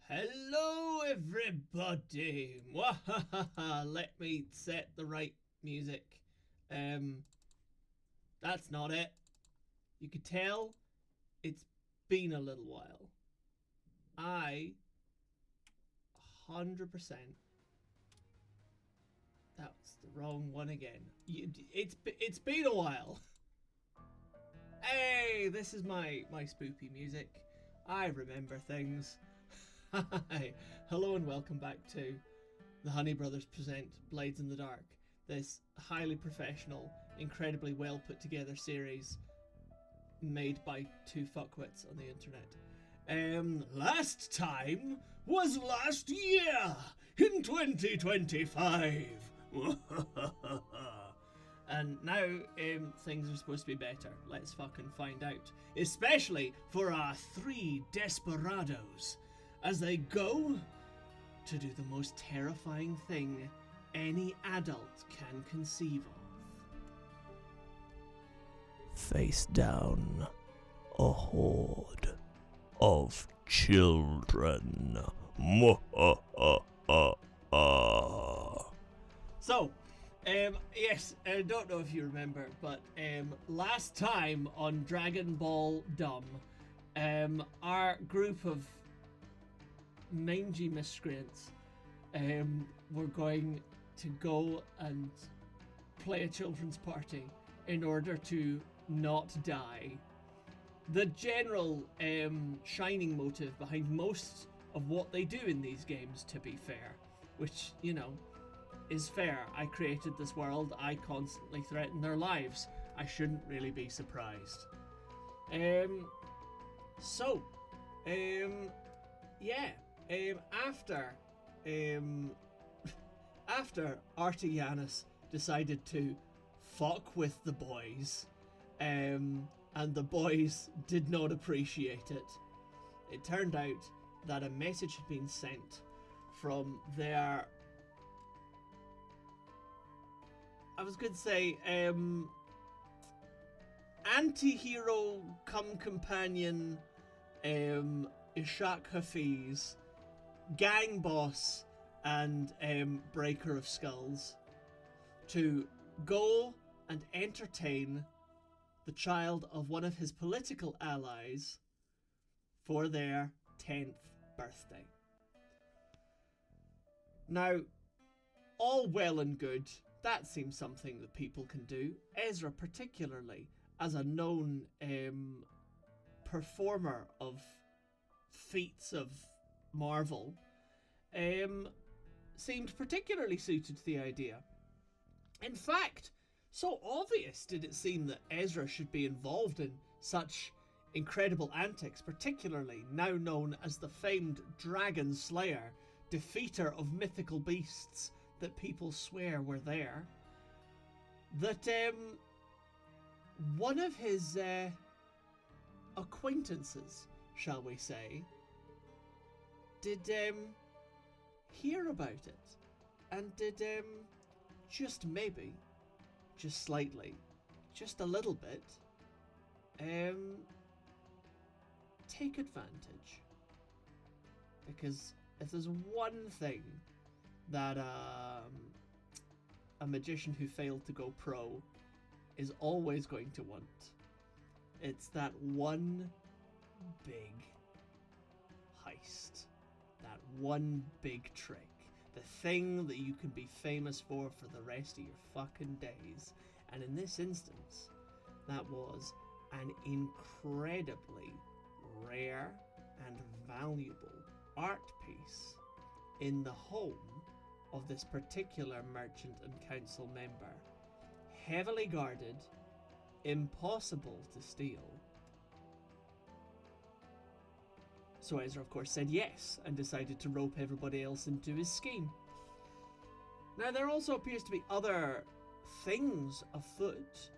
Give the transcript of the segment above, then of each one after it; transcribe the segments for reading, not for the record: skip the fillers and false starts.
Hello, everybody. Mwahaha. Let me set the right music. That's not it. You could tell it's been a little while. I 100%. That was the wrong one again. It's been a while. Hey, this is my spoopy music. I remember things. Hi, hello and welcome back to the Honey Brothers present Blades in the Dark, this highly professional, incredibly well put together series made by two fuckwits on the internet. Last time was last year in 2025. And now things are supposed to be better. Let's fucking find out. Especially for our three desperados as they go to do the most terrifying thing any adult can conceive of. Face down a horde of children. So, yes, I don't know if you remember, but last time on Dragon Ball Dumb, our group of mangy miscreants were going to go and play a children's party in order to not die. The general shining motive behind most of what they do in these games, to be fair, which, you know, is fair. I created this world. I constantly threaten their lives. I shouldn't really be surprised. Yeah. After Arty decided to fuck with the boys, and the boys did not appreciate it, it turned out that a message had been sent from their, I was going to say, anti-hero cum companion, Ishak Hafiz, gang boss, and breaker of skulls, to go and entertain the child of one of his political allies for their 10th birthday. Now, all well and good. That seems something that people can do. Ezra, particularly, as a known performer of feats of marvel, seemed particularly suited to the idea. In fact, so obvious did it seem that Ezra should be involved in such incredible antics, particularly now known as the famed Dragon Slayer, defeater of mythical beasts that people swear were there, that one of his acquaintances, shall we say, did hear about it and did just maybe, just slightly, just a little bit, take advantage. Because if there's one thing that a magician who failed to go pro is always going to want, it's that one big heist, that one big trick, the thing that you can be famous for the rest of your fucking days. And in this instance, that was an incredibly rare and valuable art piece in the home of this particular merchant and council member. Heavily guarded, impossible to steal. So Ezra, of course, said yes and decided to rope everybody else into his scheme. Now, there also appears to be other things afoot,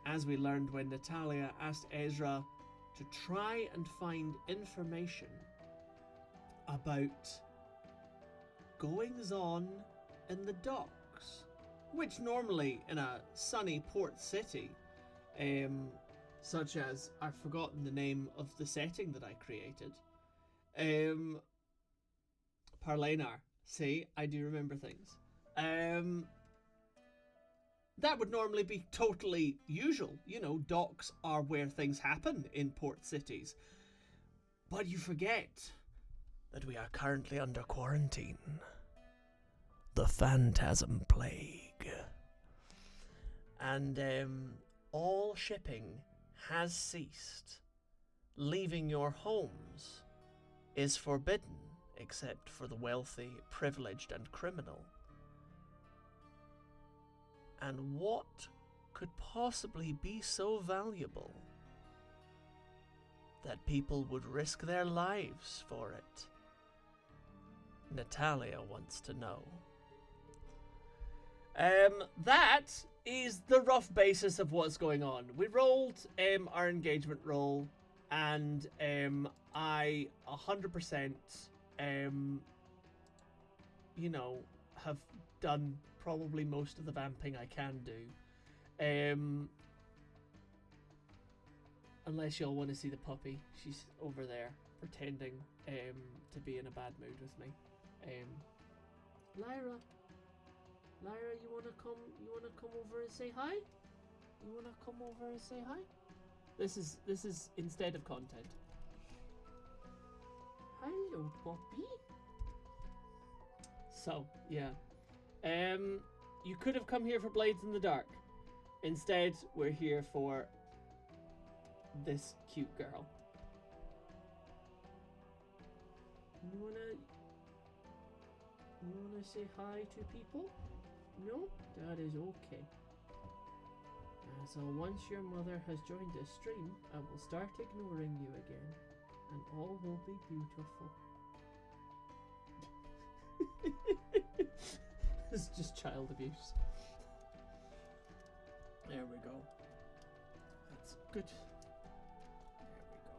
as we learned when Natalia asked Ezra to try and find information about goings-on in the docks, which normally in a sunny port city, such as, I've forgotten the name of the setting that I created, Parlenar. See, I do remember things. That would normally be totally usual. You know, docks are where things happen in port cities. But you forget that we are currently under quarantine. The Phantasm Plague. And all shipping has ceased. Leaving your homes is forbidden, except for the wealthy, privileged, and criminal. And what could possibly be so valuable that people would risk their lives for it? Natalia wants to know. That is the rough basis of what's going on. We rolled our engagement roll, and I 100% you know, have done probably most of the vamping I can do. Unless y'all want to see the puppy. She's over there pretending to be in a bad mood with me. Lyra, you wanna come over and say hi? You wanna come over and say hi? This is instead of content. Hello, puppy. So, yeah. You could have come here for Blades in the Dark. Instead, we're here for this cute girl. You wanna say hi to people? No? That is okay. So once your mother has joined this stream, I will start ignoring you again, and all will be beautiful. It's just child abuse. There we go. That's good. There we go.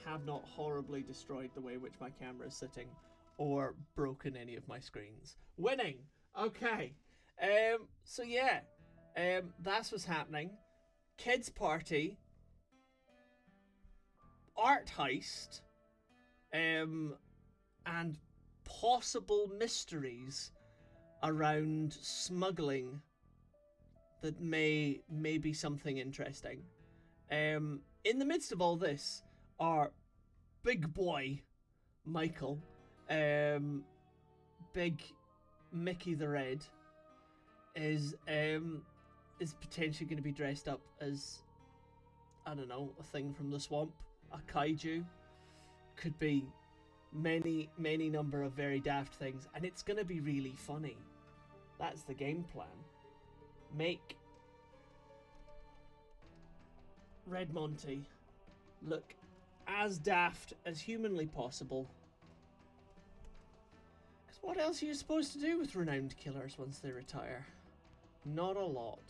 I have not horribly destroyed the way in which my camera is sitting or broken any of my screens. Winning! Okay. So yeah. That's what's happening. Kids party. Art heist. And possible mysteries around smuggling that may be something interesting. In the midst of all this, our big boy Michael, big Mickey the Red, is potentially going to be dressed up as, I don't know, a thing from the swamp, a kaiju. Could be many number of very daft things, and it's going to be really funny. That's the game plan. Make Red Monty look as daft as humanly possible. Because what else are you supposed to do with renowned killers once they retire? Not a lot.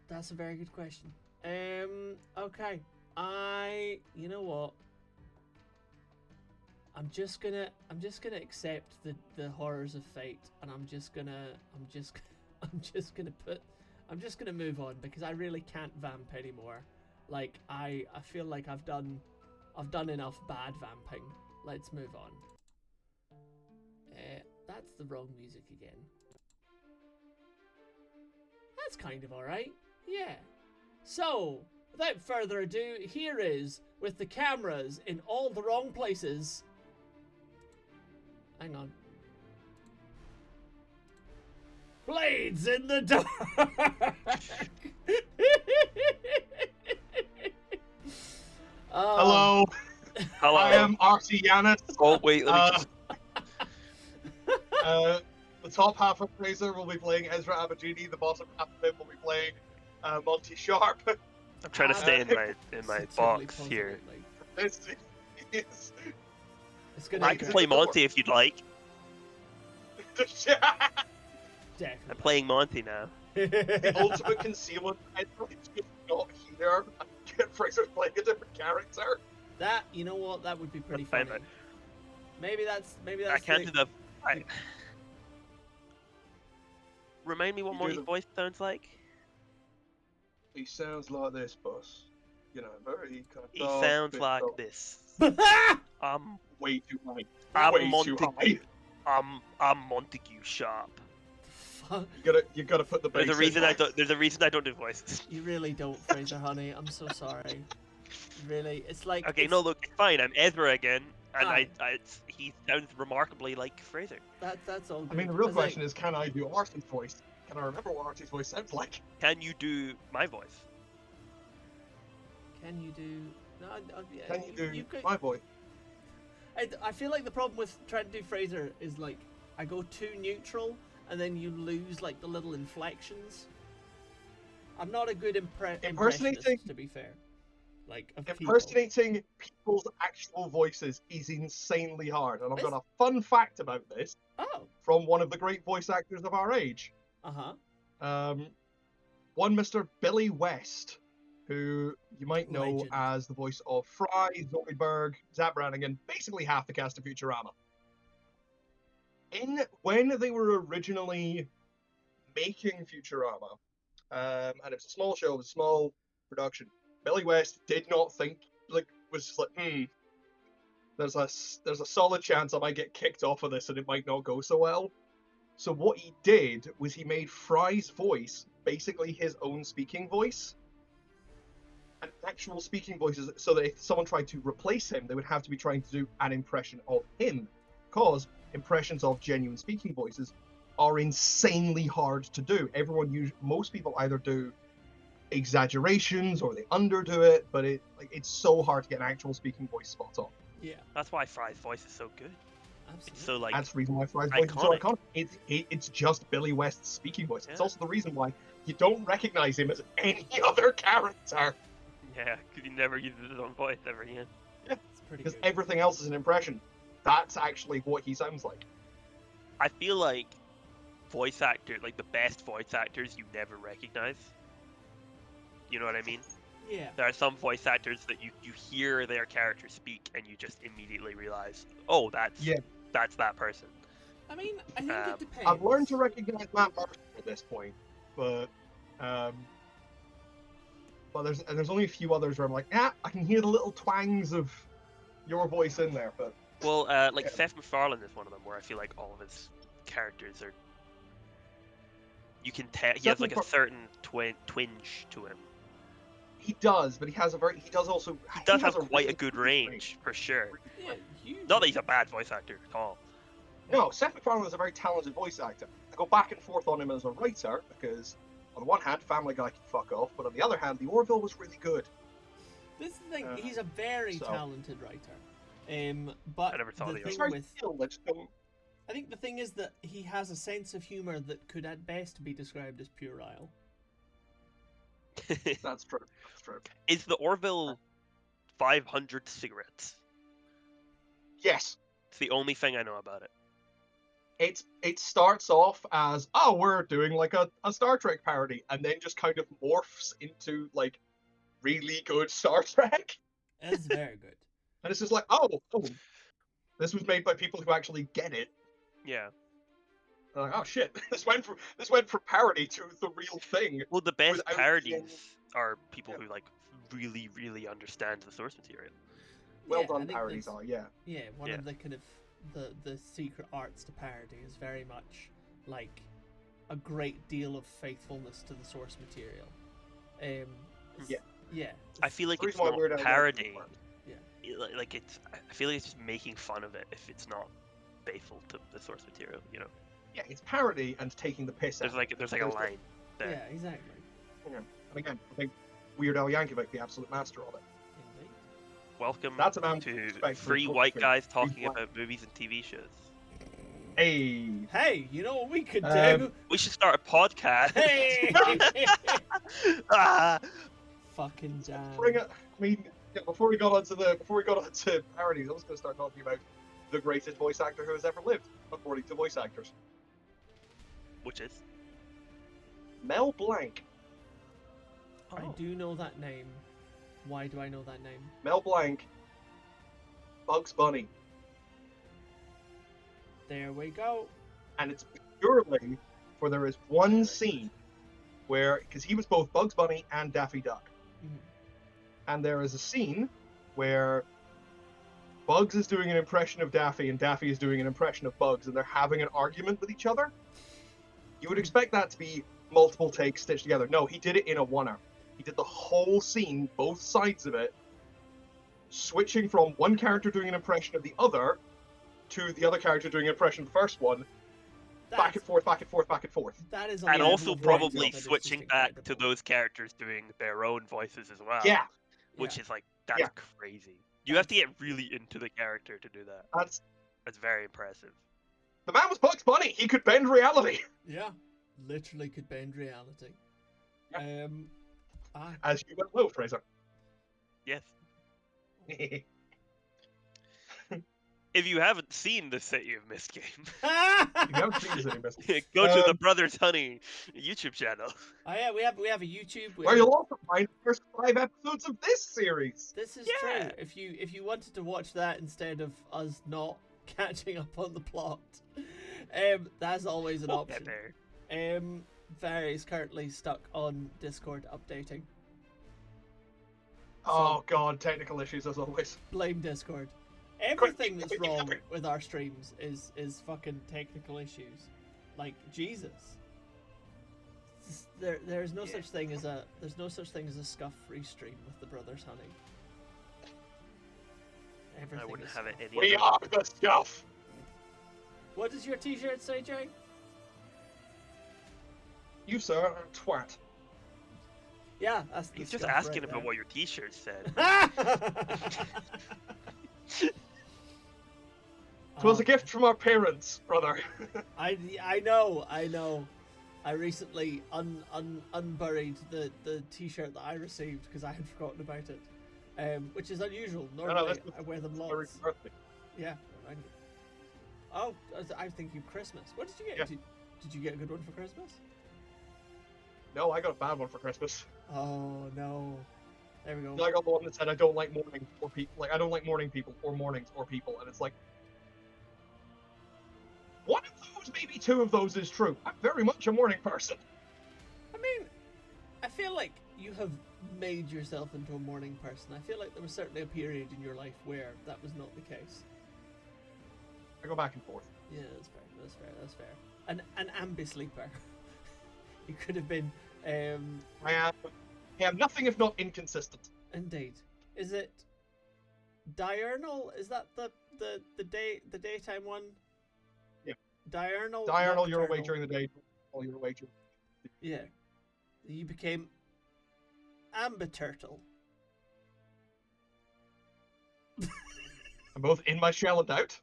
That's a very good question. Okay. You know what? I'm just gonna accept the horrors of fate, and I'm just gonna move on, because I really can't vamp anymore. Like I feel like I've done enough bad vamping. Let's move on. That's the wrong music again. That's kind of alright. Yeah. So, without further ado, here is, with the cameras in all the wrong places. Hang on. Blades in the Dark! Hello. Hello. I am Arty. Oh, wait, let me just... The top half of Fraser will be playing Ezra Abagini. The bottom half of it will be playing Monty Sharp. I'm trying to stay in my box here. This is... I can play Monty if you'd like. Definitely. I'm playing Monty now. The ultimate concealment. Ezra is just not here. Fraser's playing a different character. That, you know what, that would be pretty That's funny. fine, Maybe that's I can't do the... Remind me what Monty's voice sounds like? He sounds like this, boss. very kind of He dark, sounds bit like dark. this. Way too high. I'm Way Monty. too high. I'm Montague Sharp. Fuck. You gotta put the bass There's a reason in. I don't. There's a reason I don't do voices. You really don't, Fraser, honey. I'm so sorry. Really, it's like. Okay, it's, no, look, it's fine. I'm Ezra again, and Aye. he sounds remarkably like Fraser. That's all good. I mean, the real It's like- question is, can I do Arty's voice? Can I remember what Arty's voice sounds like? Can you do my voice? Can you do? No, yeah, Can you do could- my voice? I feel like the problem with trying to do Fraser is like I go too neutral and then you lose like the little inflections. I'm not a good impressionist, to be fair. Like of people. Impersonating people's actual voices is insanely hard, and I've got a fun fact about this Oh. from one of the great voice actors of our age. One Mr. Billy West, who you might know Legend. as the voice of Fry, Zoidberg, Zap Brannigan, basically half the cast of Futurama. When they were originally making Futurama, and it was a small show, it was a small production, Billy West did not think, was just like, there's a solid chance I might get kicked off of this and it might not go so well. So what he did was he made Fry's voice basically his own speaking voice. An actual speaking voice, so that if someone tried to replace him, they would have to be trying to do an impression of him. Because impressions of genuine speaking voices are insanely hard to do. Most people either do exaggerations or they underdo it, but it's so hard to get an actual speaking voice spot on. Yeah. That's why Fry's voice is so good. Absolutely. It's so like. That's the reason why Fry's voice is so iconic. iconic. It's just Billy West's speaking voice. Yeah. It's also the reason why you don't recognize him as any other character. Yeah, because he never uses his own voice ever again. It's pretty Because good. everything else is an impression. That's actually what he sounds like. I feel like voice actor, like the best voice actors, you never recognize. You know what I mean? Yeah. There are some voice actors that you hear their character speak and you just immediately realize, oh, that's that person. I mean, I think it depends. I've learned to recognize Matt Mercer at this point, but there's only a few others where I'm like, I can hear the little twangs of your voice in there, but. Well, Seth MacFarlane is one of them where I feel like all of his characters are. You can tell he has like a certain twinge to him. He does, but he does have quite a good range for sure. Yeah, Not that he's a bad voice actor at all. No, Seth MacFarlane is a very talented voice actor. I go back and forth on him as a writer because, on the one hand, Family Guy can fuck off, but on the other hand, The Orville was really good. This is the thing. He's a very talented writer. But I never thought the he was. thing I think the thing is that he has a sense of humor that could at best be described as puerile. That's true. Is the Orville 500 cigarettes? Yes. It's the only thing I know about it. It starts off as, we're doing like a Star Trek parody, and then just kind of morphs into like really good Star Trek. It's very good. And it's just like, this was made by people who actually get it. Yeah. Like, oh shit, this went from parody to the real thing. Well, the best without parodies being- are people who like really, really understand the source material. Well Yeah, I done think parodies that's- are, yeah. Yeah, one of the kind of the secret arts to parody is very much like a great deal of faithfulness to the source material. Yeah. I feel like The it's reason why not Weird Al parody. works. Like it's. I feel like it's just making fun of it if it's not faithful to the source material. You know. Yeah, it's parody and taking the piss There's out. like a line there. Yeah, exactly. And again, I think Weird Al Yankovic, the absolute master of it. Indeed. Welcome That's a man to respectfully three put white through. guys Three talking white- about movies and TV shows. Hey. Hey, you know what we could do? We should start a podcast. Hey! Ah! Fucking damn. Before we got onto parodies, I was going to start talking about the greatest voice actor who has ever lived, according to voice actors. Which is? Mel Blanc. I do know that name. Why do I know that name? Mel Blanc. Bugs Bunny. There we go. And it's purely for there is one scene where, because he was both Bugs Bunny and Daffy Duck. Mhm. and there is a scene where Bugs is doing an impression of Daffy, and Daffy is doing an impression of Bugs, and they're having an argument with each other. You would expect that to be multiple takes stitched together. No, he did it in a one-hour. He did the whole scene, both sides of it, switching from one character doing an impression of the other to the other character doing an impression of the first one, back and forth, back and forth, back and forth. That is, And also probably that is switching just back to incredible. those characters doing their own voices as well. Yeah, Which Yeah. is like, that's Yeah. crazy. You have to get really into the character to do that. that's very impressive. the man was Bugs Bunny. He could bend reality, Yeah, literally could bend reality. as you well know, Fraser. Yes. If you haven't seen the City of Mist game, You haven't seen this anymore. go to the Brothers Honey YouTube channel. Oh yeah, we have a YouTube. Where you'll also find the first 5 episodes of this series. This is Yeah. true. If you wanted to watch that instead of us not catching up on the plot, that's always an We'll get option. there. Barry is currently stuck on Discord updating. Oh god, technical issues as always. Blame Discord. Everything that's quick, wrong quick. with our streams is fucking technical issues. Like Jesus. There's no such thing as a scuff-free stream with the Brothers Honey. Everything I wouldn't is have it scuff. any We other are the stuff. What does your T-shirt say, Jay? You, sir, are a twat. Yeah, that's the He's just stuff asking right about what your T-shirt said. It was a gift from our parents, brother. I know. I recently unburied the T-shirt that I received because I had forgotten about it, which is unusual. Normally this was I wear them My lots. birthday. Yeah. Oh, I was thinking Christmas. What did you get? Yeah. Did you get a good one for Christmas? No, I got a bad one for Christmas. Oh no. There we go. I got the one that said I don't like morning or people. Like I don't like morning people or mornings or people, and it's like one of those, maybe two of those is true. I'm very much a morning person. I mean, I feel like you have made yourself into a morning person. I feel like there was certainly a period in your life where that was not the case. I go back and forth. Yeah, that's fair. An ambi sleeper. You could have been. I am nothing if not inconsistent. Indeed. Is it diurnal? Is that the daytime one? Yeah. Diurnal. Diurnal, you're awake nocturnal. during the day. Or you're awake during. Yeah. You became ambiturtle. I'm both in my shell and out.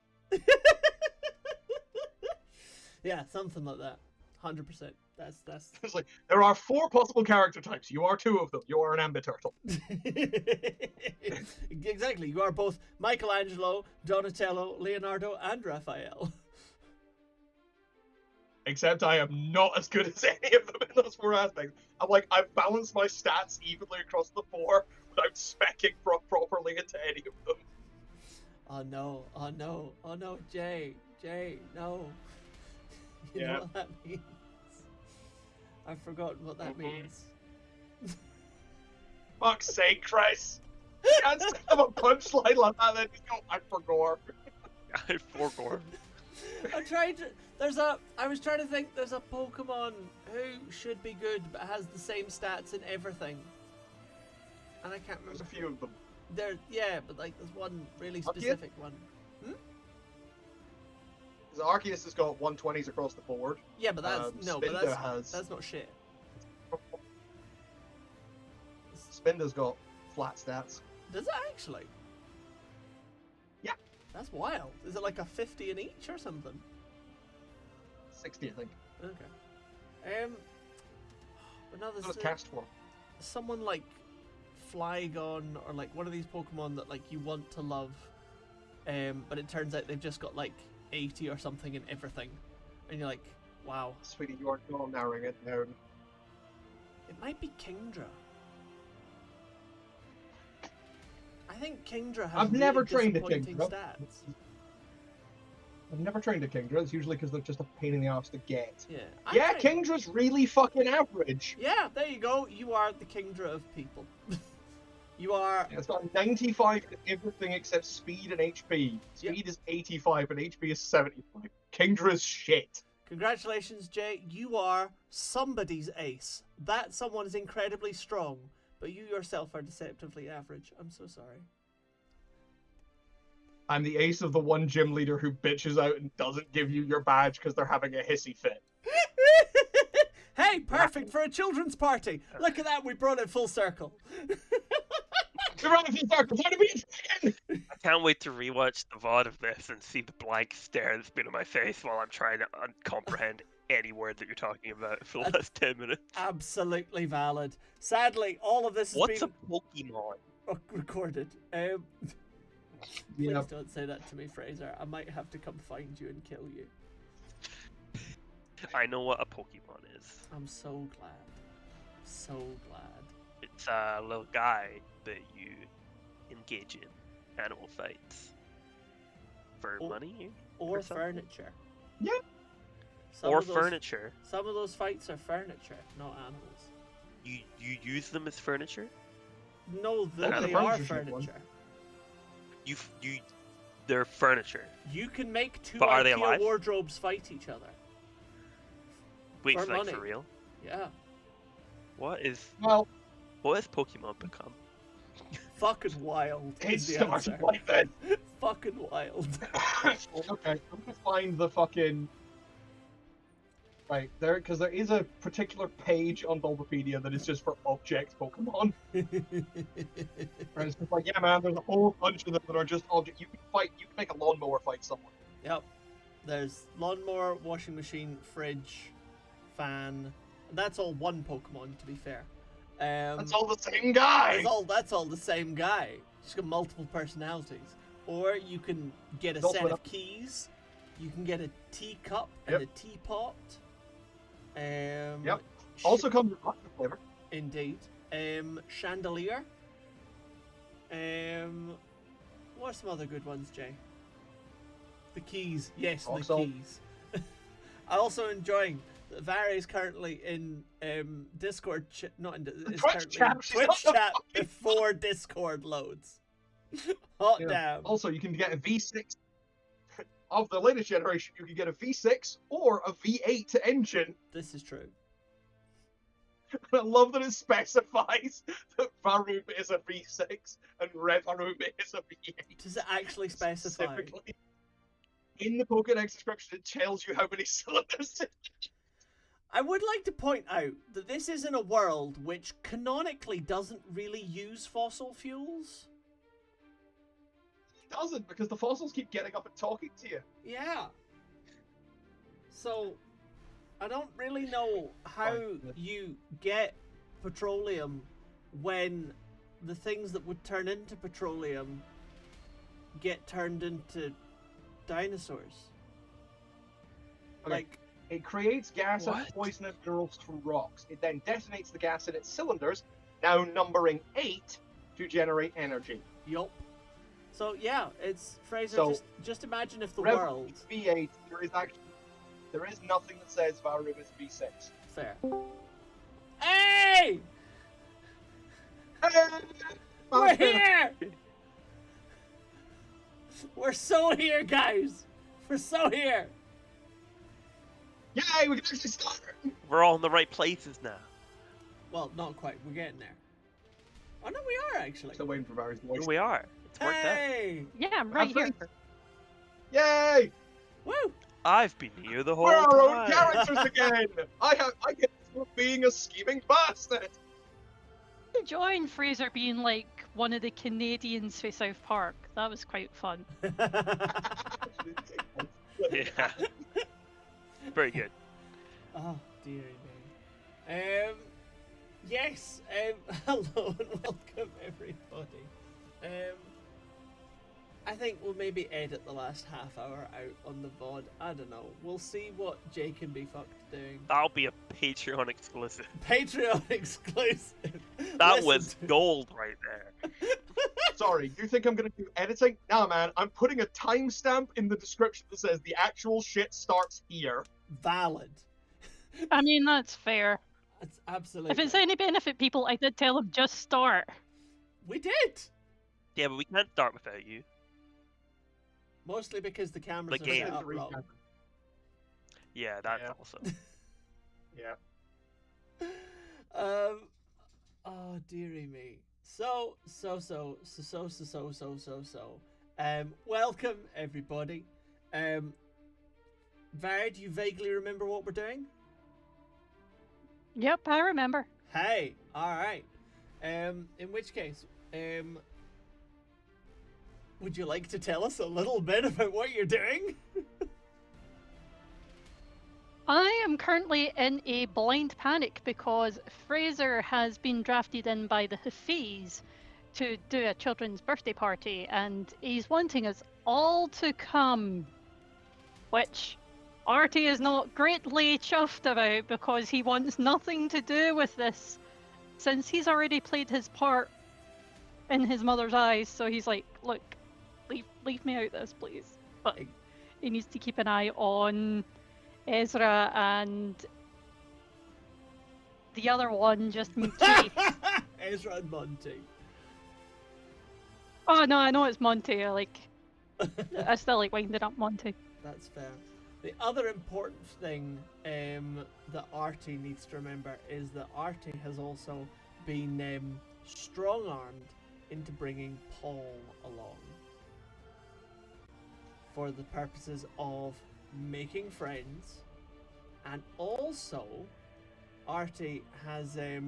Yeah, something like that. 100%. That's. It's like there are 4 possible character types. You are 2 of them. You are an ambiturtle. Exactly. You are both Michelangelo, Donatello, Leonardo, and Raphael. Except I am not as good as any of them in those 4 aspects. I'm like, I've balanced my stats evenly across the 4 without specking properly into any of them. Oh no, Jay, no. You Yeah. know what that means? I've forgotten what that means. Fuck's sake, Chris. You can't have a punchline like that then you go, I forgot. I forgot. I was trying to think, there's a Pokemon who should be good but has the same stats in everything. And I can't There's remember. a few of them. But like there's one really Arceus? specific one. Because Arceus has got 120s across the board. Yeah, but that's Spinda has... that's not shit. Spinda's got flat stats. Does it actually? Yeah. That's wild. Is it like a 50 in each or something? 60, I think. Okay. But now What there's does cast for? someone like Flygon or like one of these Pokemon that like you want to love, but it turns out they've just got like 80 or something in everything, and you're like, wow. Sweetie, you are not narrowing it down. It might be Kingdra. I think Kingdra has I've never really trained a disappointing Kingdra. stats. I've never trained a Kingdra. It's usually because they're just a pain in the ass to get. Yeah. Yeah, Kingdra's really fucking average. Yeah, there you go. You are the Kingdra of people. You are. It's got 95 in everything except speed and HP. Speed is 85 and HP is 75. Kingdra's shit. Congratulations, Jay. You are somebody's ace. That someone is incredibly strong, but you yourself are deceptively average. I'm so sorry. I'm the ace of the one gym leader who bitches out and doesn't give you your badge because they're having a hissy fit. Hey, perfect for a children's party. Look at that, we brought it full circle. You're running full circle. How to be a I can't wait to rewatch the VOD of this and see the blank stare that's been on my face while I'm trying to comprehend any word that you're talking about for the last 10 minutes. Absolutely valid. Sadly, all of this has What's been a Pokemon? recorded. Yeah. Please don't say that to me, Fraser. I might have to come find you and kill you. I know what a Pokemon is. I'm so glad. So glad. It's a little guy that you engage in animal fights for money Or something? furniture. Yeah. Furniture. Some of those fights are furniture, not animals. You use them as furniture? No, they the are furniture one. furniture. They're furniture. You can make two But are they IKEA alive? wardrobes fight each other. Wait, For like money. for real? Yeah. What has Pokemon become? Fucking wild. It's Is the starting answer. like that. Fucking wild. Okay, I'm gonna find the fucking... Right, because there is a particular page on Bulbapedia that is just for object Pokemon. And it's just like, yeah man, there's a whole bunch of them that are just object. You can make a lawnmower fight someone. Yep. There's lawnmower, washing machine, fridge, fan. And that's all one Pokemon, to be fair. That's all the same guy! That's all the same guy. He's got multiple personalities. Or you can get a It's set also of keys. You can get a teacup and a teapot. Yep. Also comes with vodka flavor. Indeed. Chandelier. What are some other good ones, Jay? The keys. Yes, Also- the keys. I also enjoying that Vary is currently in Discord, not in is Twitch currently chat, in she's Twitch on the chat fucking- before Discord loads. Hot Yeah. damn. Also, you can get a V6 of the latest generation. You can get a V6 or a V8 engine. This is true. I love that it specifies that Varum is a V6 and Revarum is a V8. Does it actually specify? Specifically. In the Pokédex description, it tells you how many cylinders. I would like to point out that this is in a world which canonically doesn't really use fossil fuels. It doesn't, because the fossils keep getting up and talking to you. Yeah. So, I don't really know how you get petroleum when the things that would turn into petroleum get turned into dinosaurs. Okay. Like, It creates gas and What? poisonous minerals from rocks. It then detonates the gas in its cylinders, now numbering 8, to generate energy. yup. So yeah, it's Fraser. So, just imagine if the Rev world. V8, there is nothing that says Varum is V6. Fair. Hey! We're here! We're so here, guys! We're so here! Yay, we can actually start! We're all in the right places now. Well, not quite. We're getting there. Oh no, we are actually. Still waiting for Barry's voice. Here we are. It's worked out. Hey! Yeah, I'm right here. Yay! Woo! I've been here the whole We're our own time. characters again! I get for being a scheming bastard! I enjoyed Fraser being like one of the Canadians for South Park. That was quite fun. Yeah. Very good. Oh dear me. Yes. Hello and welcome everybody. I think we'll maybe edit the last half hour out on the VOD. I don't know. We'll see what Jay can be fucked doing. That'll be a Patreon exclusive. Patreon exclusive. That Listen was to- gold right there. Sorry, you think I'm gonna do editing? Nah, man, I'm putting a timestamp in the description that says the actual shit starts here. valid. I mean, that's fair. That's absolutely. If it's any benefit, people, I did tell them just start. We did! Yeah, but we can't start without you. Mostly because the cameras The are game. set up Three wrong. cameras. Yeah, that's Yeah. also. Yeah. Oh dearie me. So. Welcome everybody. Var, do you vaguely remember what we're doing? Yep, I remember. Hey, alright. In which case, would you like to tell us a little bit about what you're doing? I am currently in a blind panic because Fraser has been drafted in by the Hafiz to do a children's birthday party, and he's wanting us all to come, which Arty is not greatly chuffed about because he wants nothing to do with this since he's already played his part in his mother's eyes. So he's like, look, leave me out this, please. But he needs to keep an eye on Ezra and the other one, just in case. Ezra and Monty. Oh no, I know it's Monty. I still like winding up Monty. That's fair. The other important thing that Arty needs to remember is that Arty has also been strong-armed into bringing Paul along for the purposes of making friends, and also Arty has a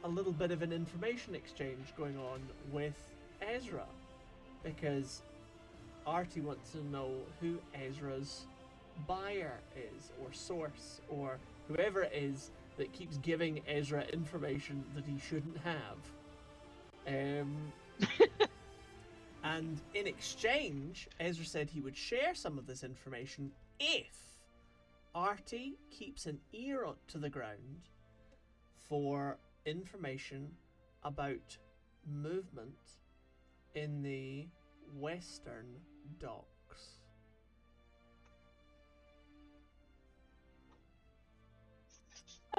little bit of an information exchange going on with Ezra, because Arty wants to know who Ezra's buyer is, or source, or whoever it is that keeps giving Ezra information that he shouldn't have. And in exchange, Ezra said he would share some of this information if Arty keeps an ear to the ground for information about movement in the Western Docks.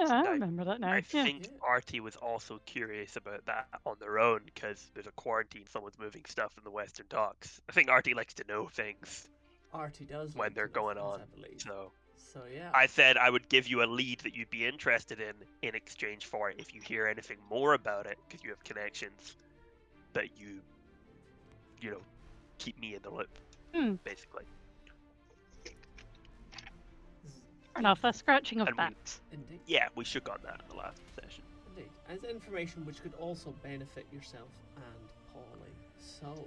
I remember that now. I think Arty was also curious about that on their own because there's a quarantine, someone's moving stuff in the Western Docks. I think Arty likes to know things Arty does when like they're to know going things, on. I believe. So yeah. I said I would give you a lead that you'd be interested in exchange for it if you hear anything more about it, because you have connections that you know, keep me in the loop, basically. Enough, a scratching of And backs. Indeed. Yeah, we shook on that in the last session. Indeed. As information which could also benefit yourself and Polly. So.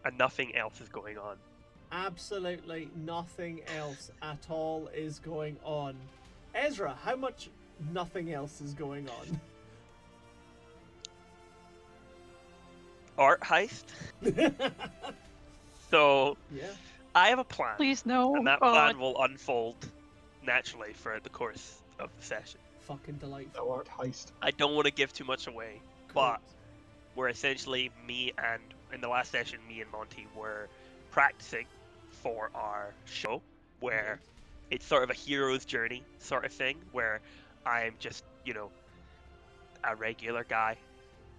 And nothing else is going on. Absolutely nothing else at all is going on. Ezra, how much nothing else is going on? Art heist? So, yeah. I have a plan. Please no. And that plan will unfold naturally throughout the course of the session. Fucking delightful. The art heist. I don't want to give too much away, Cool. but we're essentially in the last session, me and Monty were practicing for our show, where it's sort of a hero's journey sort of thing, where I'm just, a regular guy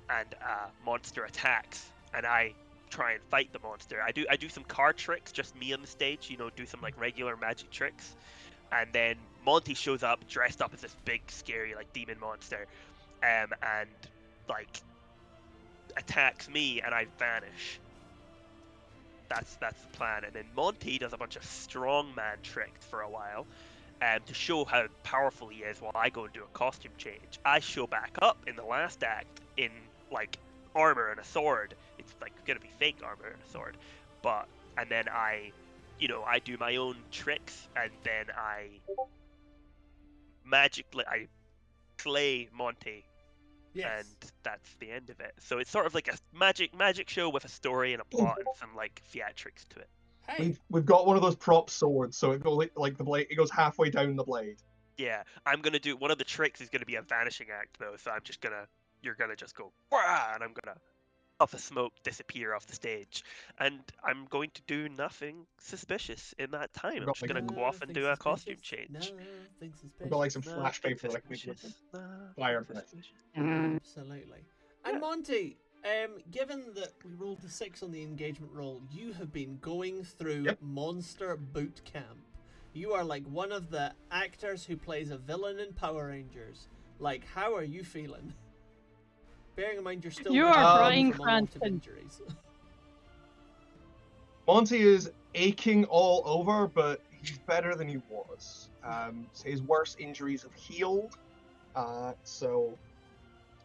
and a monster attacks, and I try and fight the monster. I do some card tricks, just me on the stage, do some like regular magic tricks, and then Monty shows up dressed up as this big scary like demon monster, and like attacks me, and I vanish. That's the plan. And then Monty does a bunch of strongman tricks for a while, to show how powerful he is, while I go and do a costume change. I show back up in the last act in like armor and a sword. It's like gonna be fake armor and a sword, and then I do my own tricks, and then I slay Monty. Yes. And that's the end of it. So it's sort of like a magic show with a story and a plot and some like theatrics to it. Hey. We've got one of those prop swords, so it goes like the blade. It goes halfway down the blade. Yeah, I'm gonna do one of the tricks is gonna be a vanishing act though. So you're gonna just go Wah! And I'm gonna puff of smoke disappear off the stage, and I'm going to do nothing suspicious in that time. I'm just gonna go off and do a costume change. Nothing suspicious. We've got like some flash paper, like Suspicious, nothing fire from it. Absolutely. And Monty, given that we rolled a 6 on the engagement roll, you have been going through Monster Boot Camp. You are like one of the actors who plays a villain in Power Rangers. Like, how are you feeling? Bearing in mind you're still You recovering are Bryan from a lot of Cranston. injuries. Monty is aching all over, but he's better than he was. His worst injuries have healed, so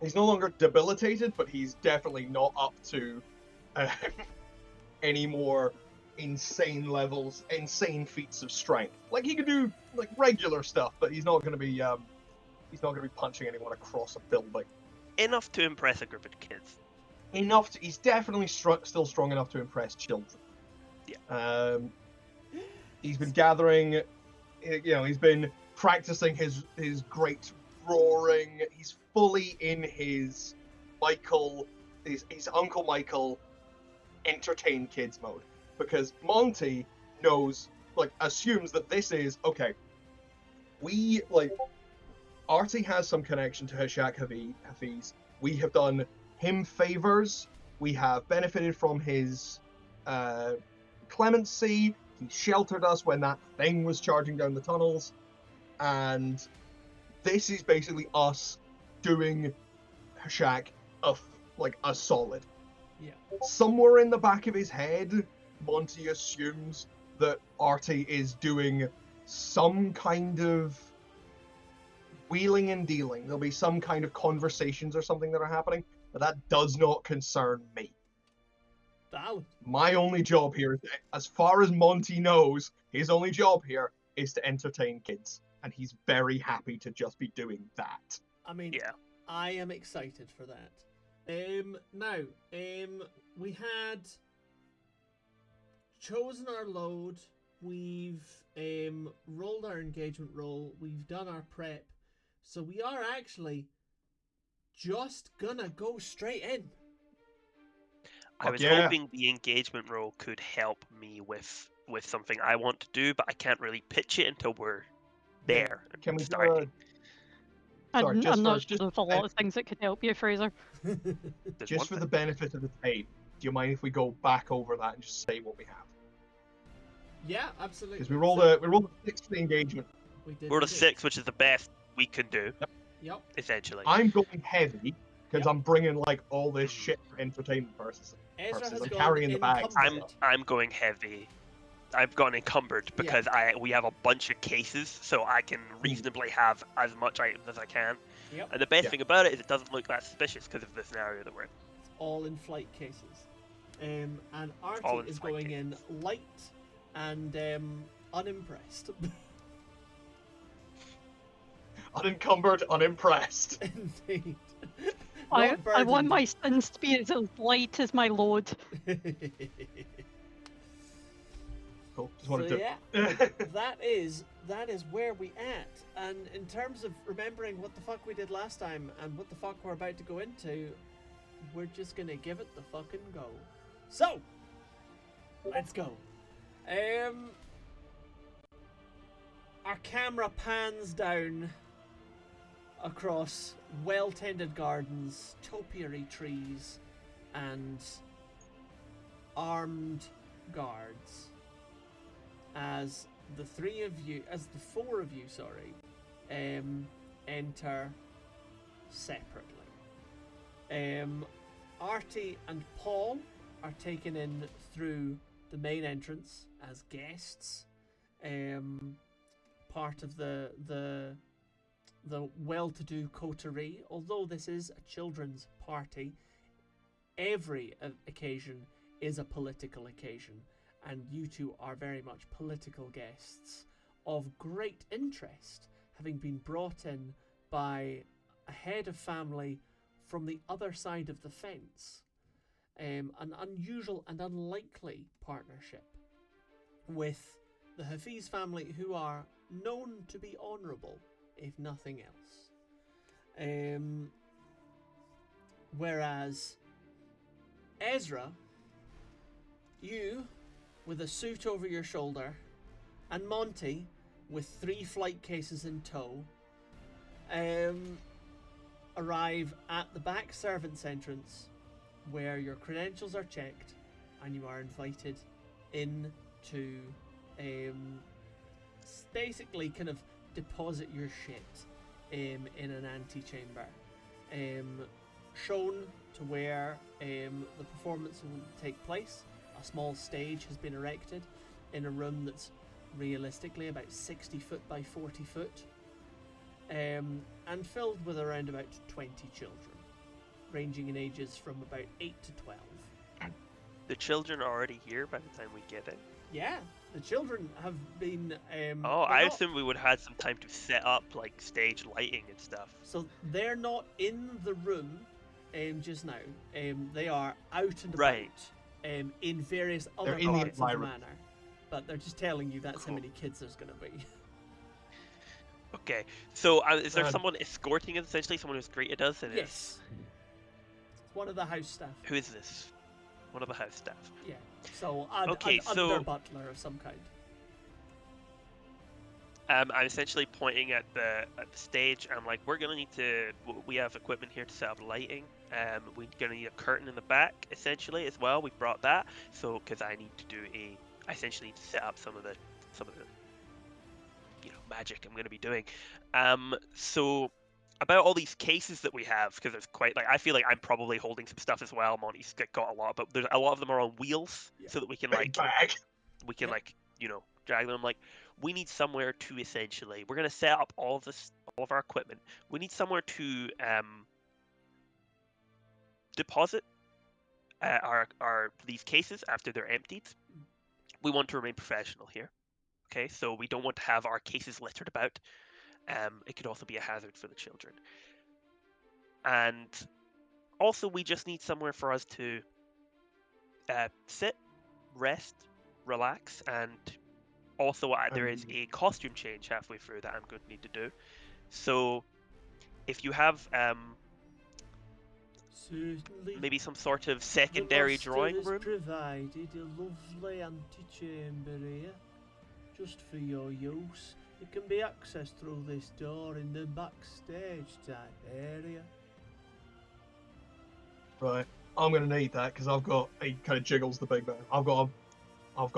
he's no longer debilitated, but he's definitely not up to any more insane levels, insane feats of strength. Like, he could do like regular stuff, but he's not going to be punching anyone across a building. Enough to impress a group of kids. He's definitely still strong enough to impress children. Yeah. He's been gathering, he's been practicing his great roaring. He's fully in his his Uncle Michael entertain kids mode, because Monty assumes that this is okay. Arty has some connection to Hashak Hafiz. We have done him favors. We have benefited from his clemency. He sheltered us when that thing was charging down the tunnels. And this is basically us doing Hashak a solid. Yeah. Somewhere in the back of his head, Monty assumes that Arty is doing some kind of wheeling and dealing. There'll be some kind of conversations or something that are happening, but that does not concern me. Valid. My only job here, as far as Monty knows, his only job here is to entertain kids, and he's very happy to just be doing that. I mean, Yeah. I am excited for that. We had chosen our load. We've rolled our engagement roll. We've done our prep. So we are actually just gonna go straight in. I was yeah. hoping the engagement role could help me with something I want to do, but I can't really pitch it until we're there and Can we do starting. Sorry, I'm just not for- sure there's a lot of things that could help you, Fraser. There's just one for thing. the benefit of the tape, do you mind if we go back over that and just say what we have? Yeah, absolutely. Because we rolled a 6 for the engagement. We did. We're we at a did. 6, which is the best we can do, Yep. essentially. I'm going heavy because Yep. I'm bringing all this shit for entertainment purposes. Ezra has I'm gone carrying the bags. encumbered. I'm going heavy. I've gone encumbered because we have a bunch of cases, so I can reasonably have as much items as I can. Yep. And the best Yeah. thing about it is it doesn't look that suspicious because of the scenario that we're in. It's all in flight cases. And all Arty in is flight going in cases. light and unimpressed. Unencumbered, unimpressed. Indeed. I Not want burdened. my sins to be as light as my load. Cool. Just wanted So to. yeah, that is where we at. And in terms of remembering what the fuck we did last time and what the fuck we're about to go into, we're just gonna give it the fucking go. So, let's go. Our camera pans down across well-tended gardens, topiary trees, and armed guards as the four of you, enter separately. Arty and Paul are taken in through the main entrance as guests, part of the well-to-do coterie. Although this is a children's party, every occasion is a political occasion, and you two are very much political guests of great interest, having been brought in by a head of family from the other side of the fence. An unusual and unlikely partnership with the Hafiz family, who are known to be honourable, if nothing else. Whereas Ezra, you with a suit over your shoulder, and Monty with 3 flight cases in tow, arrive at the back servants' entrance, where your credentials are checked, and you are invited in to basically kind of deposit your shit in an antechamber. Shown to where the performance will take place. A small stage has been erected in a room that's realistically about 60 foot by 40 foot, and filled with around about 20 children, ranging in ages from about 8 to 12. The children are already here by the time we get in. Yeah, the children have been. Oh, I assume we would have had some time to set up like stage lighting and stuff. So they're not in the room just now. They are out and Right. about in various other in the parts of the environment. manor. But they're just telling you that's how Cool. many kids there's going to be. Okay, so is there Um, someone escorting us, essentially? Someone who's greeted us? And Yes. It's one of the house staff. Who is this? One of the house staff. Yeah. So Okay, an so- under butler of some kind. I'm essentially pointing at the stage. I'm like, we're gonna need to. We have equipment here to set up lighting. We're gonna need a curtain in the back, essentially, as well. We brought that, so because I need to do I essentially need to set up some of the magic I'm gonna be doing. So about all these cases that we have, because there's quite I feel like I'm probably holding some stuff as well. Monty's got a lot, but there's a lot of them are on wheels, Yeah. so that we can Big bag. Yeah. drag them. Like, we need somewhere to essentially, we're gonna set up all of our equipment. We need somewhere to deposit our these cases after they're emptied. We want to remain professional here. Okay, so we don't want to have our cases littered about. It could also be a hazard for the children. And also, we just need somewhere for us to sit, rest, relax, and also there is a costume change halfway through that I'm going to need to do. So if you have Certainly. maybe some sort of secondary drawing The master room. has provided a lovely antechamber here, just for your use. It can be accessed through this door in the backstage type area. Right. I'm gonna need that because I've got. He kind of jiggles the big man. I've got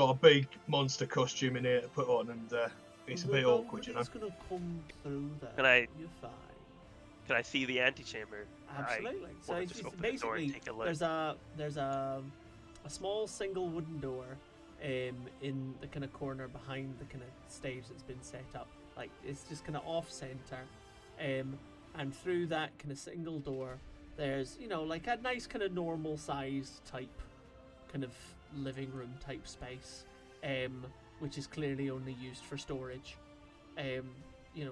a big monster costume in here to put on, and it's a bit awkward, you know. It's gonna come through there. Can I- You're fine. Can I see the antechamber? Absolutely. So wanna it's just open the door and basically take a look. there's a small single wooden door in the kind of corner behind the kind of stage that's been set up. Like, it's just kind of off center, and through that kind of single door, there's like a nice kind of normal sized type kind of living room type space, which is clearly only used for storage.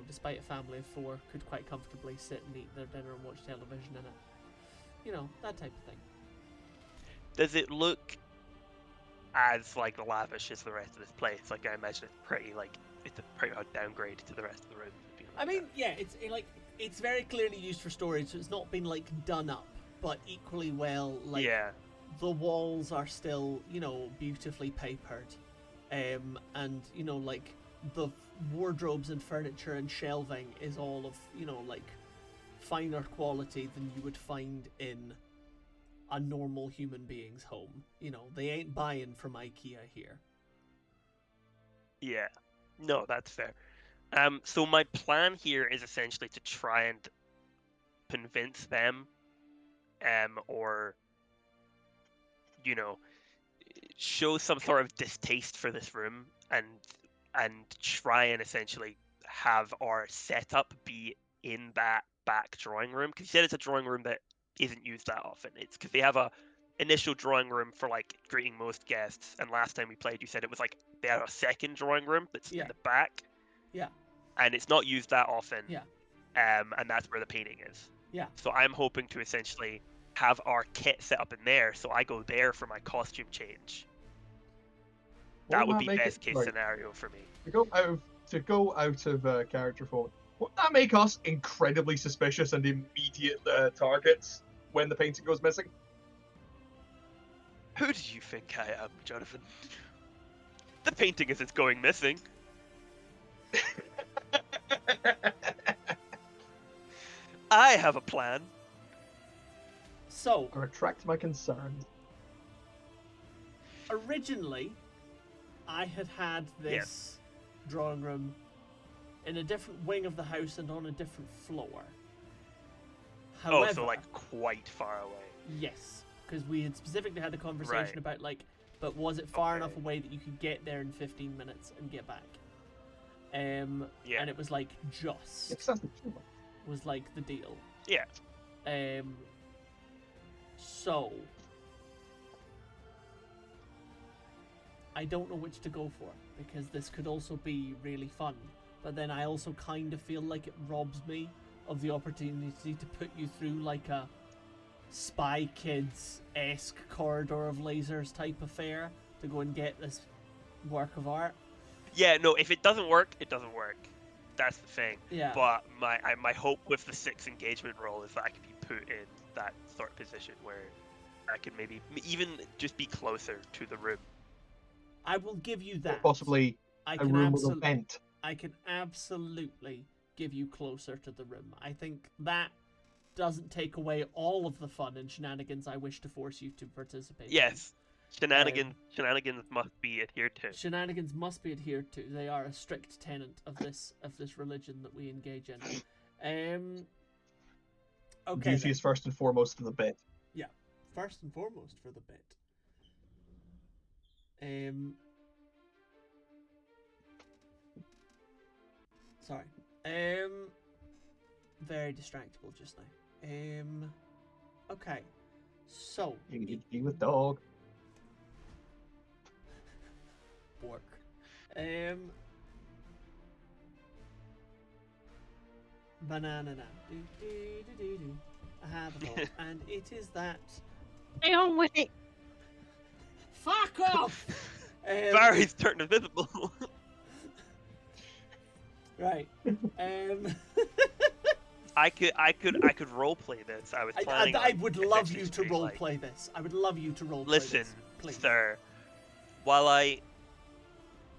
Despite a family of 4, could quite comfortably sit and eat their dinner and watch television in it. That type of thing. Does it look as lavish as the rest of this place? Like, I imagine it's pretty it's a pretty odd downgrade to the rest of the room. I mean, yeah, it's very clearly used for storage, so it's not been done up, but equally well, yeah. the walls are still, beautifully papered, and the wardrobes and furniture and shelving is all of, finer quality than you would find in a normal human being's home. They ain't buying from IKEA here. Yeah. No, that's fair. So my plan here is essentially to try and convince them, or show some sort of distaste for this room, and try and essentially have our setup be in that back drawing room. Because you said it's a drawing room that isn't used that often. It's because they have a initial drawing room for greeting most guests, and last time we played you said it was they had a second drawing room that's in the back. Yeah. And it's not used that often. Yeah. And that's where the painting is. Yeah. So I'm hoping to essentially have our kit set up in there, so I go there for my costume change. That would be best case scenario for me. To go out of character for. Wouldn't that make us incredibly suspicious and immediate targets when the painting goes missing? Who do you think I am, Jonathan? The painting isn't going missing. I have a plan. So, I retract my concerns. originally, I had this drawing room in a different wing of the house and on a different floor. However, Oh, so like quite far away. yes, because we had specifically had a conversation Right. about like, but was it far Okay. enough away that you could get there in 15 minutes and get back? Yeah. And it was like just It's something. was like the deal. Yeah. So I don't know which to go for because this could also be really fun, but then I also kind of feel like it robs me of the opportunity to put you through like a Spy Kids-esque corridor of lasers type affair to go and get this work of art. Yeah, no, if it doesn't work, it doesn't work. That's the thing. Yeah. But my hope with the 6 engagement roll is that I can be put in that sort of position where I can maybe even just be closer to the room. I will give you Or that. possibly I a can room with a vent. I can absolutely give you closer to the room. I think that doesn't take away all of the fun and shenanigans I wish to force you to participate in. Yes. Shenanigans must be adhered to. Shenanigans must be adhered to. They are a strict tenet of this religion that we engage in. Okay. Duty then. is first and foremost to the bit. First and foremost for the bit. Sorry. Very distractible just now. Okay. So, You with dog. work. Banana now. Do, do, do, do, do. I have a thought, and it is that. Stay on with it. Fuck off! Barry's turned invisible. Right. I could roleplay this. I was planning. I on would love essentially you to just being like, roleplay this. I would love you to roleplay Listen, this. Please. sir. While I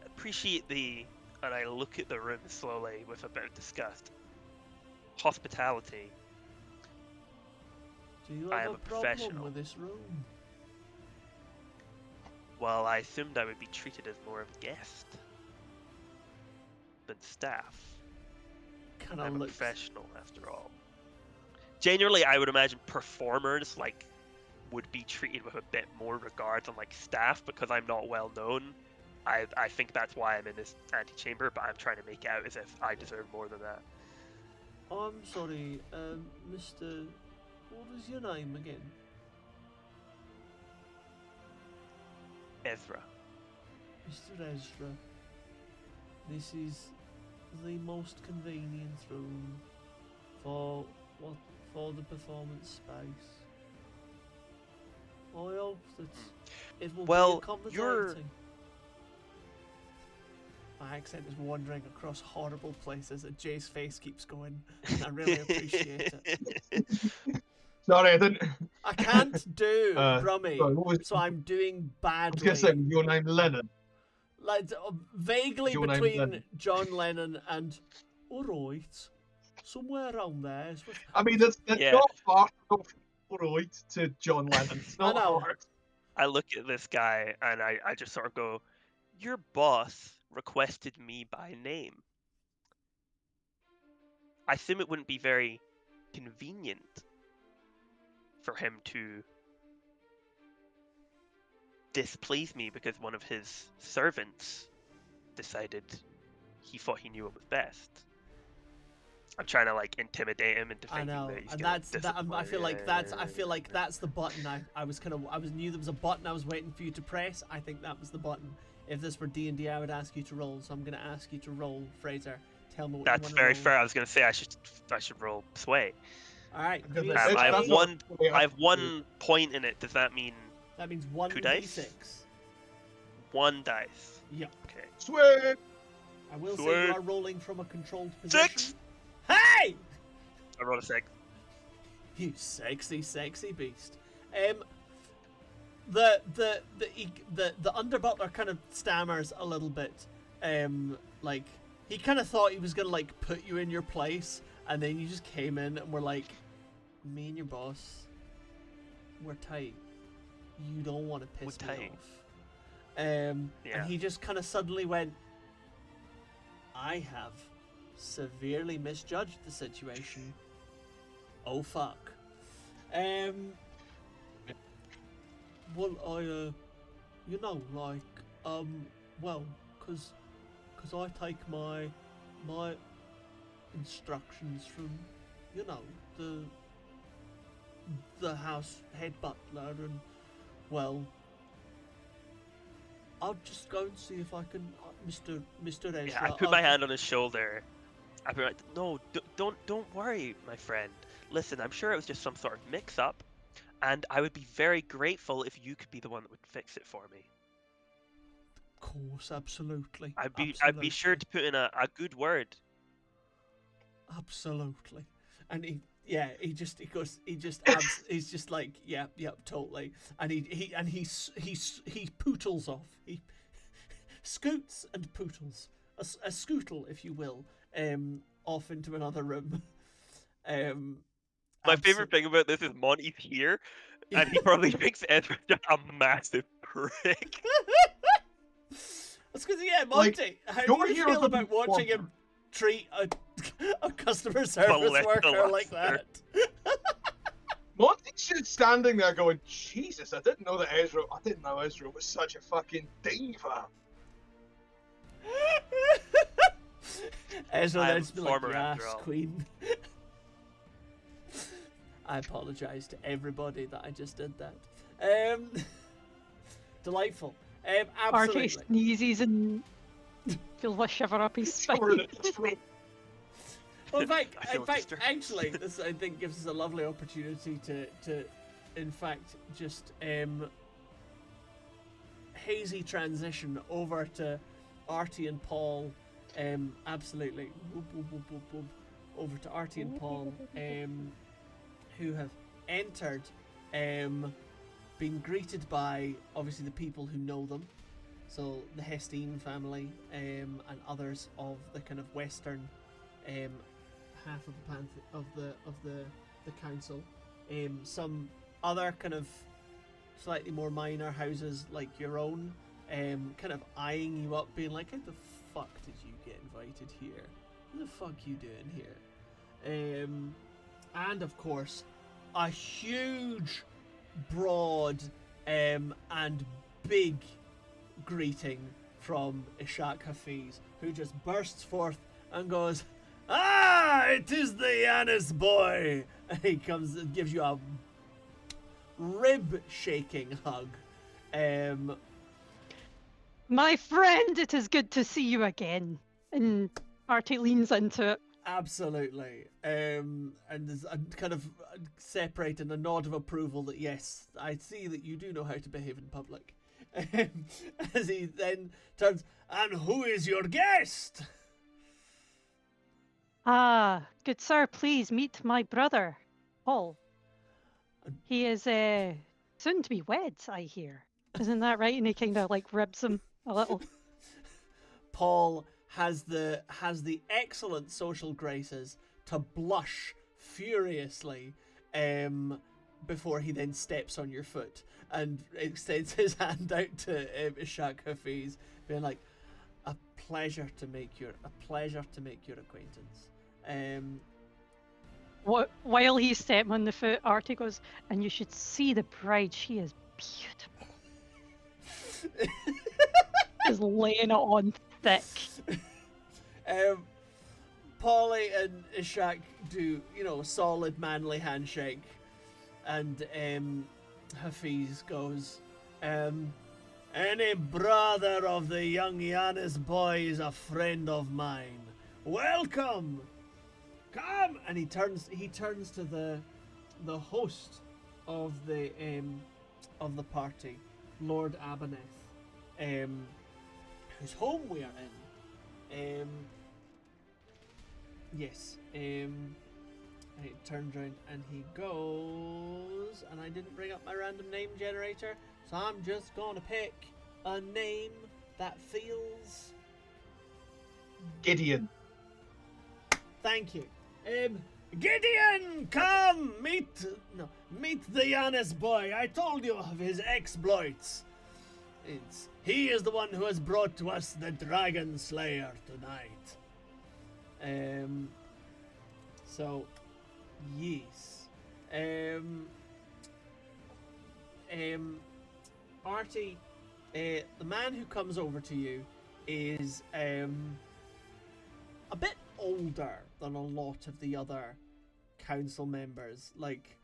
appreciate and I look at the room slowly with a bit of disgust. Hospitality. Do you I have am a a problem professional. with this room? Well, I assumed I would be treated as more of a guest than staff. Kind I'm of a looks. professional, after all. Generally, I would imagine performers would be treated with a bit more regard than staff because I'm not well known. I think that's why I'm in this antechamber, but I'm trying to make out as if I deserve more than that. I'm sorry, Mr. What is your name again? Ezra. Mr. Ezra. This is the most convenient room for the performance space. I hope that it will Well, be accommodating. you're- My accent is wandering across horrible places, and Jay's face keeps going. I really appreciate it. Sorry, I didn't. I can't do Brummy, sorry, what was- so I'm doing I was badly. gonna say, was your name Lennon? Like vaguely Your name between Lennon. John Lennon and alright, somewhere around there. Is what... I mean, that's Yeah. not far from right to John Lennon. It's not know. hard. I look at this guy and I just sort of go, your boss requested me by name. I assume it wouldn't be very convenient for him to displease me because one of his servants decided he thought he knew what was best. I'm trying to intimidate him into I thinking know, that he's and gonna that's that. I disappoint. feel like that's the button. I knew there was a button I was waiting for you to press. I think that was the button. If this were D&D, I would ask you to roll. So I'm gonna ask you to roll, Fraser. Tell me what That's you want very to roll. fair. I was gonna say I should roll sway. All right, Because give me a that's I have not sway. one. the way I have do it. one point in it. Does that mean That means one 2 dice? d6. 1 dice? Yep. Okay. Swear. I will say Sweet. you are rolling from a controlled position. 6. Hey! I rolled a 6. You sexy beast. The under butler kind of stammers a little bit. He kind of thought he was gonna put you in your place, and then you just came in and were like, me and your boss, we're tight. You don't want to piss me off. And he just kind of suddenly went, I have severely misjudged the situation. Oh fuck. Well, I, you know, like, well, cause I take my instructions from, you know, the house head butler, and, well, I'll just go and see if I can, Mr. Ezra. Yeah, I put my hand on his shoulder. I'd be like, no, don't worry, my friend. Listen, I'm sure it was just some sort of mix-up, and I would be very grateful if you could be the one that would fix it for me. Of course, absolutely. I'd be sure to put in a good word. Absolutely. And he's just like, yeah, totally. And he pootles off. He scoots and pootles. A scootle, if you will, off into another room. My favorite thing about this is Monty's here, and he probably thinks Ezra's just a massive prick. That's because, yeah, Monty, how do you feel about watching him treat a customer service worker like that? Monty's just standing there going, Jesus, I didn't know Ezra was such a fucking diva. Ezra I'm then's been like, former after yes, all. queen. I apologise to everybody that I just did that. Delightful. Absolutely. Arty sneezes and feels a shiver up his spine. Well, in fact, disturbed. actually, this I think gives us a lovely opportunity to in fact, just hazy transition over to Arty and Paul. Absolutely, over to Arty and Paul, who have entered, been greeted by obviously the people who know them, so the Hestine family, and others of the kind of western half of the council, some other kind of slightly more minor houses like your own, kind of eyeing you up, being like, how the fuck did you get invited here? What the fuck you doing here? And of course, a huge, broad, and big greeting from Ishak Hafiz, who just bursts forth and goes, "Ah, it is the Yanis boy!" And he comes and gives you a rib-shaking hug. My friend, it is good to see you again. And Arty leans into it. Absolutely. And there's a kind of separate and a nod of approval that, yes, I see that you do know how to behave in public. As he then turns, and who is your guest? Ah, good sir, please meet my brother, Paul. He is soon to be wed, I hear. Isn't that right? And he kind of like ribs him a little. Paul has the excellent social graces to blush furiously before he then steps on your foot and extends his hand out to Ishak Hafiz, being like, a pleasure to make your acquaintance. While he's stepping on the foot, Arty goes, and you should see the bride. She is beautiful. Is laying it on thick. Polly and Ishak do, a solid manly handshake, and Hafiz goes, any brother of the young Yanis boy is a friend of mine. Welcome! Come! And he turns to the host of the party, Lord Abaneth, whose home we are in. Yes. And he turns around and he goes, and I didn't bring up my random name generator, so I'm just gonna pick a name that feels... Gideon. Thank you. Gideon, come meet the Yanis boy. I told you of his exploits. He is the one who has brought to us the Dragon Slayer tonight. So, yes. Arty, the man who comes over to you is a bit older than a lot of the other council members. Like,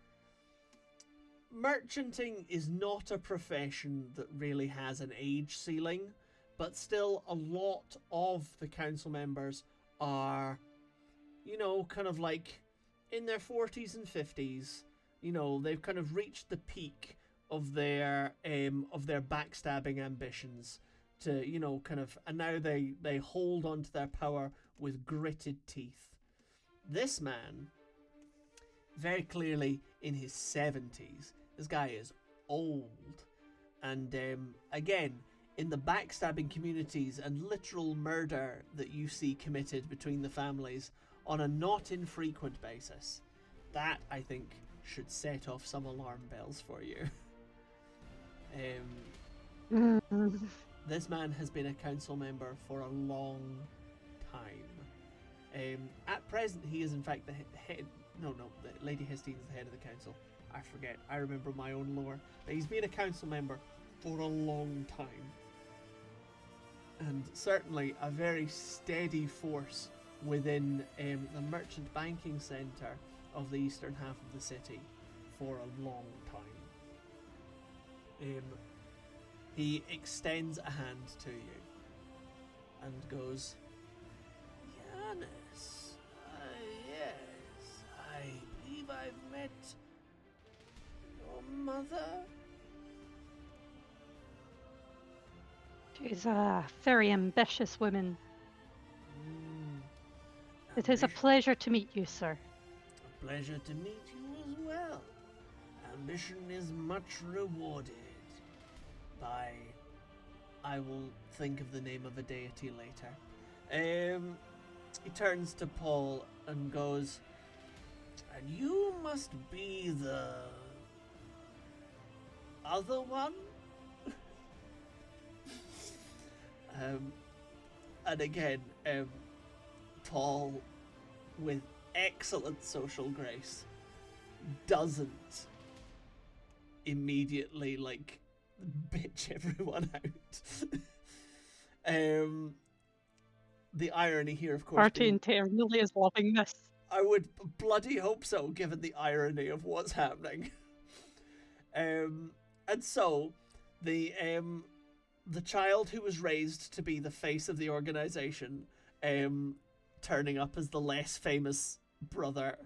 merchanting is not a profession that really has an age ceiling, but still a lot of the council members are, kind of like in their 40s and 50s. They've kind of reached the peak of their backstabbing ambitions to, and now they hold on to their power with gritted teeth. This man, very clearly in his 70s, this guy is old. And again, in the backstabbing communities and literal murder that you see committed between the families on a not infrequent basis, that, I think, should set off some alarm bells for you. This man has been a council member for a long time. At present, he is in fact the head. No, Lady Hestine is the head of the council. I forget. I remember my own lore. But he's been a council member for a long time. And certainly a very steady force within the merchant banking centre of the eastern half of the city for a long time. He extends a hand to you and goes, Yanis, yes, I believe I've met your mother. She's a very ambitious woman. It is a pleasure to meet you, sir. A pleasure to meet you as well. Ambition is much rewarded by... I will think of the name of a deity later. He turns to Paul and goes, and you must be the... other one? And again, Paul, with excellent social grace, doesn't immediately, bitch everyone out. The irony here, of course, Arty internally is loving this. I would bloody hope so, given the irony of what's happening. And so, the child who was raised to be the face of the organization, turning up as the less famous brother,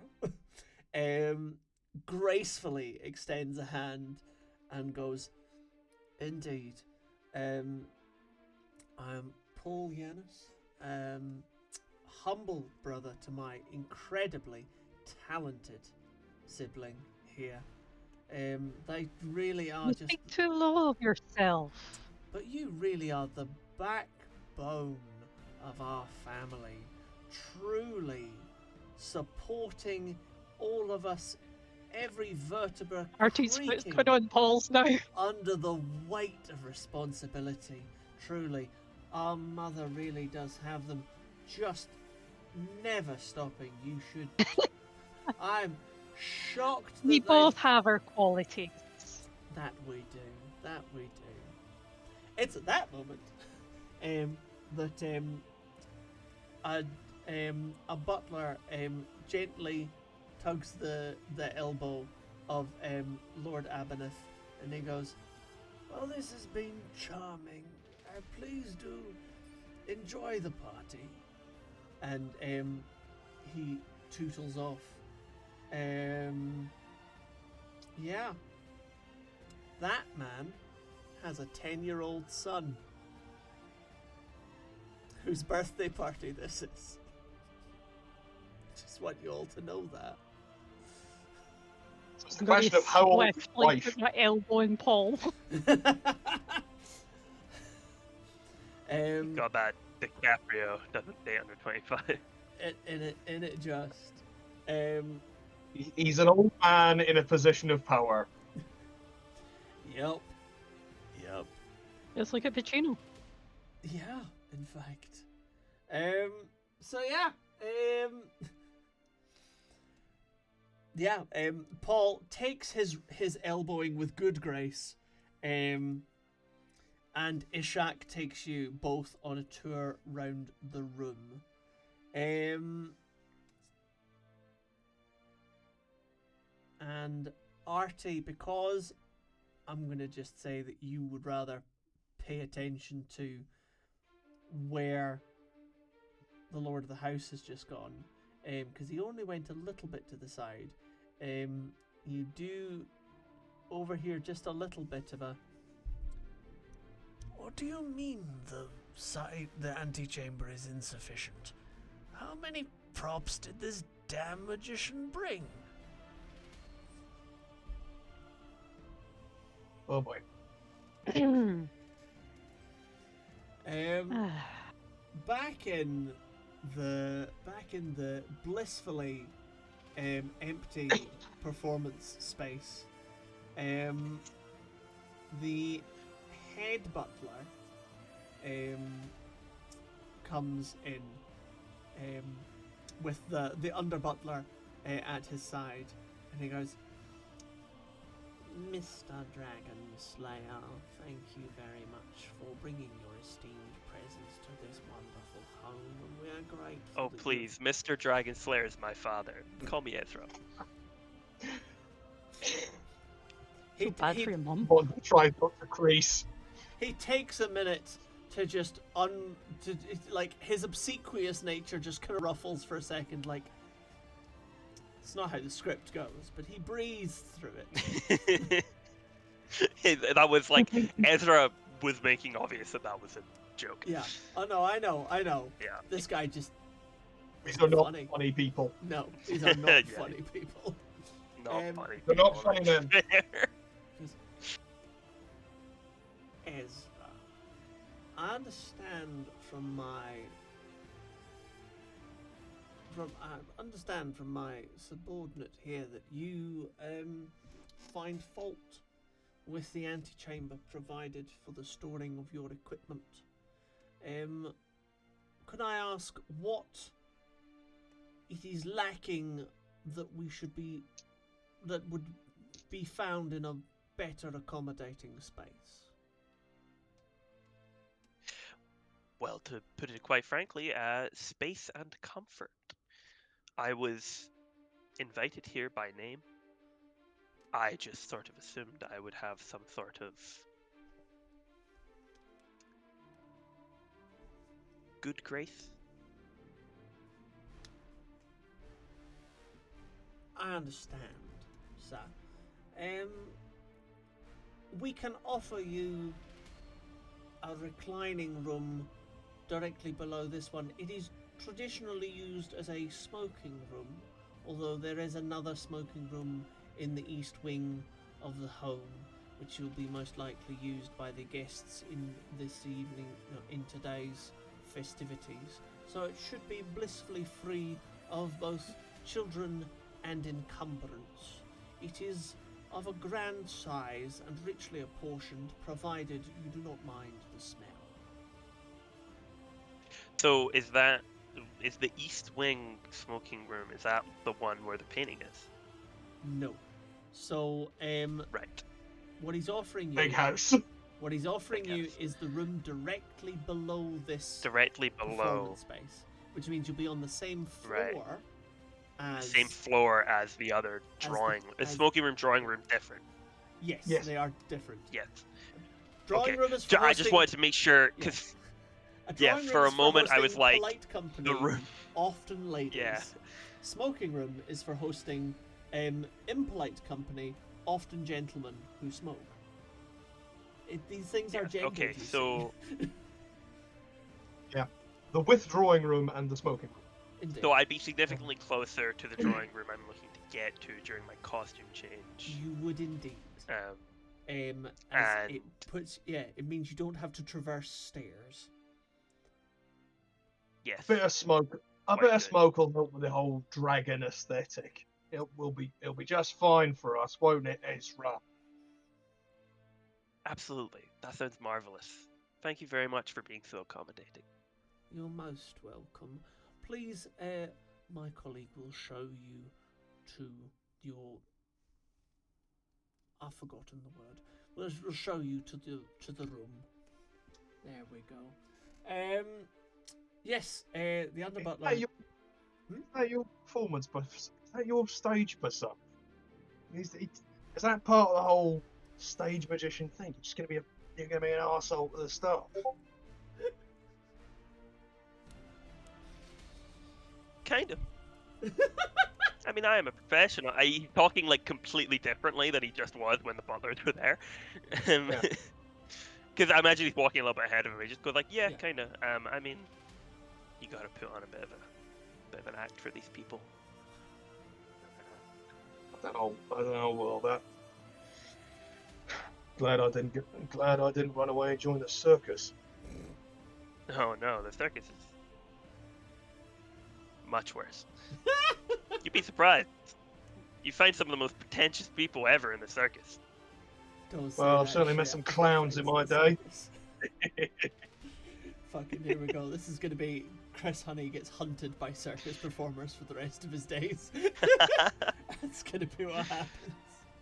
gracefully extends a hand and goes, indeed, I'm Paul Yanis, humble brother to my incredibly talented sibling here. They really are You just... speak too low of yourself. But you really are the backbone of our family, truly supporting all of us, every vertebra Arty's foot's creaking put on Paul's now. under the weight of responsibility. Truly, our mother really does have them just never stopping. You should... I'm shocked that We they- both have our qualities. That we do. That we do. It's at that moment that a butler gently tugs the elbow of Lord Abagini, and he goes, well, this has been charming. Please do enjoy the party. And he tootles off. Yeah. That man has a 10-year-old son whose birthday party this is. Just want you all to know that. So it's the question of how old is his wife. Put my elbow in Paul. Got that DiCaprio doesn't stay under 25. And it just He's an old man in a position of power. Yep. Just look at Pacino. Yeah, in fact. So yeah. Paul takes his elbowing with good grace. And Ishak takes you both on a tour round the room. And Arty, because I'm going to just say that you would rather pay attention to where the Lord of the House has just gone, because he only went a little bit to the side. You do overhear just a little bit of a... What do you mean the antechamber is insufficient? How many props did this damn magician bring? Oh boy. Back in the blissfully empty performance space, the head butler comes in with the under butler at his side, and he goes, Mr. Dragon Slayer, thank you very much for bringing your esteemed presence to this wonderful home, and we are grateful. Oh, please, Mr. Dragon Slayer is my father. Call me Ezra. So bad for your mum. Try not to crease. He takes a minute to just like his obsequious nature just kind of ruffles for a second, like it's not how the script goes, but he breathes through it. That was like Ezra was making obvious that was a joke. Yeah. Oh no, I know. Yeah. This guy just These are not funny people. No, these are not Yeah. funny people. Not funny. They're not people, funny men. Ezra, I understand from my subordinate here that you find fault with the antechamber provided for the storing of your equipment. Could I ask what it is lacking that would be found in a better accommodating space? Well, to put it quite frankly, space and comfort. I was invited here by name. I just sort of assumed I would have some sort of good grace. I understand, sir. We can offer you a reclining room directly below this one. It is traditionally used as a smoking room, although there is another smoking room in the east wing of the home, which will be most likely used by the guests in this evening, in today's festivities. So it should be blissfully free of both children and encumbrance. It is of a grand size and richly apportioned, provided you do not mind the smell. So is the east wing smoking room, is that the one where the painting is? No. So, Right. what he's offering you... Big house. What he's offering Big you house. is the room directly below this Directly below. performance space, which means you'll be on the same floor Right. as... Same floor as the other drawing. The smoking room, drawing room, different. Yes, Yes. they are different. Yes. Drawing Okay. room is for I just hosting- wanted to make sure, because yeah, drawing for room a is moment I was hosting like, polite company, the room. often ladies. Yeah. Smoking room is for hosting impolite company, often gentlemen who smoke. These things are Yes, gendered. okay, you so- see. The withdrawing room and the smoking room. Indeed. So I'd be significantly closer to the drawing room I'm looking to get to during my costume change. You would indeed. Um, As it And- puts, it means you don't have to traverse stairs. yes. Bit of smoke A quite bit of good. smoke will help with the whole dragon aesthetic. It'll be just fine for us, won't it, Ezra? Absolutely. That sounds marvelous. Thank you very much for being so accommodating. You're most welcome. Please, my colleague will show you to your. I've forgotten the word. We'll show you to the room. There we go. Yes. The under butler. Your performance, but is that your stage persona? Is that part of the whole stage magician thing? You're gonna be an arsehole to the staff. Kind of. I mean, I am a professional. He's talking like completely differently than he just was when the butlers were there. Because I imagine he's walking a little bit ahead of him. He just goes like, "Yeah, kind of. I mean, you got to put on a bit of an act for these people." I don't know all that. Glad I didn't run away and join the circus. Oh no, the circus is much worse. You'd be surprised. You find some of the most pretentious people ever in the circus. Well, I've certainly met some clowns in my day. Fucking here we go. This is gonna be Chris Honey gets hunted by circus performers for the rest of his days. That's gonna be what happens.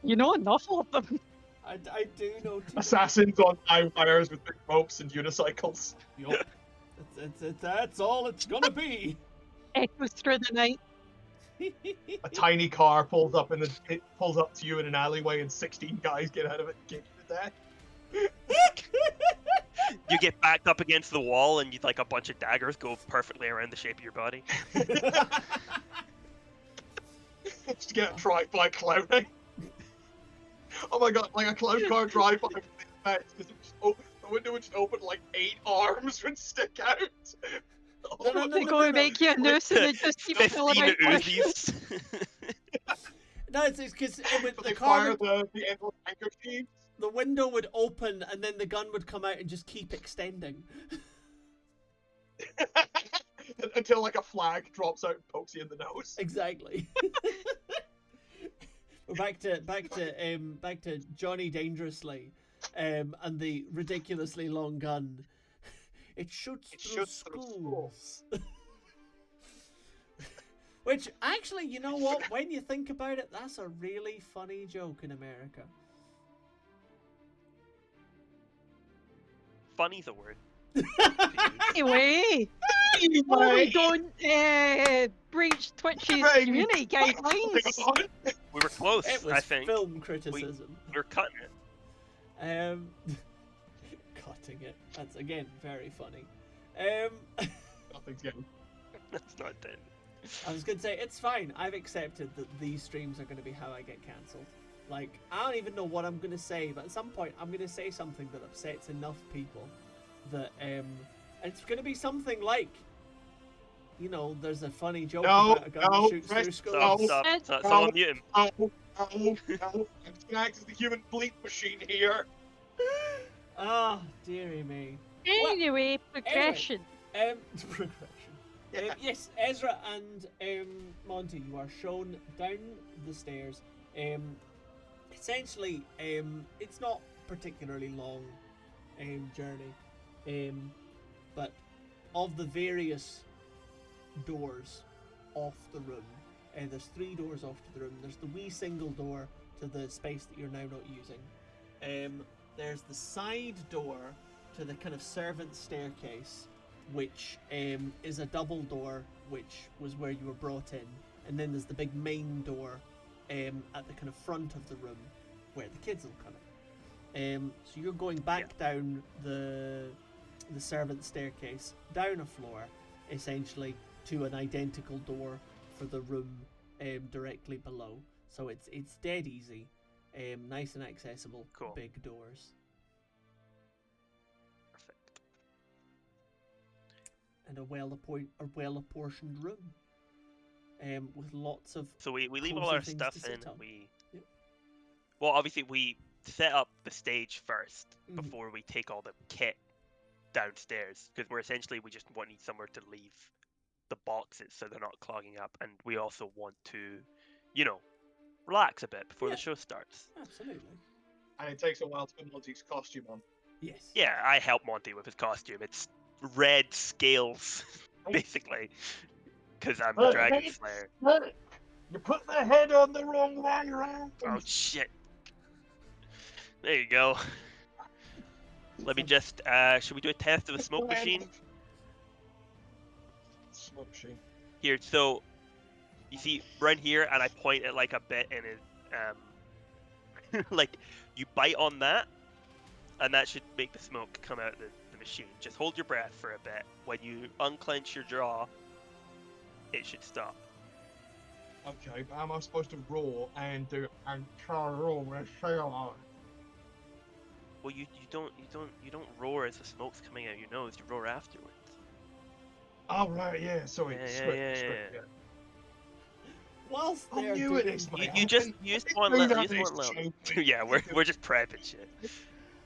You know enough of them. I do know. Assassins on high wires with big ropes and unicycles. Yup. That's all it's gonna be. Echoes through the night. A tiny car pulls up to you in an alleyway, and 16 guys get out of it and kick you to death. You get backed up against the wall, and a bunch of daggers go perfectly around the shape of your body. Just get tried by clowning. Oh my god, like a clown car drive by because the window would just open, like 8 arms would stick out. They go and make you a noose and they just keep 15 filling out Uzis. No, it's because the car the endless handkerchiefs. The window would open and then the gun would come out and just keep extending. Until like a flag drops out and pokes you in the nose. Exactly. back to Johnny Dangerously, and the ridiculously long gun. It shoots through schools. Which actually, you know what? When you think about it, that's a really funny joke in America. Funny's a word. Anyway, we don't breach Twitch's community guidelines. We were close, It was I think. film criticism. We were cutting it. Cutting it. That's again very funny. Nothing's getting. That's not dead. I was gonna say it's fine. I've accepted that these streams are gonna be how I get cancelled. Like, I don't even know what I'm gonna say, but at some point I'm gonna say something that upsets enough people that it's gonna be something like, you know, there's a funny joke about a gun that shoots through schools. Stop. Someone mute him. No. I'm just gonna act as the human bleep machine here. Ah, dearie me. Anyway, progression. Progression. Yes, Ezra and Monty, you are shown down the stairs. Essentially, it's not particularly long journey, but of the various doors off the room, there's 3 doors off to the room. There's the wee single door to the space that you're now not using. There's the side door to the kind of servant staircase, which is a double door, which was where you were brought in, and then there's the big main door at the kind of front of the room where the kids will come in. So you're going back down the servant staircase, down a floor, essentially, to an identical door for the room directly below. So it's dead easy, nice and accessible, cool. Big doors. Perfect. And a well-apportioned room, with lots of. So we leave cozy all our things stuff to sit in. on. Yep. Well, obviously we set up the stage first Mhm. before we take all the kit downstairs, because we just want somewhere to leave the boxes so they're not clogging up, and we also want to, you know, relax a bit before Yeah. the show starts. Absolutely. And it takes a while to put Monty's costume on. Yes. Yeah, I help Monty with his costume. It's red scales, basically, because I'm the Dragon Slayer. You put the head on the wrong way around. Oh shit! There you go. Let me just. Should we do a test of the smoke machine? Smoke machine. Here, so you see right here, and I point at like a bit in it. Like you bite on that, and that should make the smoke come out of the machine. Just hold your breath for a bit. When you unclench your jaw, it should stop. Okay, but am I supposed to roar and try to roar with a sail on? Well, you don't roar as the smoke's coming out your nose. You roar afterwards. Oh right, yeah. Sorry, Yeah, script, yeah. script, yeah. Whilst I'm they're new at doing this, that- mate. You just want little. Yeah, we're just prepping shit.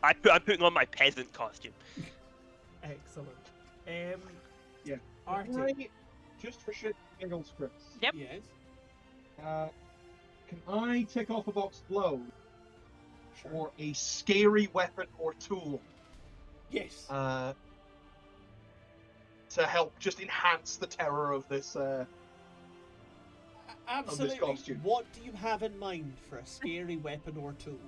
I'm putting on my peasant costume. Excellent. Yeah. Arty. Right, just for shit, giggles, Chris. Yep. Yes. Can I tick off a box of blows Sure. or a scary weapon or tool Yes. to help just enhance the terror of this? Absolutely. costume. What do you have in mind for a scary weapon or tool?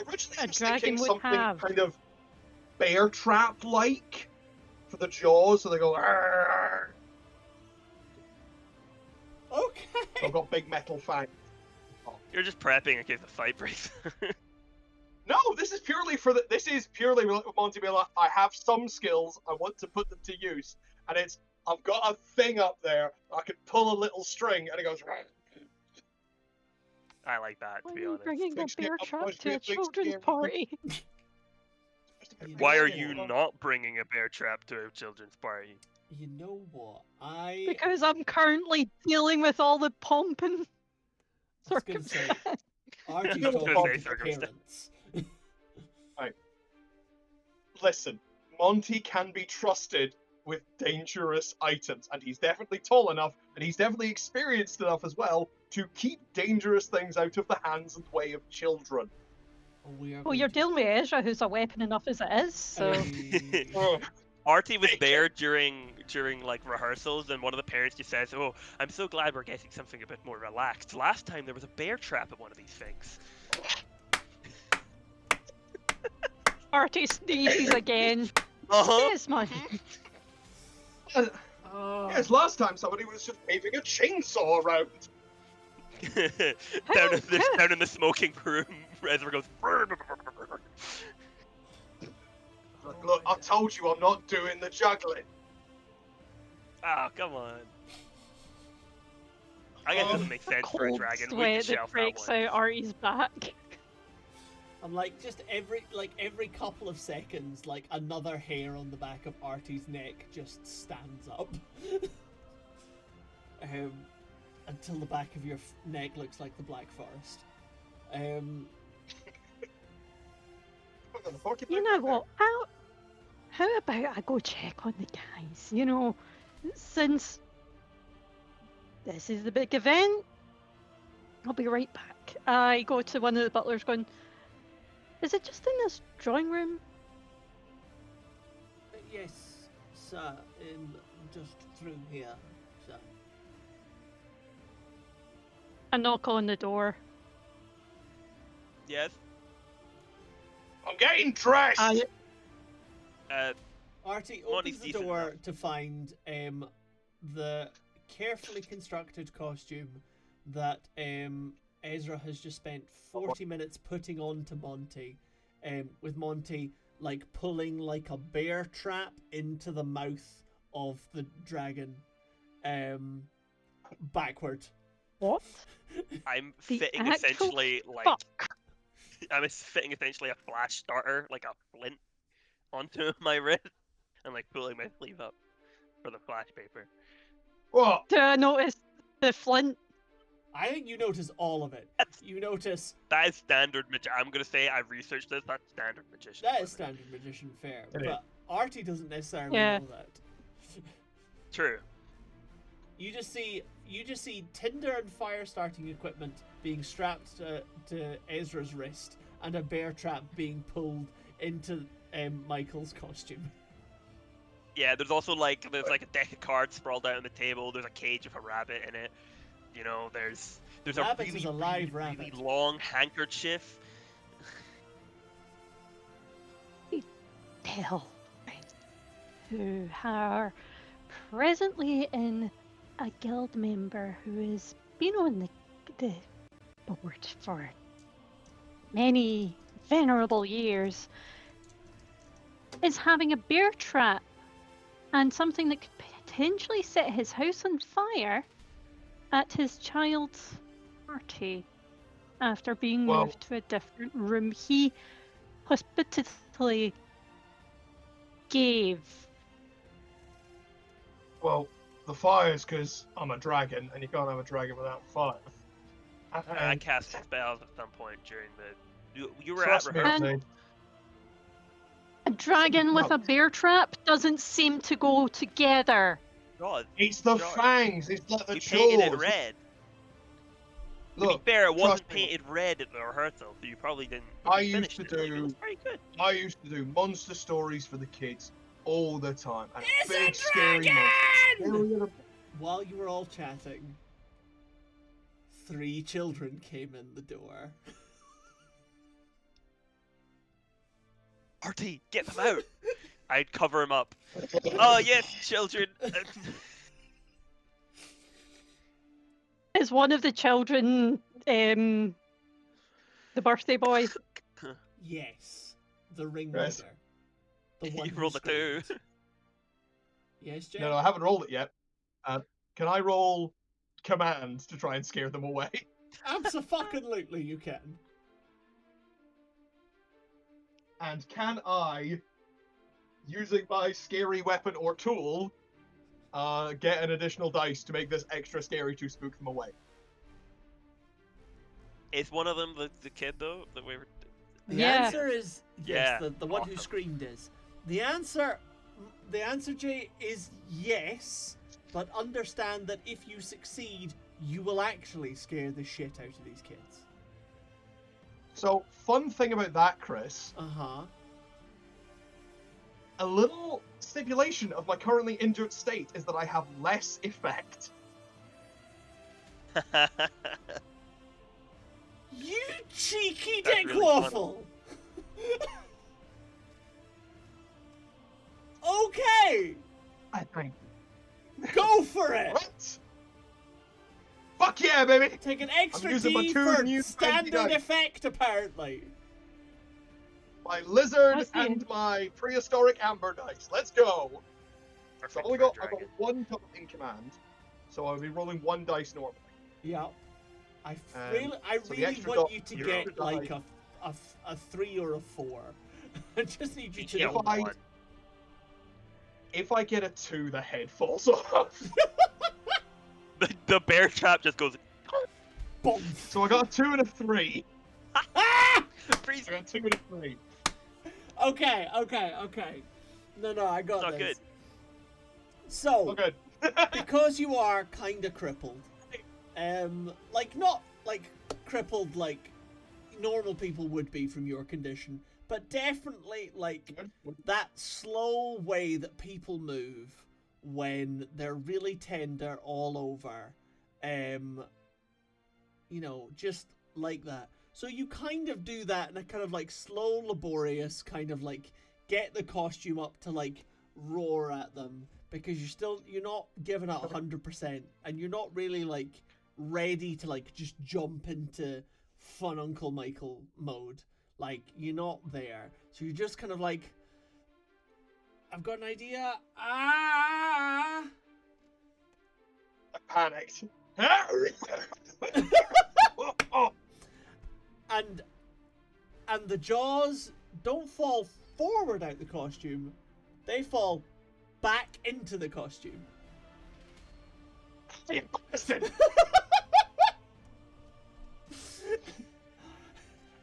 Originally, A I was dragon thinking would something have. kind of bear trap like for the jaws, so they go. "Arr!" Okay. I've got big metal fangs. You're just prepping in case the fight breaks. No, this is purely for the. This is purely Monty being like, I have some skills, I want to put them to use, and it's I've got a thing up there. I can pull a little string, and it goes. "Arr!" I like that, to Why be are you honest. bringing a Big bear snake, trap otherwise to we a have big children's scary- party? Why are You you know- not bringing a bear trap to a children's party? You know what? I Because I'm currently dealing with all the pomp and was gonna say, circumstance. Artie's You know talking what? to the Circumstance. parents. Listen, Monty can be trusted with dangerous items, and he's definitely tall enough, and he's definitely experienced enough as well to keep dangerous things out of the hands and way of children. We are Well, going you're to- dealing with Ezra, who's a weapon enough as it is, so... Oh, Arty was Make there during like rehearsals, and one of the parents just says, "Oh, I'm so glad we're getting something a bit more relaxed. Last time there was a bear trap at one of these things." Arty sneezes again. Uh-huh. Yes, man. Oh, yes, last time somebody was just waving a chainsaw around. down in the smoking room, Ezra goes. Like, look, I told you I'm not doing the juggling. Oh, come on. I guess it doesn't make sense for a Cold dragon. We can sweat that shelf that breaks one. out Arty's back. I'm like just every couple of seconds, like another hair on the back of Artie's neck just stands up. Until the back of your neck looks like the Black Forest. You know what? How about I go check on the guys? You know, since this is the big event, I'll be right back. I go to one of the butlers going, is it just in this drawing room? Yes, sir. Just through here, sir. I knock on the door. Yes. I'm getting dressed. Artie Monty's opens the decent door enough. to find the carefully constructed costume that Ezra has just spent 40 minutes putting on to Monty, with Monty like pulling like a bear trap into the mouth of the dragon, backward. What? I'm The fitting actual essentially like Fuck. I'm fitting essentially a flash starter, like a flint, onto my wrist, and like pulling my sleeve up for the flash paper. What? Do I notice the flint? I think you notice all of it. That's- You notice That is standard I'm gonna say I researched this. That's standard magician. that is equipment. standard magician fare, It is. but Artie doesn't necessarily Yeah. know that. True. You just see tinder and fire starting equipment being strapped to Ezra's wrist, and a bear trap being pulled into Michael's costume. Yeah, there's also like a deck of cards sprawled out on the table. There's a cage with a rabbit in it. You know, there's a Rabbit really, is a live really, rabbit. really long handkerchief. Tell who are presently in a guild member who has been on the board for many venerable years is having a bear trap and something that could potentially set his house on fire at his child's party after being Well- moved to a different room he hospitably gave. Well, the fire's because I'm a dragon, and you can't have a dragon without fire. I cast spells at some point during the. You were Trust at me, rehearsal. Nate. A dragon with a bear trap doesn't seem to go together. God, It's the George, fangs. It's like the you painted it jaws. red. To Look, be fair, it wasn't trust me. painted red at the rehearsal, so you probably didn't. I finish used to it. It was do- very good. I used to do monster stories for the kids all the time. And It's big a scary dragon! monster. While you were all chatting, 3 children came in the door. Arty, get them out! I'd cover him up. Oh yes, children. Is one of the children the birthday boy? Yes, the ringleader. Yes. The one You who rolled a 2. screamed. Yes, Jay? No, I haven't rolled it yet. Can I roll commands to try and scare them away? Absolutely, you can. And can I, using my scary weapon or tool, get an additional dice to make this extra scary to spook them away? Is one of them the kid though that we were? The Yeah. answer is yes. Yeah, The one who awesome. screamed is. The answer, Jay, is yes. But understand that if you succeed, you will actually scare the shit out of these kids. So, fun thing about that, Chris, Uh-huh. a little stipulation of my currently injured state is that I have less effect. You cheeky That's dick really waffle! Okay! I think. Go for it! What? Fuck yeah, baby! Take an extra using my D two for new standard 20 dice. effect, apparently. My lizard That's the- and my prehistoric amber dice. Let's go! So Perfect I've for a got dragon. one in command, so I'll be rolling 1 dice normally. Yeah. I So the really extra want dot- you to your get extra like die. a 3 or a 4. I just need you to Yeah, know. I- one. If I get a 2, the head falls off. The bear trap just goes. Boom. So I got a 2 and a 3. Ah! Freeze. I got a 2 and a 3. Okay. No, I got Not this. good. So, Oh, good. because you are kind of crippled, like not like crippled like normal people would be from your condition, but definitely like that slow way that people move when they're really tender all over, you know, just like that. So you kind of do that in a kind of like slow, laborious kind of like get the costume up to like roar at them, because you're not giving it 100%, and you're not really like ready to like just jump into fun Uncle Michael mode. Like, you're not there, so you're just kind of like, I've got an idea. I panicked. Oh, And the jaws don't fall forward out the costume, they fall back into the costume. you bastard.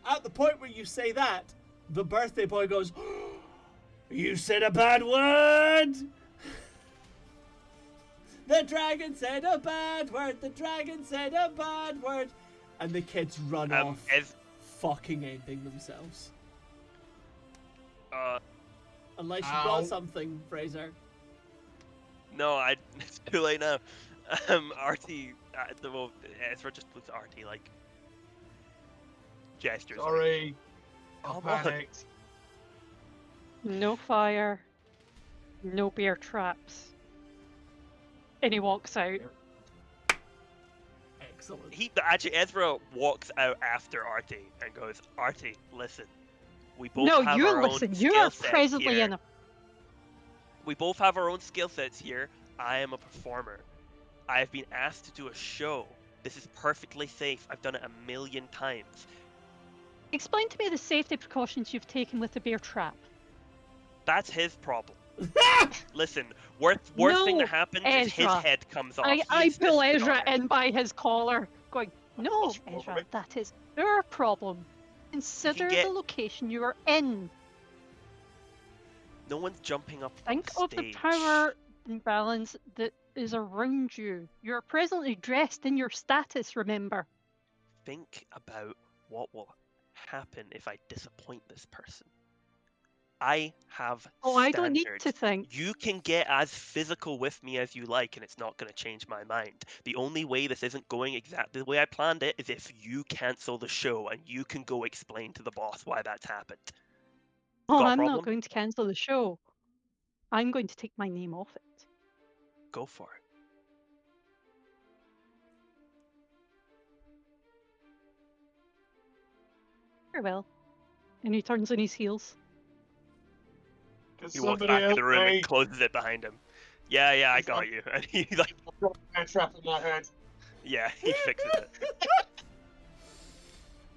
At the point where you say that, the birthday boy goes, "You said a bad word!" The dragon said a bad word. The dragon said a bad word. And the kids run off, fucking ending themselves. Unless you got something, Fraser. No, it's too late now. Arty, Ezra just looks at Arty like gestures. Sorry, Come I on. panicked. No fire. No bear traps. And he walks out. Excellent. Ezra walks out after Arty and goes, Arty, listen. We both No, have you our listen. own You skill are sets presently here. in a. We both have our own skill sets here. I am a performer. I have been asked to do a show. This is perfectly safe. I've done it 1,000,000 times. Explain to me the safety precautions you've taken with the bear trap. That's his problem. Listen, worst thing that happens is his Ezra. head comes off. I He's pull just Ezra honest. in by his collar, going, "No, What's wrong with Ezra, me? that is your problem. Consider get- the location you are in. No one's jumping up Think on of the stage. power imbalance that is around you. You are presently dressed in your status, remember." Think about what will happen if I disappoint this person. I have Oh, I don't need standards. to think. You can get as physical with me as you like, and it's not going to change my mind. The only way this isn't going exactly the way I planned it is if you cancel the show and you can go explain to the boss why that's happened. Oh, Got a I'm problem? not going to cancel the show. I'm going to take my name off it. Go for it. Very well. And he turns on his heels. He walks back in the room and closes it behind him. Yeah, I He's got like- you. And he like, I've got a trap in my head. yeah, he fixes it.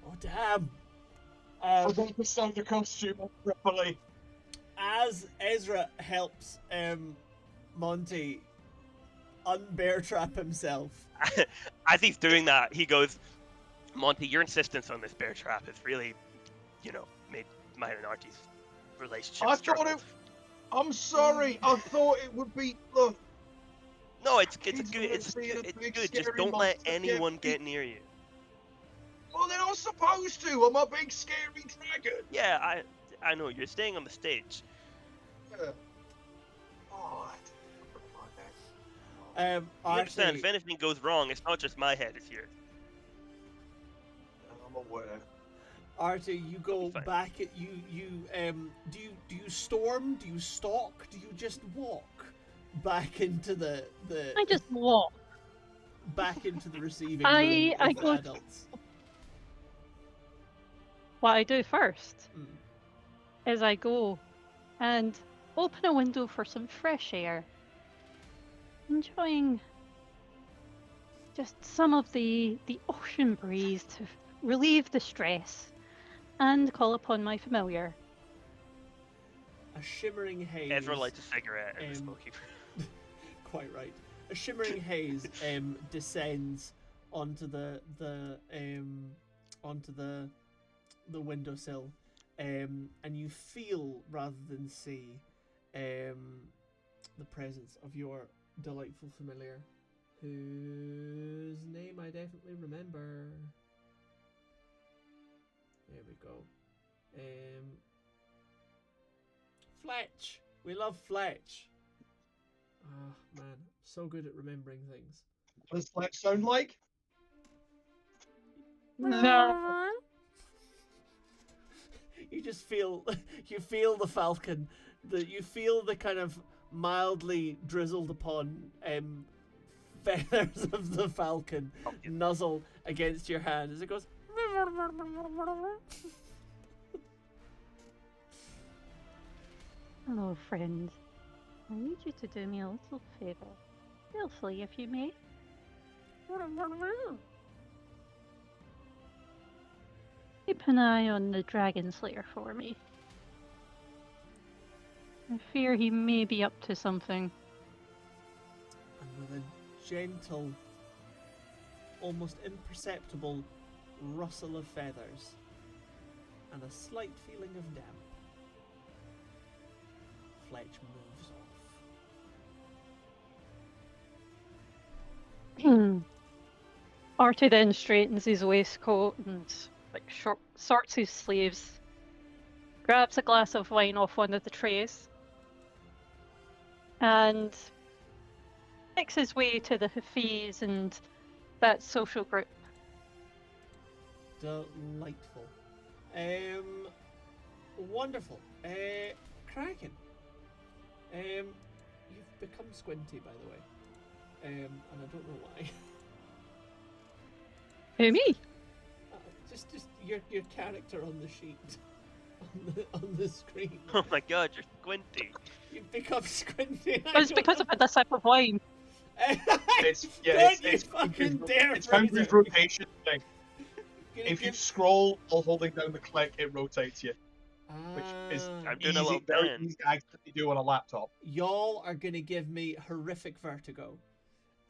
Oh, damn. I'm going to sew the costume up properly. As Ezra helps Monty unbear trap himself, As he's doing that, he goes, Monty, your insistence on this bear trap has really, made mine and Arty's relationship I struggle. thought I'm sorry. I thought it would be. Look, No, it's He's good. gonna It's see the good. big Just scary don't let monster anyone get get near you. well, they're not supposed to. I'm a big scary dragon. Yeah, I know. You're staying on the stage. Yeah. Oh, I didn't like that. You understand? If Arty, anything goes wrong, it's not just my head; it's yours. I'm aware. Arty, you go Fine. back at you. Do you storm? Do you stalk? Do you just walk back into the I just walk. back into the receiving I room of the go- adults? What I do first Mm. is I go and open a window for some fresh air. Enjoying just some of the ocean breeze to relieve the stress and call upon my familiar. A shimmering haze. Ezra lights a cigarette and is um, smoking. Quite right. A shimmering haze descends onto the windowsill, and you feel rather than see the presence of your delightful familiar, whose name I definitely remember. There we go. Fletch. We love Fletch. Ah, man, so good at remembering things. What does Fletch sound like? No. You just feel, you feel the falcon, you feel the kind of mildly drizzled upon feathers of the falcon nuzzle against your hand as it goes. Hello, friend. I need you to do me a little favor. Stealthily, if you may. Keep an eye on the dragon slayer for me. I fear he may be up to something. And with a gentle, almost imperceptible rustle of feathers and a slight feeling of damp, Fletch moves off. Arty then straightens his waistcoat and sorts his sleeves, grabs a glass of wine off one of the trays, and makes his way to the Hafiz and that social group. Delightful. Wonderful. Kraken. You've become squinty, by the way. And I don't know why. Who, me? Just your character on the sheet, on the screen. Oh my god, you're squinty. You've become squinty. It's because of this type of wine. It's fucking dare. It's Foundry's rotation thing. Gonna If you give- scroll while holding down the click, it rotates you, which is Ah, I'm doing a little very bend. easy to actually do on a laptop. y'all are gonna give me horrific vertigo.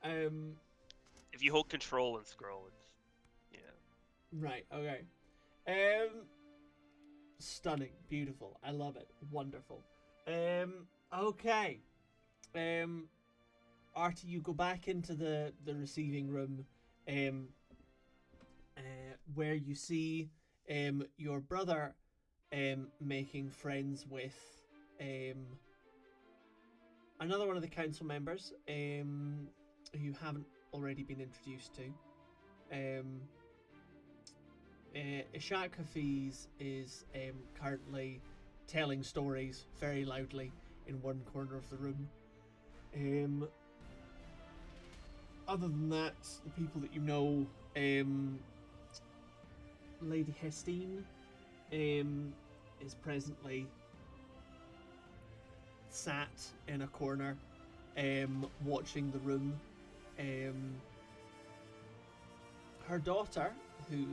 If you hold control and scroll, it's Right. Okay. Stunning, beautiful. I love it. Wonderful. Okay. Arty, you go back into the receiving room, where you see your brother making friends with another one of the council members who you haven't already been introduced to. Ishaq Hafiz is currently telling stories very loudly in one corner of the room. Other than that, the people that you know, Lady Hestine is presently sat in a corner watching the room. Her daughter, who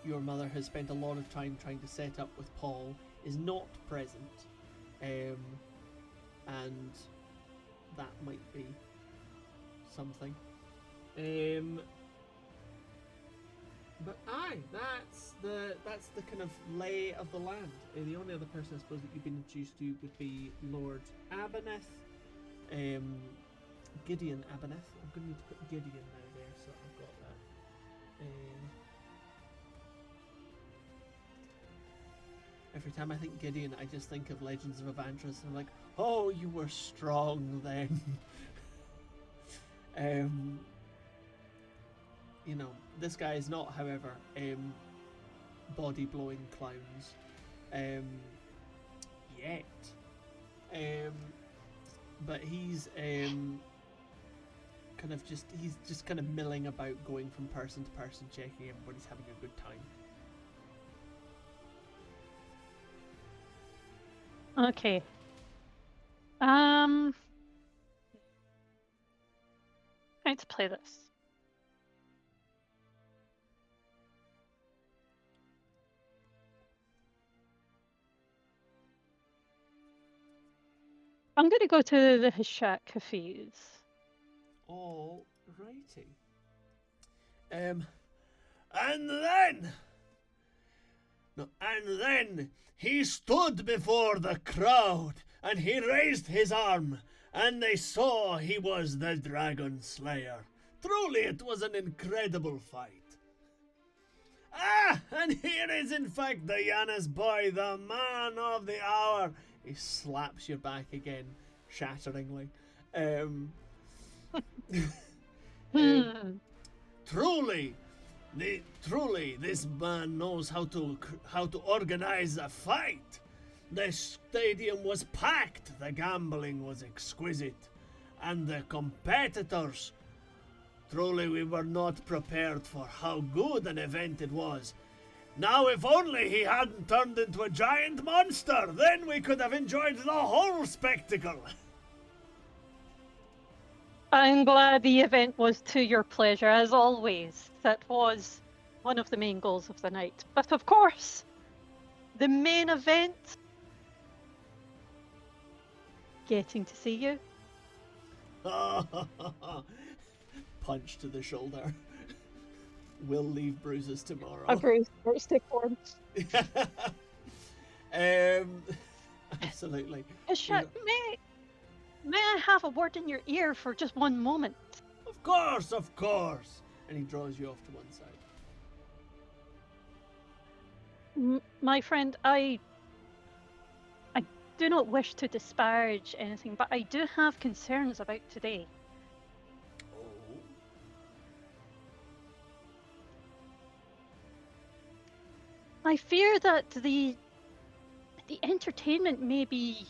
your mother has spent a lot of time trying to set up with Paul, is not present, and that might be something. But aye, that's the kind of lay of the land. The only other person I suppose that you've been introduced to would be Lord Abaneth, Gideon Abaneth. I'm going to need to put Gideon now there, so I've got that. Every time I think Gideon, I just think of Legends of Evandris, and I'm like, oh, you were strong then. You know, this guy is not, however, body-blowing clowns yet. But he's he's just kind of milling about, going from person to person, checking everybody's having a good time. Okay. How to play this? I'm going to go to the Hishak Hafiz. All righty. And then he stood before the crowd, and he raised his arm, and they saw he was the Dragon Slayer. Truly, it was an incredible fight. Ah, and here is in fact the Yanis boy, the man of the hour. He slaps you back again, shatteringly. Truly, this man knows how to organize a fight. The stadium was packed, the gambling was exquisite, and the competitors. Truly, we were not prepared for how good an event it was. Now, if only he hadn't turned into a giant monster, then we could have enjoyed the whole spectacle. I'm glad the event was to your pleasure, as always. That was one of the main goals of the night. But of course, the main event, getting to see you. Punch to the shoulder. Will leave bruises tomorrow. A bruise first take form. Absolutely. Shut me. May I have a word in your ear for just one moment? Of course, of course. And he draws you off to one side. My friend, I do not wish to disparage anything, but I do have concerns about today. Oh. I fear that the entertainment may be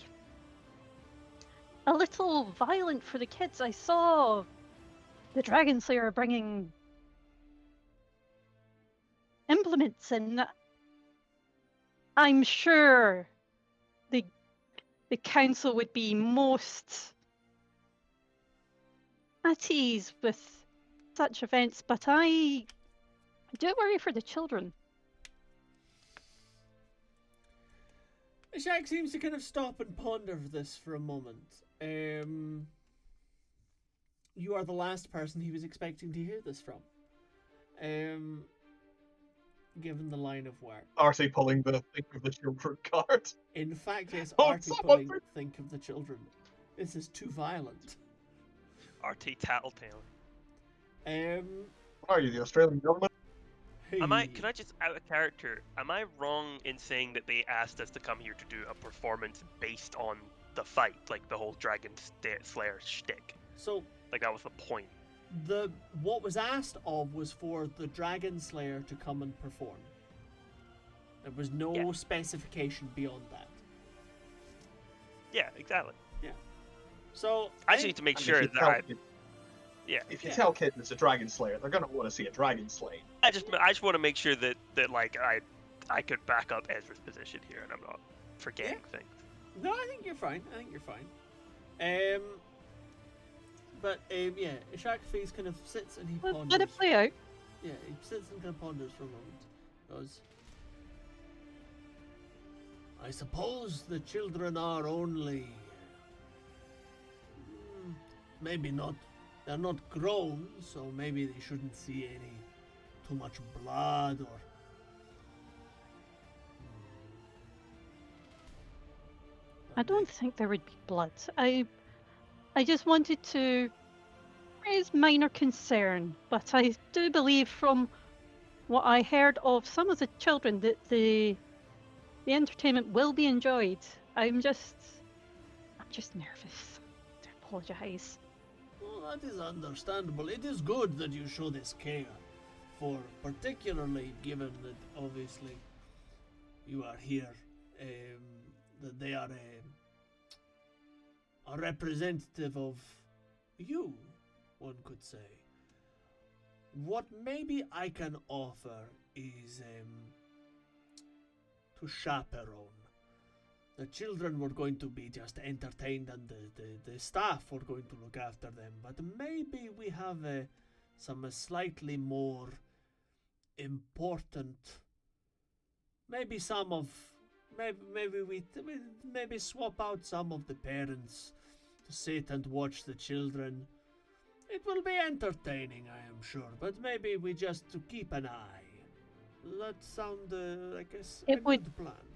a little violent for the kids. I saw the Dragon Slayer bringing implements, and I'm sure the council would be most at ease with such events, but I do worry for the children. Ishak seems to kind of stop and ponder this for a moment. You are the last person he was expecting to hear this from. Given the line of work. Arty pulling the Think of the Children card. In fact, yes, Oh, Arty someone pulling Think of the Children. This is too violent. Arty tattletale. Are you the Australian government? Can I just out of character? Am I wrong in saying that they asked us to come here to do a performance based on the fight, like the whole Dragon Slayer shtick? So, like that was the point. What was asked of was for the Dragon Slayer to come and perform. There was no specification beyond that. Yeah, exactly. Yeah. So I just need to make sure that if you tell kids it's a Dragon Slayer, they're gonna want to see a Dragon Slay. I just want to make sure that like I could back up Ezra's position here, and I'm not forgetting things. No, I think you're fine. But yeah, Ishak's face kind of sits and he ponders. Let it play out. Yeah, he sits and kind of ponders for a moment. Goes, I suppose the children are only... maybe not... They're not grown, so maybe they shouldn't see any too much blood or... I don't think there would be blood. I just wanted to raise minor concern, but I do believe from what I heard of some of the children that the entertainment will be enjoyed. I'm just nervous. I apologize. Well, that is understandable. It is good that you show this care, for particularly given that obviously you are here, that they are a representative of you, one could say. What maybe I can offer is to chaperone. The children were going to be just entertained and the staff were going to look after them, but maybe we have some slightly more important, maybe maybe swap out some of the parents to sit and watch the children. It will be entertaining, I am sure, but maybe we just to keep an eye. That sound like a good plan.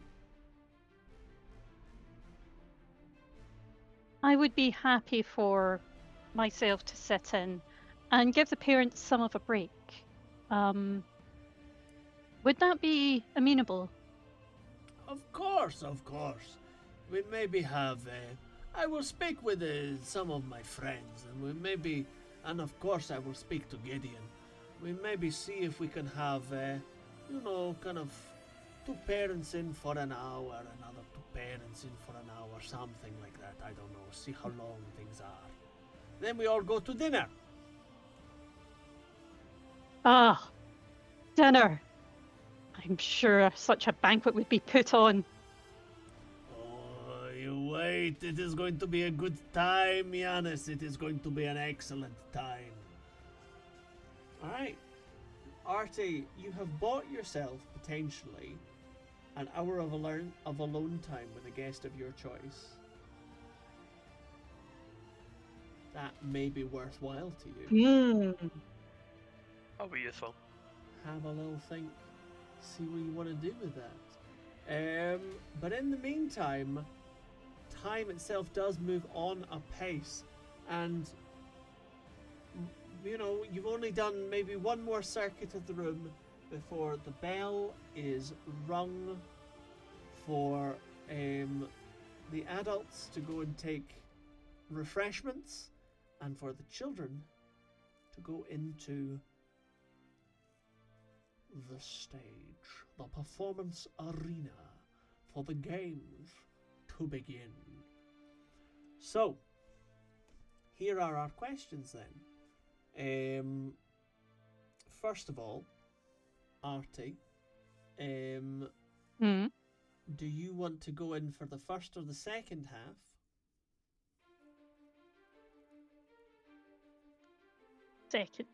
I would be happy for myself to sit in and give the parents some of a break. Would that be amenable? Of course. We maybe have... I will speak with some of my friends, and of course I will speak to Gideon. We maybe see if we can have, kind of two parents in for an hour, another two parents in for an hour, something like that. I don't know, see how long things are. Then we all go to dinner. Ah, dinner. I'm sure such a banquet would be put on. Oh, you wait. It is going to be a good time, Giannis. It is going to be an excellent time. Alright. Arty, you have bought yourself, potentially, an hour of alone time with a guest of your choice. That may be worthwhile to you. That'll be useful. Have a little think. See what you want to do with that. But in the meantime, time itself does move on a pace, and you know, you've only done maybe one more circuit of the room before the bell is rung for the adults to go and take refreshments, and for the children to go into the stage, the performance arena, for the games to begin. So, here are our questions then. First of all, Arty, do you want to go in for the first or the second half? Second.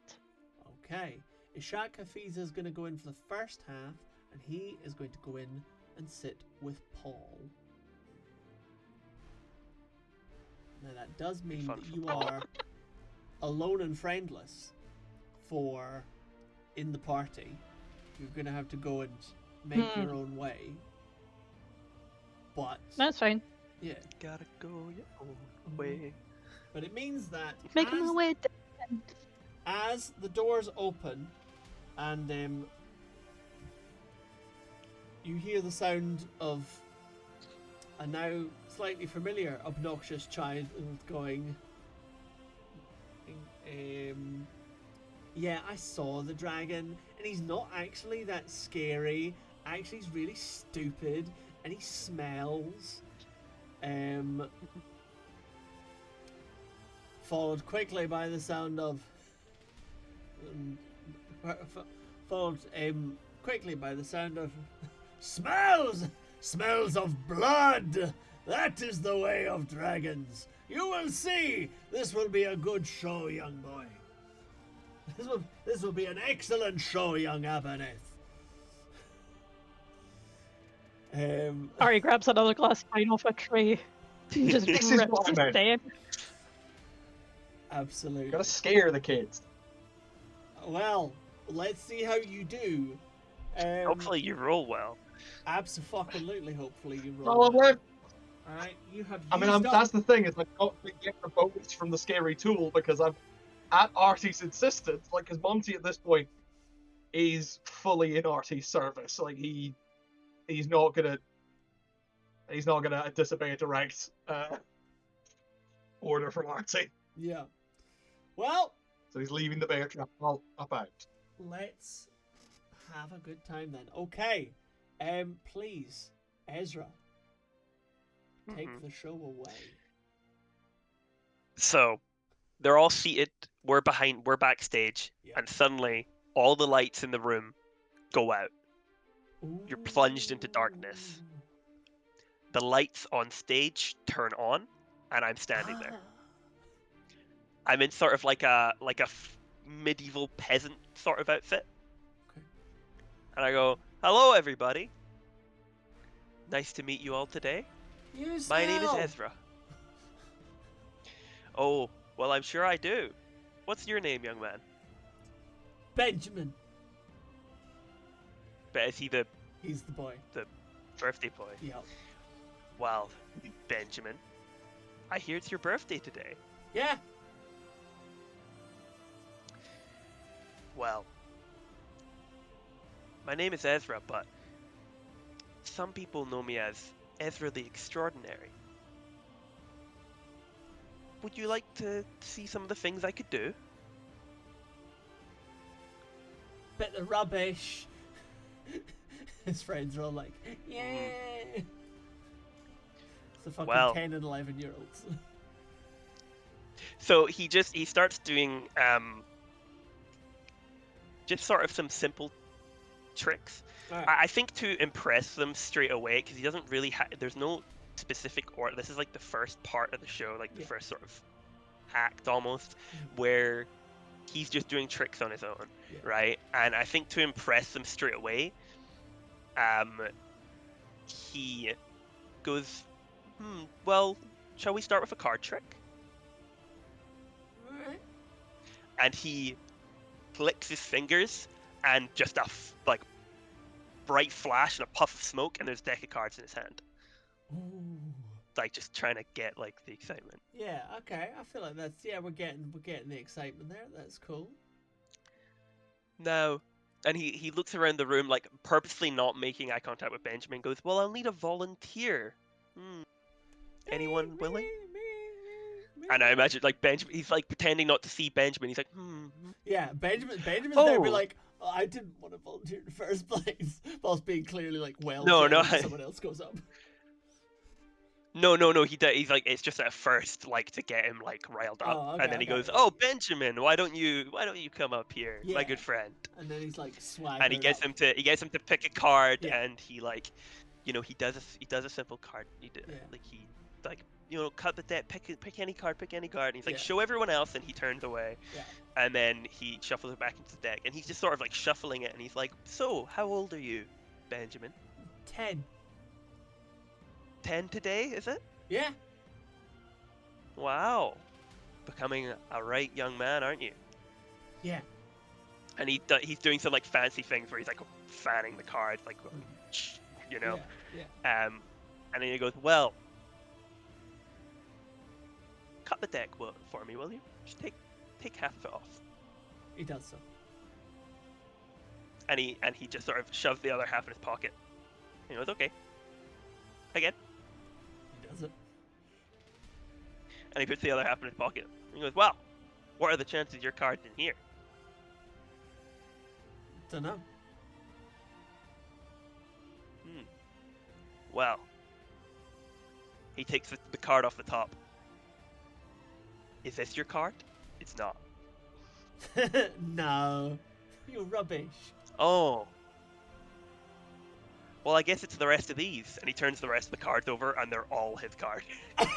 Okay. Ishak Hafiz is going to go in for the first half, and he is going to go in and sit with Paul. Now that does mean that you are alone and friendless for in the party. You're going to have to go and make your own way. But That's fine. yeah, Gotta go your own way. but it means that Making my way down. as the doors open and you hear the sound of a now slightly familiar obnoxious child going, yeah, I saw the dragon, and he's not actually that scary. Actually, he's really stupid, and he smells. Followed quickly by the sound of smells of blood. That is the way of dragons. You will see. This will be a good show, young boy. This will be an excellent show, young Abaneth. Arty grabs another glass of wine off a tray. And just This is rips what I it meant. down. Absolutely. Gotta scare the kids. Well, let's see how you do. Hopefully you roll well. Absolutely. Hopefully you roll. Probably. All right, you have. I mean, used up- that's the thing, is I've got to get the bonus from the scary tool because I'm at Arty's insistence. Like, because Monty at this point is fully in Arty's service. Like, he's not gonna disobey a direct order from Arty. Yeah. Well, So he's leaving the bear trap up out. let's have a good time then. Okay. Please, Ezra, take Mhm. the show away. So, they're all seated. We're backstage, Yeah. and suddenly all the lights in the room go out. You're plunged into darkness. Ooh. The lights on stage turn on, and I'm standing there. I'm in sort of like a medieval peasant sort of outfit. Okay. And I go, "Hello, everybody. Nice to meet you all today. You My name is smell. Ezra." "Oh, well, I'm sure I do. What's your name, young man?" Benjamin. But is he the He's the boy. birthday boy? Yeah. Well, Benjamin, I hear it's your birthday today. Yeah. Well, my name is Ezra, but some people know me as Ezra the Extraordinary. Would you like to see some of the things I could do? Bit of rubbish. His friends are all like, yeah. It's the fucking Well. 10 and 11-year-olds. So he starts doing just sort of some simple tricks. Alright. I think to impress them straight away, because he doesn't really there's no specific order. This is like the first part of the show, like the Yeah. first sort of act almost, where he's just doing tricks on his own, Yeah. right? And I think to impress them straight away, he goes, well, shall we start with a card trick? Alright. And he clicks his fingers, and just a like bright flash and a puff of smoke, and there's a deck of cards in his hand. Ooh. like just trying to get like the excitement. Yeah, okay. I feel like that's we're getting the excitement there. That's cool. No. And he looks around the room, like purposely not making eye contact with Benjamin, and goes, well, I'll need a volunteer. Anyone willing? Me. And I imagine like Benjamin, he's like pretending not to see Benjamin. He's like, Yeah, Benjamin's Oh. there, be like, oh, I didn't want to volunteer in the first place, whilst being clearly like well. No, trained no, when someone else goes up. No, he's like, it's just at first like to get him like riled up, Oh, okay, and then he okay. goes, oh, Benjamin, why don't you come up here, my Yeah. good friend? And then he's like swaggering. And he gets up. him to pick a card, Yeah. and he like, he does a simple card. Cut the deck, pick any card, and he's like, Yeah. show everyone else, and he turns away. Yeah. And then he shuffles it back into the deck, and he's just sort of like shuffling it, and he's like, so how old are you, Benjamin? 10. 10 today, is it? Yeah. Wow, becoming a right young man, aren't you? Yeah. And he's doing some like fancy things where he's like fanning the cards, like, Yeah. and then he goes, well, cut the deck for me, will you? Just take half of it off. He does so. And he just sort of shoves the other half in his pocket. He goes, okay. Again. He does it. And he puts the other half in his pocket. And he goes, well, what are the chances your card's in here? Dunno. Well, he takes the card off the top. Is this your card? It's not. No. You're rubbish. Oh. Well, I guess it's the rest of these. And he turns the rest of the cards over, and they're all his cards.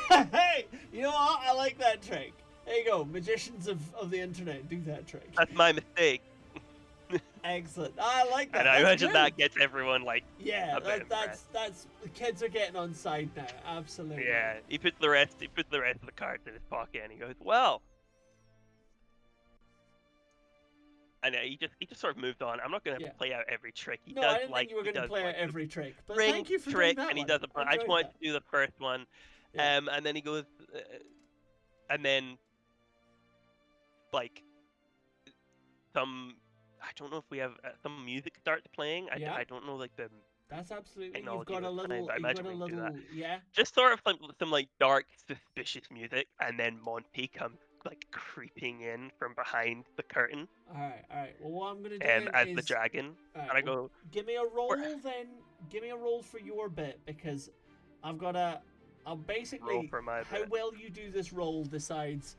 Hey! You know what? I like that trick. There you go. Magicians of the internet do that trick. That's my mistake. Excellent. I like that. And I That's imagine good. that gets everyone like, Yeah, a bit impressed. that's the kids are getting on side now. Absolutely. yeah. He puts the rest of the cards in his pocket, and he goes, well. And he just sort of moved on. I'm not gonna play out every trick. He No, does I didn't think you were going to play out every trick. But thank you for trick, doing that and he one. does the. I just wanted to do the first one, Yeah. and then he goes, and then like some. I don't know if we have some music starts playing. I don't know like the. That's absolutely. You've technology got a at the time, little. but I You've got imagine a we can do little. Yeah. Just sort of some like dark, suspicious music, and then Monty comes like creeping in from behind the curtain, All right. Well, what I'm going to do as is the dragon, all right, and I well, go, give me a roll then. Give me a roll for your bit because I've got a. I'll basically roll for my how bit. well you do this roll decides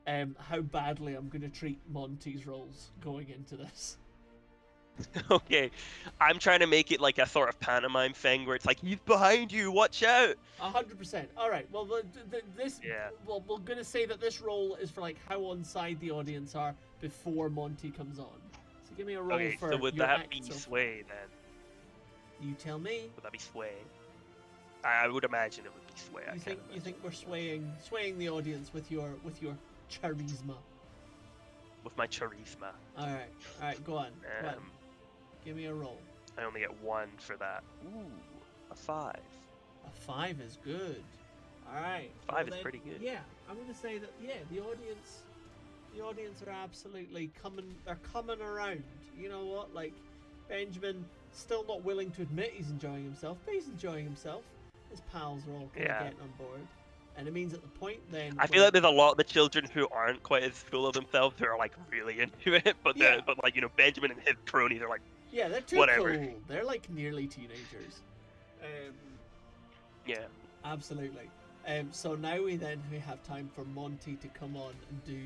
how badly I'm going to treat Monty's rolls going into this. Okay, I'm trying to make it like a sort of pantomime thing where it's like, he's behind you, watch out. 100%. All right. Well, this. Yeah. Well, we're gonna say that this roll is for like how on side the audience are before Monty comes on. So give me a roll Okay, for so would your that act be so far. sway then? You tell me. Would that be sway? I would imagine it would be sway. I can't You think imagine. we're swaying the audience with your charisma? With my charisma. All right. Go on. Go on. Um, Give me a roll. I only get 1 for that. Ooh, a 5. A 5 is good. All right. 5 is then, pretty good. Yeah, I'm gonna say that. Yeah, the audience are absolutely coming. They're coming around. You know what? Like Benjamin, still not willing to admit he's enjoying himself, but he's enjoying himself. His pals are all kind of getting on board, and it means at the point then. I feel like there's a lot of the children who aren't quite as full of themselves who are like really into it, but but like Benjamin and his cronies are like. Yeah, they're too whatever. cool. They're like nearly teenagers. Yeah. Absolutely. So now we have time for Monty to come on and do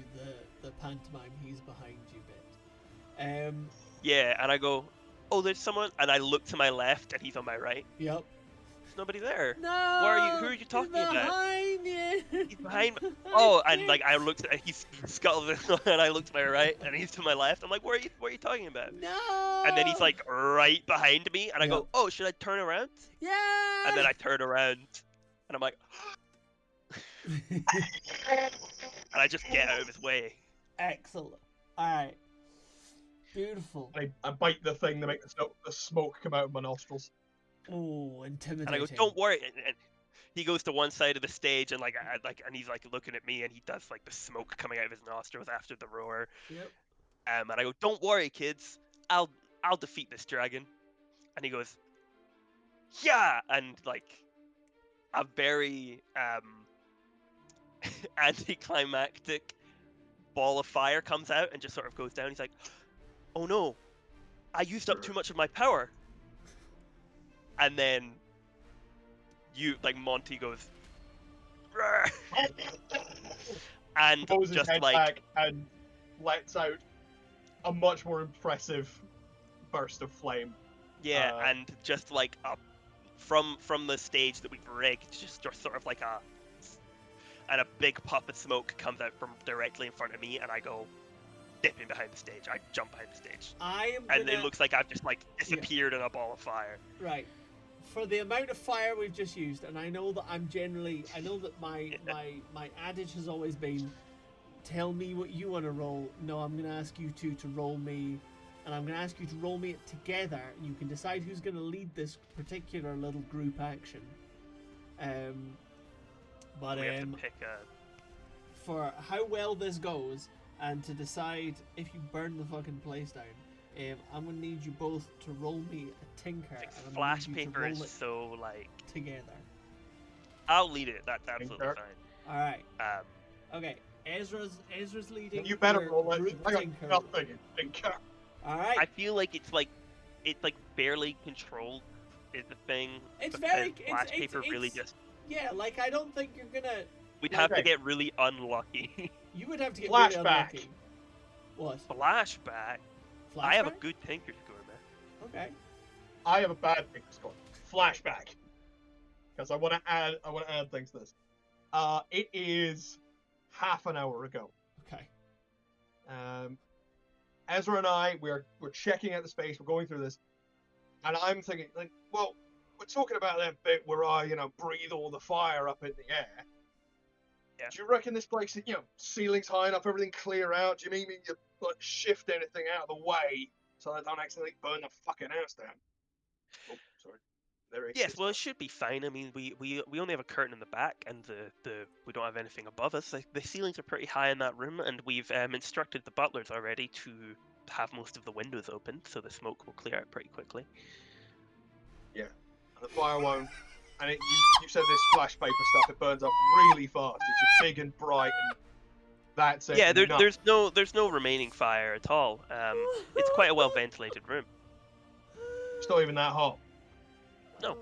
the pantomime he's behind you bit. Yeah, and I go, oh, there's someone, and I look to my left, and he's on my right. Yep. There's nobody there. No. Who are you talking about? Behind you. He's behind me. Oh, and like I looked, he's scuttled, and I looked to my right, and he's to my left. I'm like, what are you talking about? No. And then he's like right behind me, and I Yep. go, oh, should I turn around? Yeah. And then I turn around, and I'm like, and I just get out of his way. Excellent. All right. Beautiful. I bite the thing to make the smoke come out of my nostrils. Oh, intimidating. And I go, don't worry. he goes to one side of the stage and and he's like looking at me and he does like the smoke coming out of his nostrils after the roar. Yep. And I go, "Don't worry, kids. I'll defeat this dragon." And he goes, "Yeah!" And like a very anticlimactic ball of fire comes out and just sort of goes down. He's like, "Oh no, I used up too much of my power." And then Monty goes, "Rrr." And Pulls his just head back and lets out a much more impressive burst of flame. yeah, and just like from the stage that we've rigged, just sort of like a big puff of smoke comes out from directly in front of me, and I go dipping behind the stage. I jump behind the stage, and it looks like I've just like disappeared in a ball of fire. Right. For the amount of fire we've just used, and I know that I know that my adage has always been, tell me what you want to roll. No, I'm going to ask you two to roll me, and I'm going to ask you to roll me it together. You can decide who's going to lead this particular little group action. But we have to pick for how well this goes, and to decide if you burn the fucking place down, I'm gonna need you both to roll me a tinker. like, and I'm flash gonna need you to paper roll is it so like. together. I'll lead it. That's absolutely Tinker. fine. All right. Okay. Ezra's leading. You better your roll it. group I got tinker. nothing in tinker. All right. I feel like it's barely controlled is the thing. It's because very. flash paper really just. Yeah, like I don't think you're gonna. We'd have to Okay. get really unlucky. You would have to get really Flashback. unlucky. What? Flashback. Flashback? I have a good tinker score, man. Okay. I have a bad thing to score. Flashback. Because I want to add things to this. It is half an hour ago. Okay. Ezra and I, we're checking out the space. We're going through this, and I'm thinking, like, well, we're talking about that bit where I, breathe all the fire up in the air. Yeah. Do you reckon this place, ceiling's high enough, everything clear out? Do you mean you like shift anything out of the way so I don't accidentally burn the fucking house down? Oh, sorry. There it Yes, is. well, it should be fine. I mean, we only have a curtain in the back, and we don't have anything above us. Like, the ceilings are pretty high in that room, and we've instructed the butlers already to have most of the windows open, so the smoke will clear out pretty quickly. Yeah. And the fire won't. And you said this flash paper stuff, it burns up really fast. It's just big and bright, and that's it. Yeah, No. there's no remaining fire at all. It's quite a well ventilated room. It's not even that hot. No.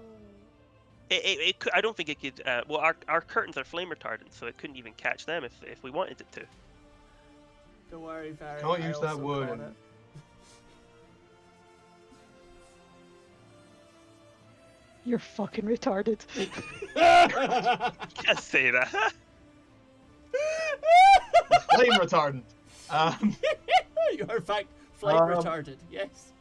It could, I don't think it could. Well, our curtains are flame retardant, so it couldn't even catch them if we wanted it to. Don't worry, Barry. Can't I use that also word caught in- it. You're fucking retarded. Can't say that. Flame retardant. You are in fact flame retarded. Yes.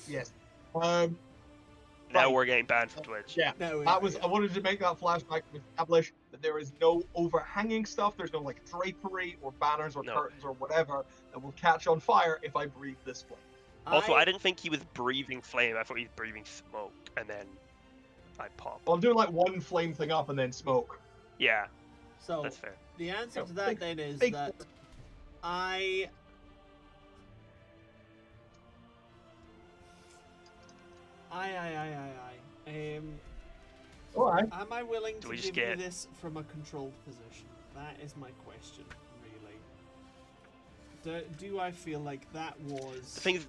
Yes. Now Right. we're getting banned from Twitch. Yeah. No. I wanted to make that flashback to establish that there is no overhanging stuff. There's no like drapery or banners or No. curtains or whatever that will catch on fire if I breathe this flame. Also, I didn't think he was breathing flame. I thought he was breathing smoke, and then I pop. Well, I'm doing like one flame thing up and then smoke. Yeah, So that's fair. the answer No, to that big- then is big- that I. All right. Am I willing Do to we just give you get- this from a controlled position? That is my question, really. Do I feel like that was The thing is,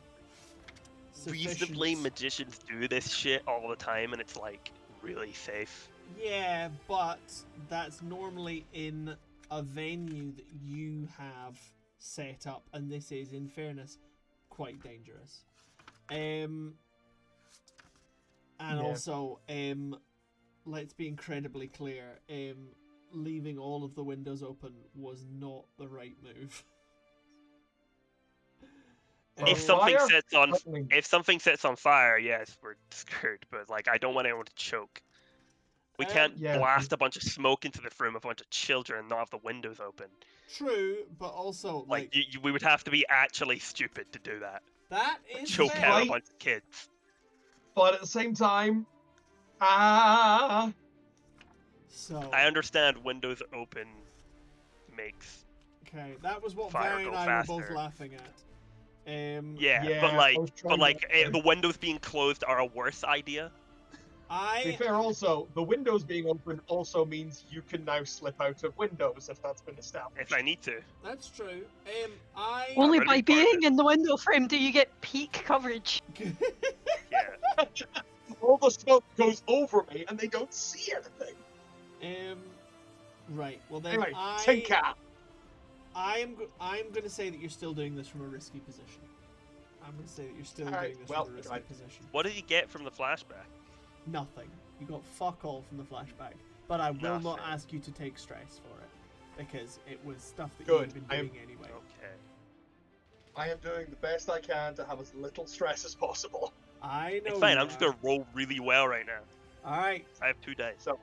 reasonably, sufficient? magicians do this shit all the time, and it's like really safe. Yeah, but that's normally in a venue that you have set up, and this is, in fairness, quite dangerous. And Yeah. also, let's be incredibly clear. Leaving all of the windows open was not the right move. If For something fire? sets on, Certainly. if something sets on fire, yes, we're screwed. But like, I don't want anyone to choke. We can't Yeah. blast a bunch of smoke into the room of a bunch of children and not have the windows open. True, but also Like, we would have to be actually stupid to do that. that is Choke fair. out Right. a bunch of kids. But at the same time, So. I understand windows open makes. Okay, that was what Fire Barry and go I were both faster. laughing at. Yeah, Yeah, but I was trying to- the windows being closed are a worse idea. To be fair, also, the windows being open also means you can now slip out of windows if that's been established. If I need to. That's true. I. Only gonna by be part of being it. in the window frame do you get peak coverage. Yeah. All the smoke goes over me and they don't see anything. Right. Well then, Anyway, I. Tinker! I'm going to say that you're still doing this from a risky position. I'm going to say that you're still Alright, doing this well, from a risky right. position. What did you get from the flashback? Nothing. You got fuck all from the flashback. But I will not Nothing. ask you to take stress for it. Because it was stuff that Good, you've been I'm- doing anyway. Okay. I am doing the best I can to have as little stress as possible. I know It's fine, you I'm just are. gonna roll really well right now. Alright. I have 2 dice. So,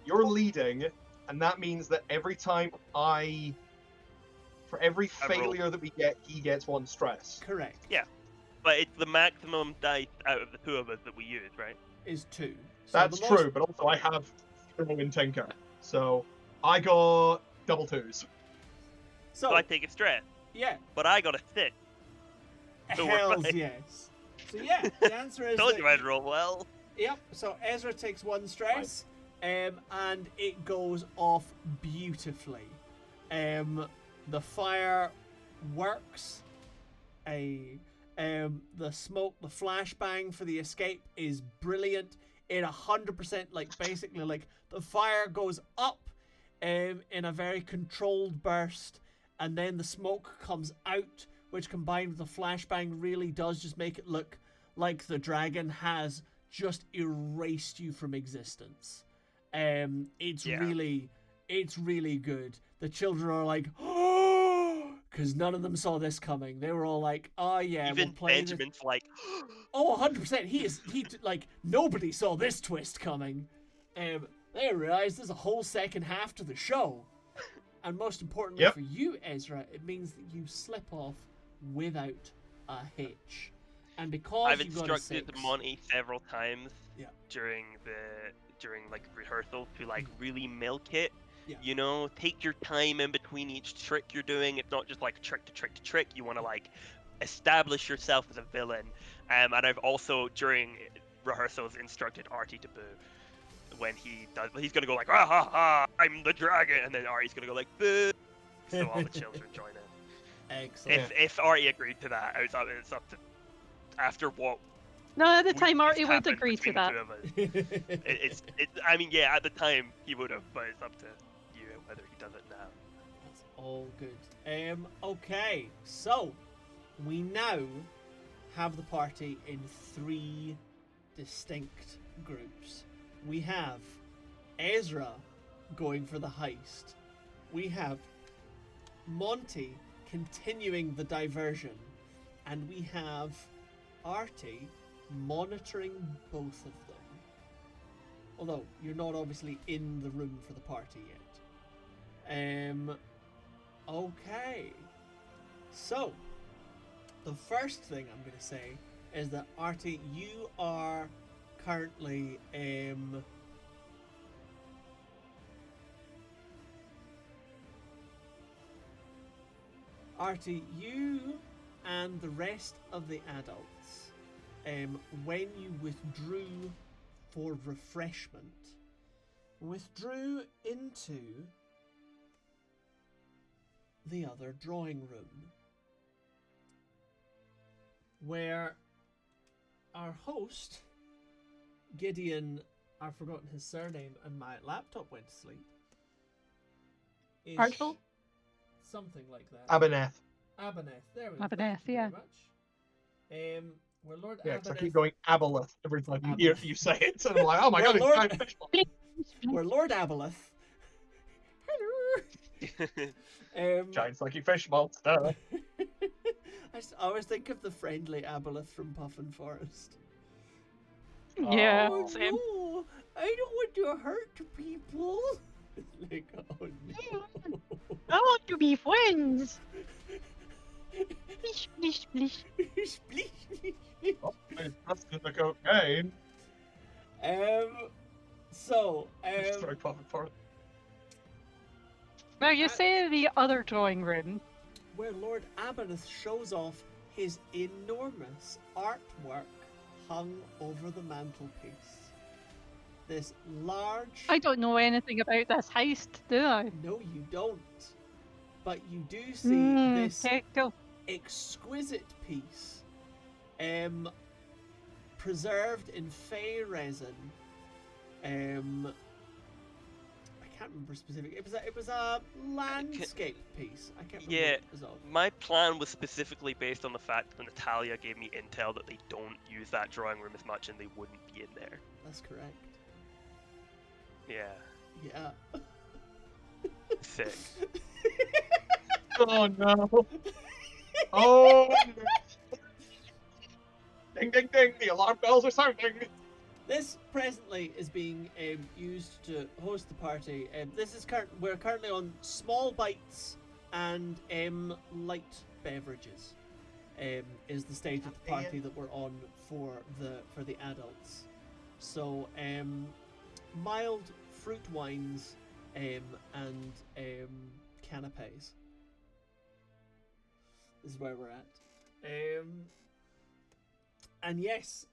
you're leading, and that means that every time for every I roll. failure that we get, he gets 1 stress. Correct. Yeah. But it's the maximum dice out of the 2 of us that we use, right? Is 2. So That's the most- true, but also I have Throw in Tinker. So, I got double 2s. So So, I take a stress. yeah. But I got a 6. So we're Hells fine. yes. So yeah, the answer is Told that you I'd roll well. Yep, so Ezra takes 1 stress, and it goes off beautifully. The fire works. The smoke, the flashbang for the escape is brilliant. It 100%, like, basically, like, the fire goes up in a very controlled burst, and then the smoke comes out, which combined with the flashbang really does just make it look like the dragon has just erased you from existence. It's Yeah. really good. The children are like, oh, because none of them saw this coming. They were all like, oh yeah, Even we'll play this. Benjamin's like, Oh, 100%. Like, nobody saw this twist coming. They realized there's a whole second half to the show. And most importantly Yep. for you, Ezra, it means that you slip off without a hitch. And because I've you got a instructed 6, Monty several times Yeah. during like rehearsal to like really milk it. Yeah. You know, take your time in between each trick you're doing. It's not just like trick to trick to trick. You want to like establish yourself as a villain. And I've also during rehearsals instructed Arty to boo. When he does, he's gonna go like, ah ha ha, I'm the dragon, and then Arty's gonna go like, boo. So all the children join in. Excellent. If Arty agreed to that, it's up to after what No, at the we- time it's Arty would happened agree to between the that. two of us. I mean, yeah, at the time he would have, but it's up to you whether he does it now. That's all good. Okay, so we now have the party in 3 distinct groups. We have Ezra going for the heist. We have Monty continuing the diversion. And we have Arty monitoring both of them. Although, you're not obviously in the room for the party yet. Okay. So, the first thing I'm going to say is that Arty, you are currently Arty, you and the rest of the adults, when you withdrew for refreshment, withdrew into the other drawing room, where our host, Gideon, I've forgotten his surname and my laptop went to sleep. Is Artful? something like that. Aberneth. Abaneth. There we go. Abaneth, Thank you yeah. very much. Where Lord Yeah, 'cause I Abaneth, keep going Aboleth every time you hear Aboleth. you say it. And I'm like, oh my Well, god, Lord- it's giant fishbowl. where Lord Aboleth. Hello. Giant sucky fish monster. I always think of the friendly Aboleth from Puffin Forest. Yeah, Oh same. no! I don't want to hurt people. Like, oh no. I want to be friends. Splish, splish, splish. Splish, splish, splish. Oh, I trusted the cocaine. So, Which is very perfect for it. Now, you say the other drawing room. where Lord Aberneth shows off his enormous artwork hung over the mantelpiece. This large... I don't know anything about this heist, do I? No, you don't. But you do see this Okay, go. exquisite piece, preserved in fey resin. I can't remember specific. It was a landscape piece. I can't remember Yeah, what it was of. my plan was specifically based on the fact that Natalia gave me intel that they don't use that drawing room as much and they wouldn't be in there. That's correct. Yeah, Yeah. sick. Oh no. Oh no. Ding ding ding, the alarm bells are sounding. This presently is being used to host the party. We're currently on small bites and light beverages. Is the stage of the party that we're on for the adults. So mild fruit wines and canapes. This is where we're at. And yes,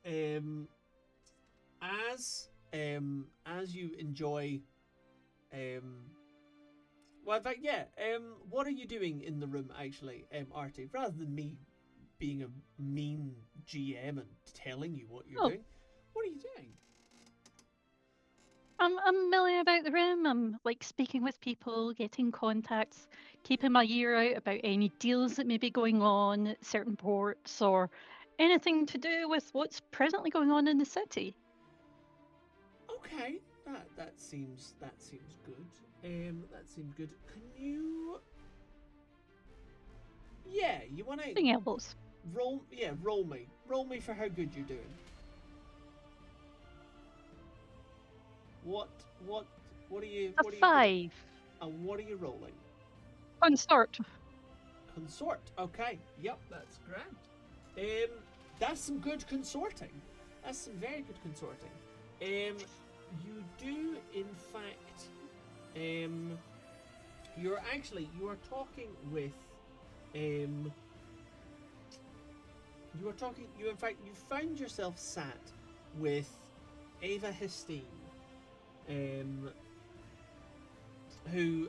as you enjoy, well, in fact, yeah. What are you doing in the room, actually, Arty? Rather than me being a mean GM and telling you what you're doing, what are you doing? I'm milling about the room. I'm like speaking with people, getting contacts, keeping my ear out about any deals that may be going on at certain ports or anything to do with what's presently going on in the city. Okay, that seems good. That seems good. Can you? Yeah, you want to Nothing else. roll me for how good you're doing. What are you? A What are you? 5. And what are you rolling? Consort. Consort. Okay. Yep, that's grand. That's some good consorting. That's some very good consorting. You do in fact. You are talking with. You found yourself sat with Ava Histine, who's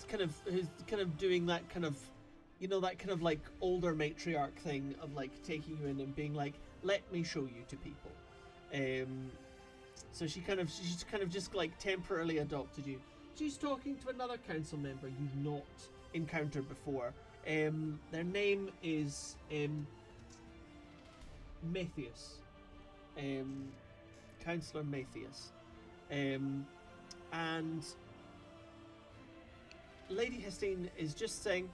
kind of doing that kind of, that kind of like older matriarch thing of like taking you in and being like, let me show you to people. So she's kind of just like temporarily adopted you. She's talking to another council member you've not encountered before. Their name is Matthias. Councillor Matthias. And Lady Histine is just saying,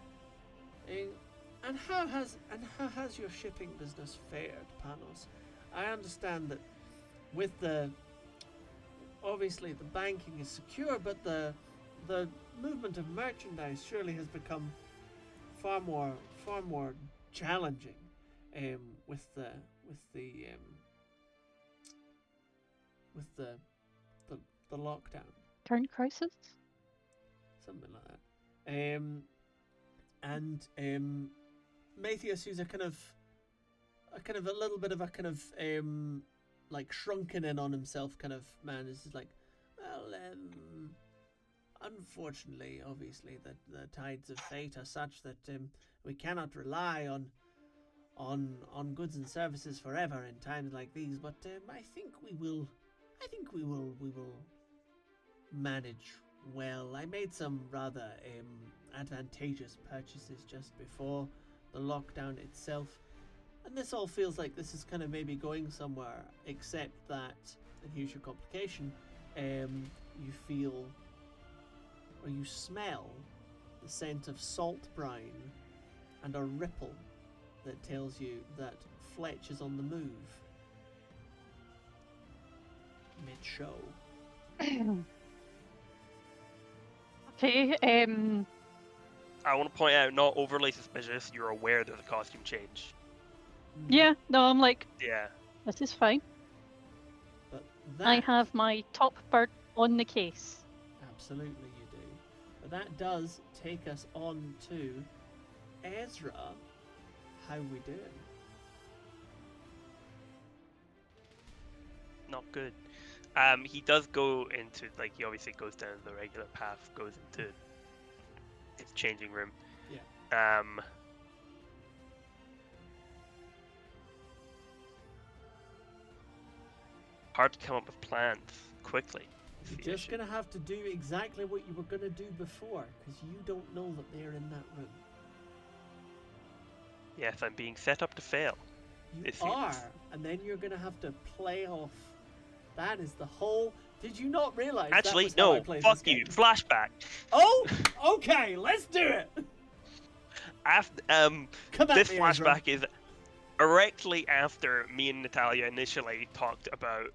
and how has your shipping business fared, Panos? I understand that with obviously the banking is secure, but the movement of merchandise surely has become far more challenging with the lockdown. Current crisis? Something like that. And Matthias, who's a little bit of a kind of like shrunken in on himself kind of man, is just like, well, unfortunately, obviously, the tides of fate are such that we cannot rely on goods and services forever in times like these. But I think we will manage well. I made some rather advantageous purchases just before the lockdown itself, and this all feels like this is kind of maybe going somewhere, except that, and here's your complication, you feel or you smell the scent of salt brine and a ripple that tells you that Fletch is on the move mid-show. Okay, I want to point out, not overly suspicious, you're aware there's a costume change. yeah, no, I'm like, Yeah. this is fine. But that I have my top bird on the case. absolutely you do. But that does take us on to Ezra. How we doing? Not good. He does go into, like, he obviously goes down the regular path, goes into his changing room. Yeah. Hard to come up with plans quickly. is You're the just issue. gonna have to do exactly what you were gonna do before, because you don't know that they're in that room. Yes, I'm being set up to fail. You It seems. are, and then you're gonna have to play off. That is the whole. Did you not realize? Actually, that was how I no. played Fuck this game? you. Flashback. Oh, okay, let's do it. After Come at this me, Ezra. flashback is directly after me and Natalia initially talked about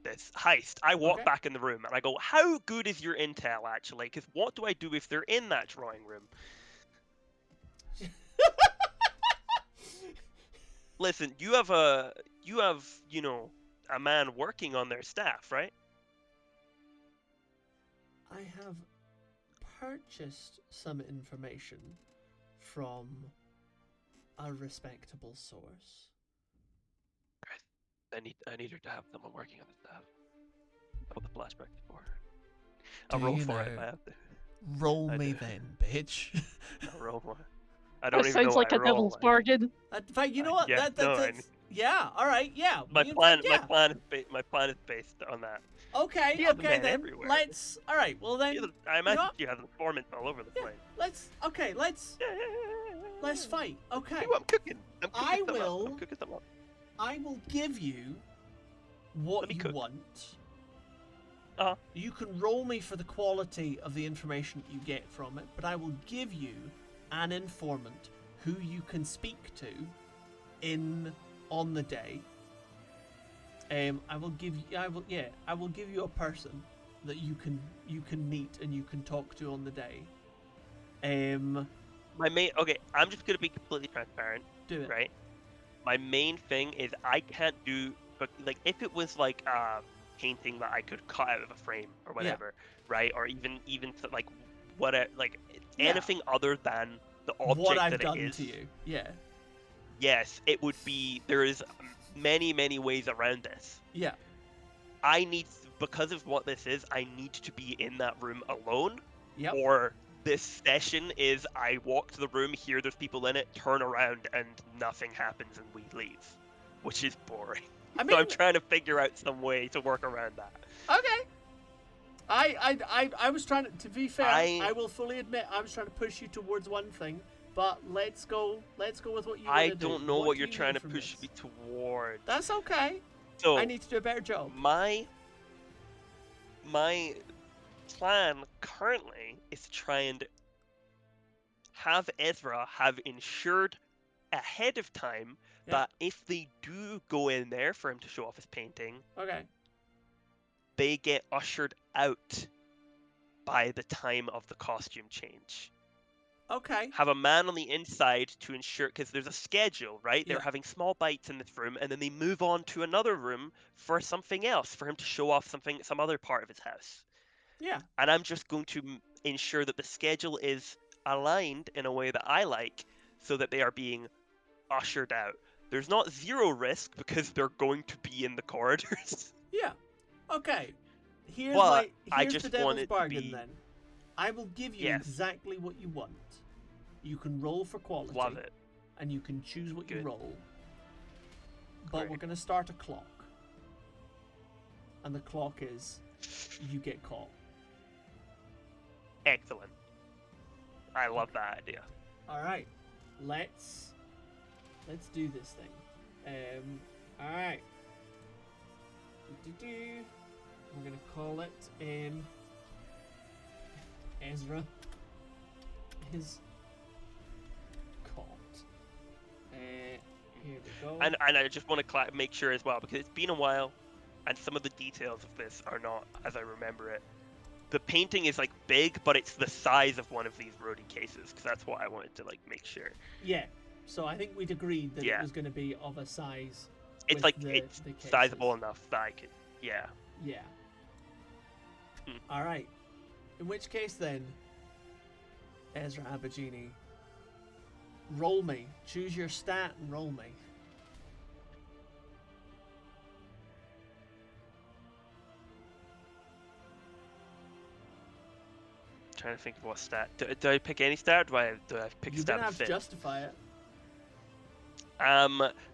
this heist. I walk Okay. back in the room and I go, "How good is your intel, actually? Because what do I do if they're in that drawing room?" Listen, you have a man working on their staff, right? I have purchased some information from a respectable source. I need her to have someone working on the staff. Oh, the flashback before. Do I'll roll you for it know? if I have to. Roll I me do. then, bitch. I'll roll for it. I don't That even know sounds what like I a roll. devil's bargain. In fact, you know what? Yeah, That's yeah. All right, yeah. My in plan, fact, yeah. my plan is based on that. Okay, He has a okay man then. everywhere. Let's. All right. Well then, I imagine what? you have informants all over the Yeah. place. Let's fight. Okay. See what I'm cooking. I'm cooking I some up. will- I'm cooking some up. I will give you what Let me you cook. want. Uh-huh. You can roll me for the quality of the information you get from it, but I will give you an informant who you can speak to on the day. I will give you a person that you can meet and you can talk to on the day. Okay, I'm just gonna be completely transparent, Do it. right? My main thing is I can't do, but like if it was like a painting that I could cut out of a frame or whatever, right? Or even like Yeah. anything other than the object What I've that done it is. to you. Yeah. Yes, it would be. There is many ways around this. Yeah. I need, because of what this is, I need to be in that room alone. Yep. Or this session is I walk to the room, hear there's people in it, turn around, and nothing happens and we leave, which is boring. I So I'm mean, trying to figure out some way to work around that. okay. I was trying to be fair, I will fully admit I was trying to push you towards one thing, but let's go with what you want I to do. don't know what do you're you trying need to from push this? me towards. That's okay. So I need to do a better job. my plan currently is to try and have Ezra have ensured ahead of time Yeah. that if they do go in there for him to show off his painting, Okay. they get ushered out by the time of the costume change. Okay. Have a man on the inside to ensure, because there's a schedule, right? They're Yeah. having small bites in this room, and then they move on to another room for something else, for him to show off some other part of his house. Yeah. And I'm just going to ensure that the schedule is aligned in a way that I like, so that they are being ushered out. There's not zero risk because they're going to be in the corridors. Yeah. Okay. Here's But I the just devil's want it to bargain be- then. I will give you Yes. exactly what you want. You can roll for quality. Love it. And you can choose what you Good. roll. But we're Great. going to start a clock. And the clock is you get caught. Excellent. I love that idea. All right. Let's do this thing. All right. We're going to call it Ezra is caught. Here we go. And I just want to make sure as well, because it's been a while, and some of the details of this are not as I remember it. The painting is like big, but it's the size of one of these roadie cases, because that's what I wanted to like make sure. Yeah. So I think we'd agreed that it Yeah. was going to be of a size It's with like the it's cases. sizable enough that I could. Yeah. Yeah. Hmm. All right. In which case, then, Ezra Abagini, roll me. Choose your stat and roll me. Trying to think of what stat. Do I pick any stat? Or do I pick a You're stat gonna that have to fit? justify it.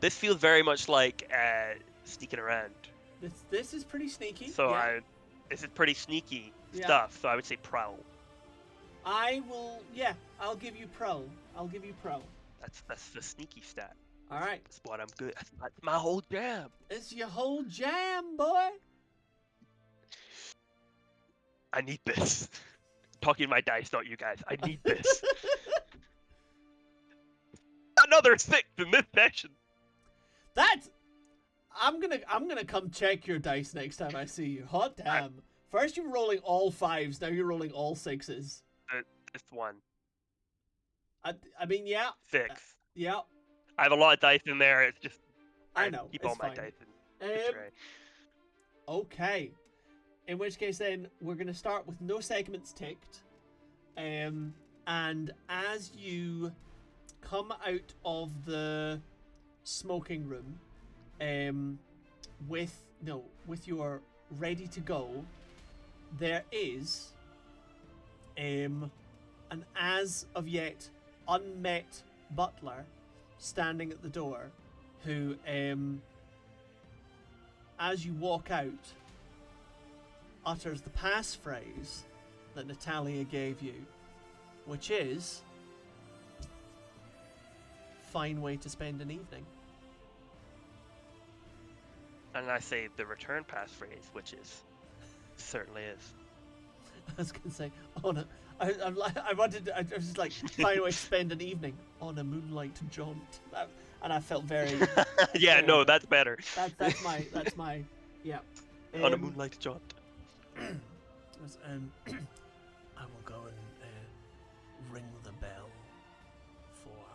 This feels very much like sneaking around. This is pretty sneaky. So yeah. this is pretty sneaky Yeah. stuff. So I would say prowl. I will. Yeah, I'll give you pro. I'll give you pro. That's the sneaky stat. All right. That's what I'm good. That's my whole jam. It's your whole jam, boy. I need this. Talking to my dice, not you guys. I need this. Another 6 in this session. That's. I'm gonna come check your dice next time I see you. Hot damn! First you were rolling all 5s, now you're rolling all 6s. It's 1. I mean, yeah. 6. Yeah. I have a lot of dice in there. It's just I know. keep it's all my fine. dice in the tray. Okay. In which case, then we're gonna start with no segments ticked. And as you come out of the smoking room, with your ready to go, there is an as of yet unmet butler standing at the door, who as you walk out utters the passphrase that Natalia gave you, which is fine way to spend an evening. And I say the return passphrase, which is certainly is. I was gonna say I was just like fine way to spend an evening on a moonlight jaunt, and I felt very yeah, no, that's better. that's my yeah. On a moonlight jaunt. I will go and ring the bell for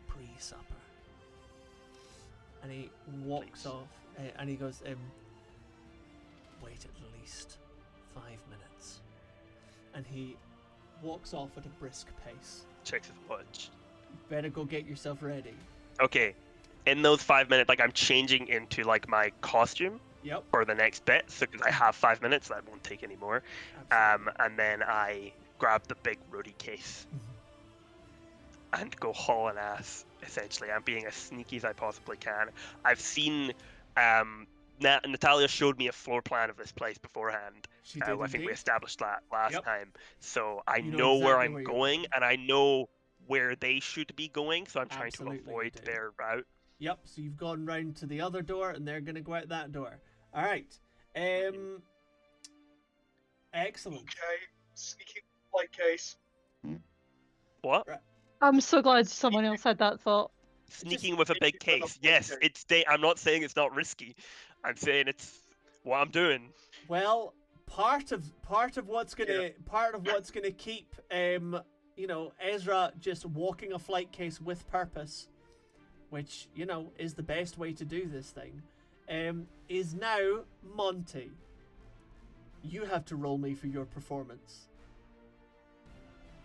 pre-supper. And he walks off, and he goes, wait at least 5 minutes. And he walks off at a brisk pace. Checks his watch. Better go get yourself ready. Okay, in those 5 minutes, like I'm changing into like my costume. Yep. For the next bit, so because I have 5 minutes, that won't take any more. Absolutely. And then I grab the big Rudy case and go hauling ass. Essentially, I'm being as sneaky as I possibly can. I've seen Natalia showed me a floor plan of this place beforehand. She did I think we indeed. established that last time. So I You know know where exactly I'm where you're going, going. and I know where they should be going. So I'm trying Absolutely, to you avoid do. their route. Yep, so you've gone round to the other door, and they're going to go out that door. All right. Excellent. Okay, sneaky like case. What? I'm so glad someone else had that thought. Sneaking with a big sneaking with a case. big Yes, case. it's. I'm not saying it's not risky. I'm saying it's what I'm doing. Well, part of what's gonna keep Ezra just walking a flight case with purpose, which is the best way to do this thing, is now Monty. You have to roll me for your performance.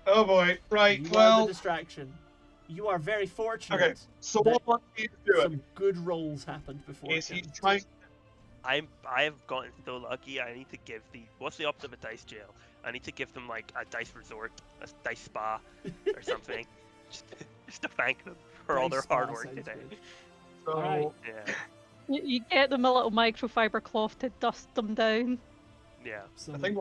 Oh boy, right, You are well, the distraction. You are very fortunate. okay, so that what Monty is doing some good rolls happened before. is he's trying. I've gotten so lucky. I need to give what's the opposite of a dice jail? I need to give them like a dice resort, a dice spa, or something, just to thank them for all their Dice hard spa work sounds today. good. So, Alright. Yeah, You get them a little microfiber cloth to dust them down. yeah. I think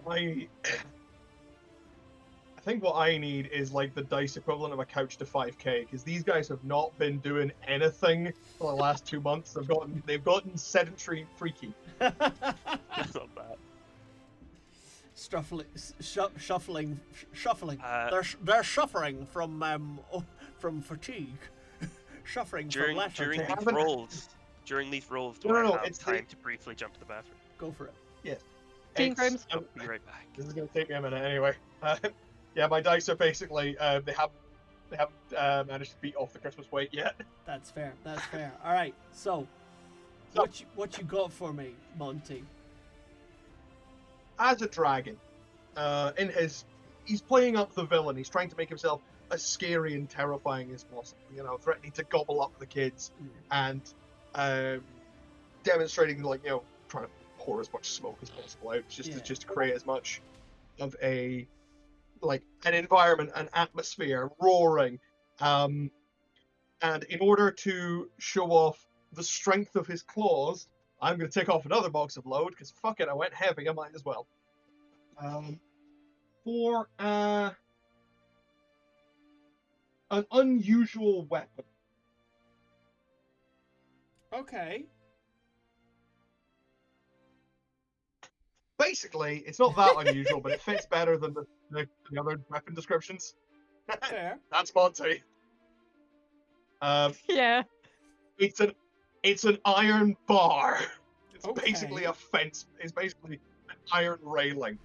what I need is like the dice equivalent of a couch to 5k, because these guys have not been doing anything for the last 2 months. They've gotten sedentary, freaky. That's not bad. Shuffling. They're suffering from fatigue. Suffering During from lethargy. these rolls, do No, I no, have it's time to briefly jump to the bathroom? Go for it. Yes. Teen Grims. I'll be right back. This is going to take me a minute anyway. Yeah, my dice are basically they They haven't managed to beat off the Christmas wait yet. That's fair. That's fair. All right. So, what you got for me, Monty? As a dragon, he's playing up the villain. He's trying to make himself as scary and terrifying as possible. You know, threatening to gobble up the kids and demonstrating, like, you know, trying to pour as much smoke as possible out, just to create as much of an environment, an atmosphere, roaring. And in order to show off the strength of his claws, I'm going to take off another box of load, because fuck it, I went heavy, I might as well. For an unusual weapon. Okay. Basically, it's not that unusual, but it fits better than the other weapon descriptions. Fair. That's Monty. Yeah. It's an iron bar. It's Okay. basically a fence. It's basically an iron railing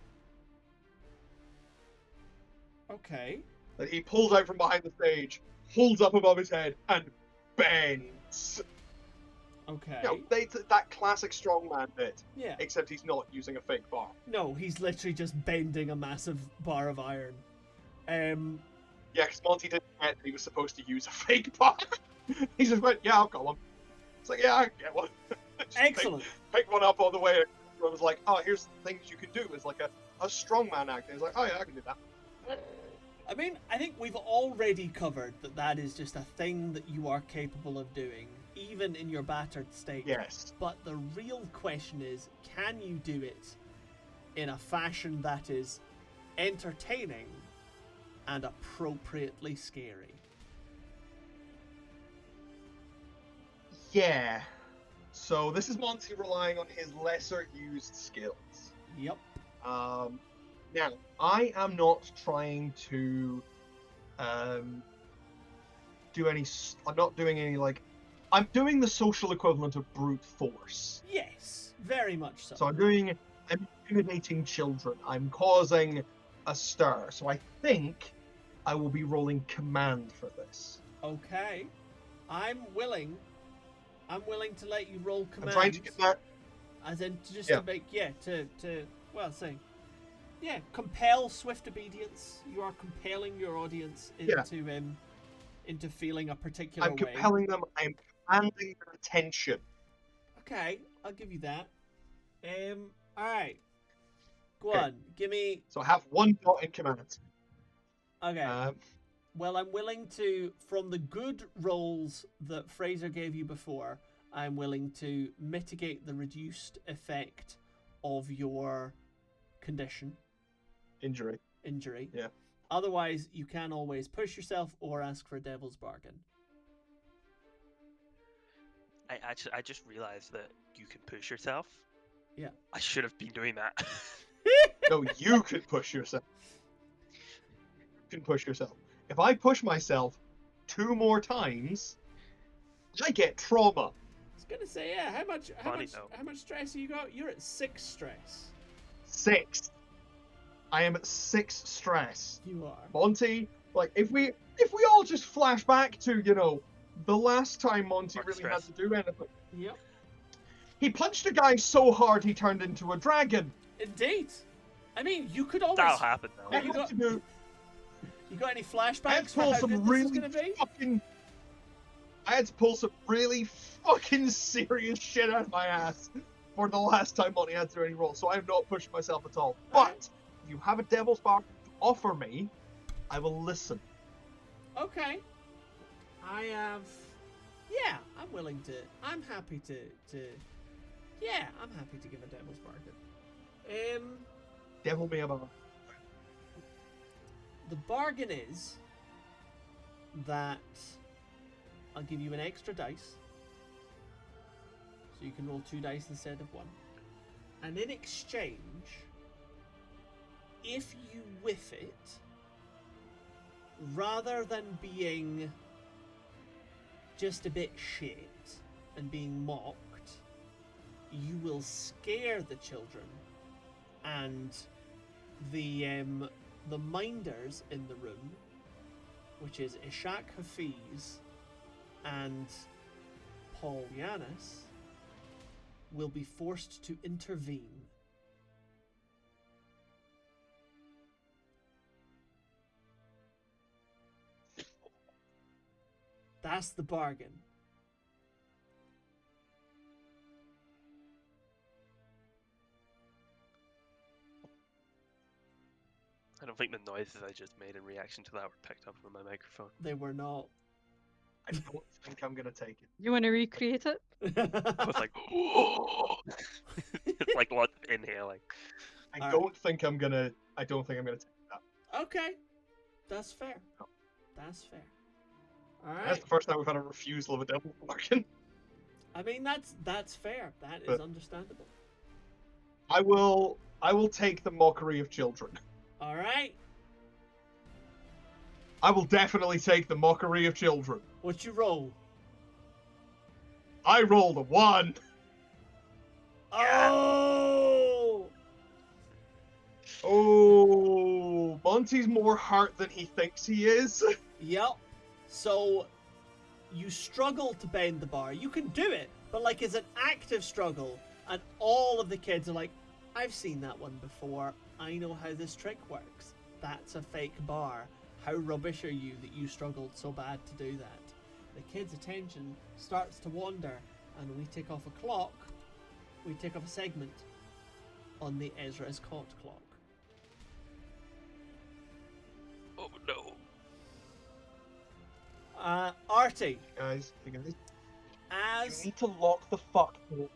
Okay. that he pulls out from behind the stage, holds up above his head, and bends. Okay. You know, that classic strongman bit, Yeah. except he's not using a fake bar. No, he's literally just bending a massive bar of iron. Yeah, because Monty didn't get that he was supposed to use a fake bar. He just went, yeah, I've got one. It's like, yeah, I can get one. Just Excellent. Pick one up all the way. I was like, oh, here's the things you can do. It's like a strongman act. He's like, oh yeah, I can do that. I mean, I think we've already covered that is just a thing that you are capable of doing, even in your battered state. Yes. But the real question is, can you do it in a fashion that is entertaining and appropriately scary? Yeah. So this is Monty relying on his lesser used skills. Yep. Now, I am not trying to do any. I'm not doing any, like. I'm doing the social equivalent of brute force. Yes, very much so. So I'm intimidating children. I'm causing a stir. So I think I will be rolling command for this. Okay. I'm willing to let you roll command. I'm trying to get that. As in, to make, compel swift obedience. You are compelling your audience into feeling a particular way. I'm compelling them. I'm commanding their attention. Okay, I'll give you that. Alright. Go on, give me... So I have one dot in command. Okay. Well, I'm willing to, from the good rolls that Fraser gave you before, I'm willing to mitigate the reduced effect of your condition. Injury. Yeah. Otherwise, you can always push yourself or ask for a devil's bargain. I just realized that you can push yourself. Yeah. I should have been doing that. No, you can push yourself. You can push yourself. If I push myself 2 more times, I get trauma. I was gonna say, yeah. How much stress you got? You're at 6 stress. 6. I am at 6 stress. You are. Monty, like, if we all just flash back to, you know, the last time Monty really had to do anything. Yep. He punched a guy so hard he turned into a dragon. Indeed. I mean, you could always. That'll happen though. You got any I had flashbacks to for pull how some good this is really gonna be? fucking. I had to pull some really fucking serious shit out of my ass for the last time Monty had to do any rolls, so I'm not pushing myself at all. But if you have a devil's bargain to offer me, I will listen. Okay. I have. Yeah, I'm willing to. I'm happy to. Yeah, I'm happy to give a devil's bargain. Devil me a bargain. The bargain is that I'll give you an extra dice, so you can roll 2 dice instead of 1. And in exchange, if you whiff it, rather than being just a bit shit and being mocked, you will scare the children, and the minders in the room which is Ishak Hafiz and Paul Yanis, will be forced to intervene. That's the bargain. I don't think the noises I just made in reaction to that were picked up on my microphone. They were not. I don't think I'm gonna take it. You want to recreate it? I was like, it's like lots of inhaling. I don't think I'm gonna take that. Okay, that's fair. That's fair. All right. That's the first time we've had a refusal of a devil bargain. I mean, that's fair. That is But- understandable. I will take the mockery of children. All right. I will definitely take the mockery of children. What you roll? I rolled a 1. Oh! Oh, Monty's more hurt than he thinks he is. Yep. So you struggle to bend the bar. You can do it, but like it's an active struggle, and all of the kids are like, "I've seen that one before. I know how this trick works. That's a fake bar. How rubbish are you that you struggled so bad to do that?" The kids' attention starts to wander, and we take off a clock. We take off a segment on the Ezra's caught clock. Oh no. Arty, Guys, you as need to lock the fuck door.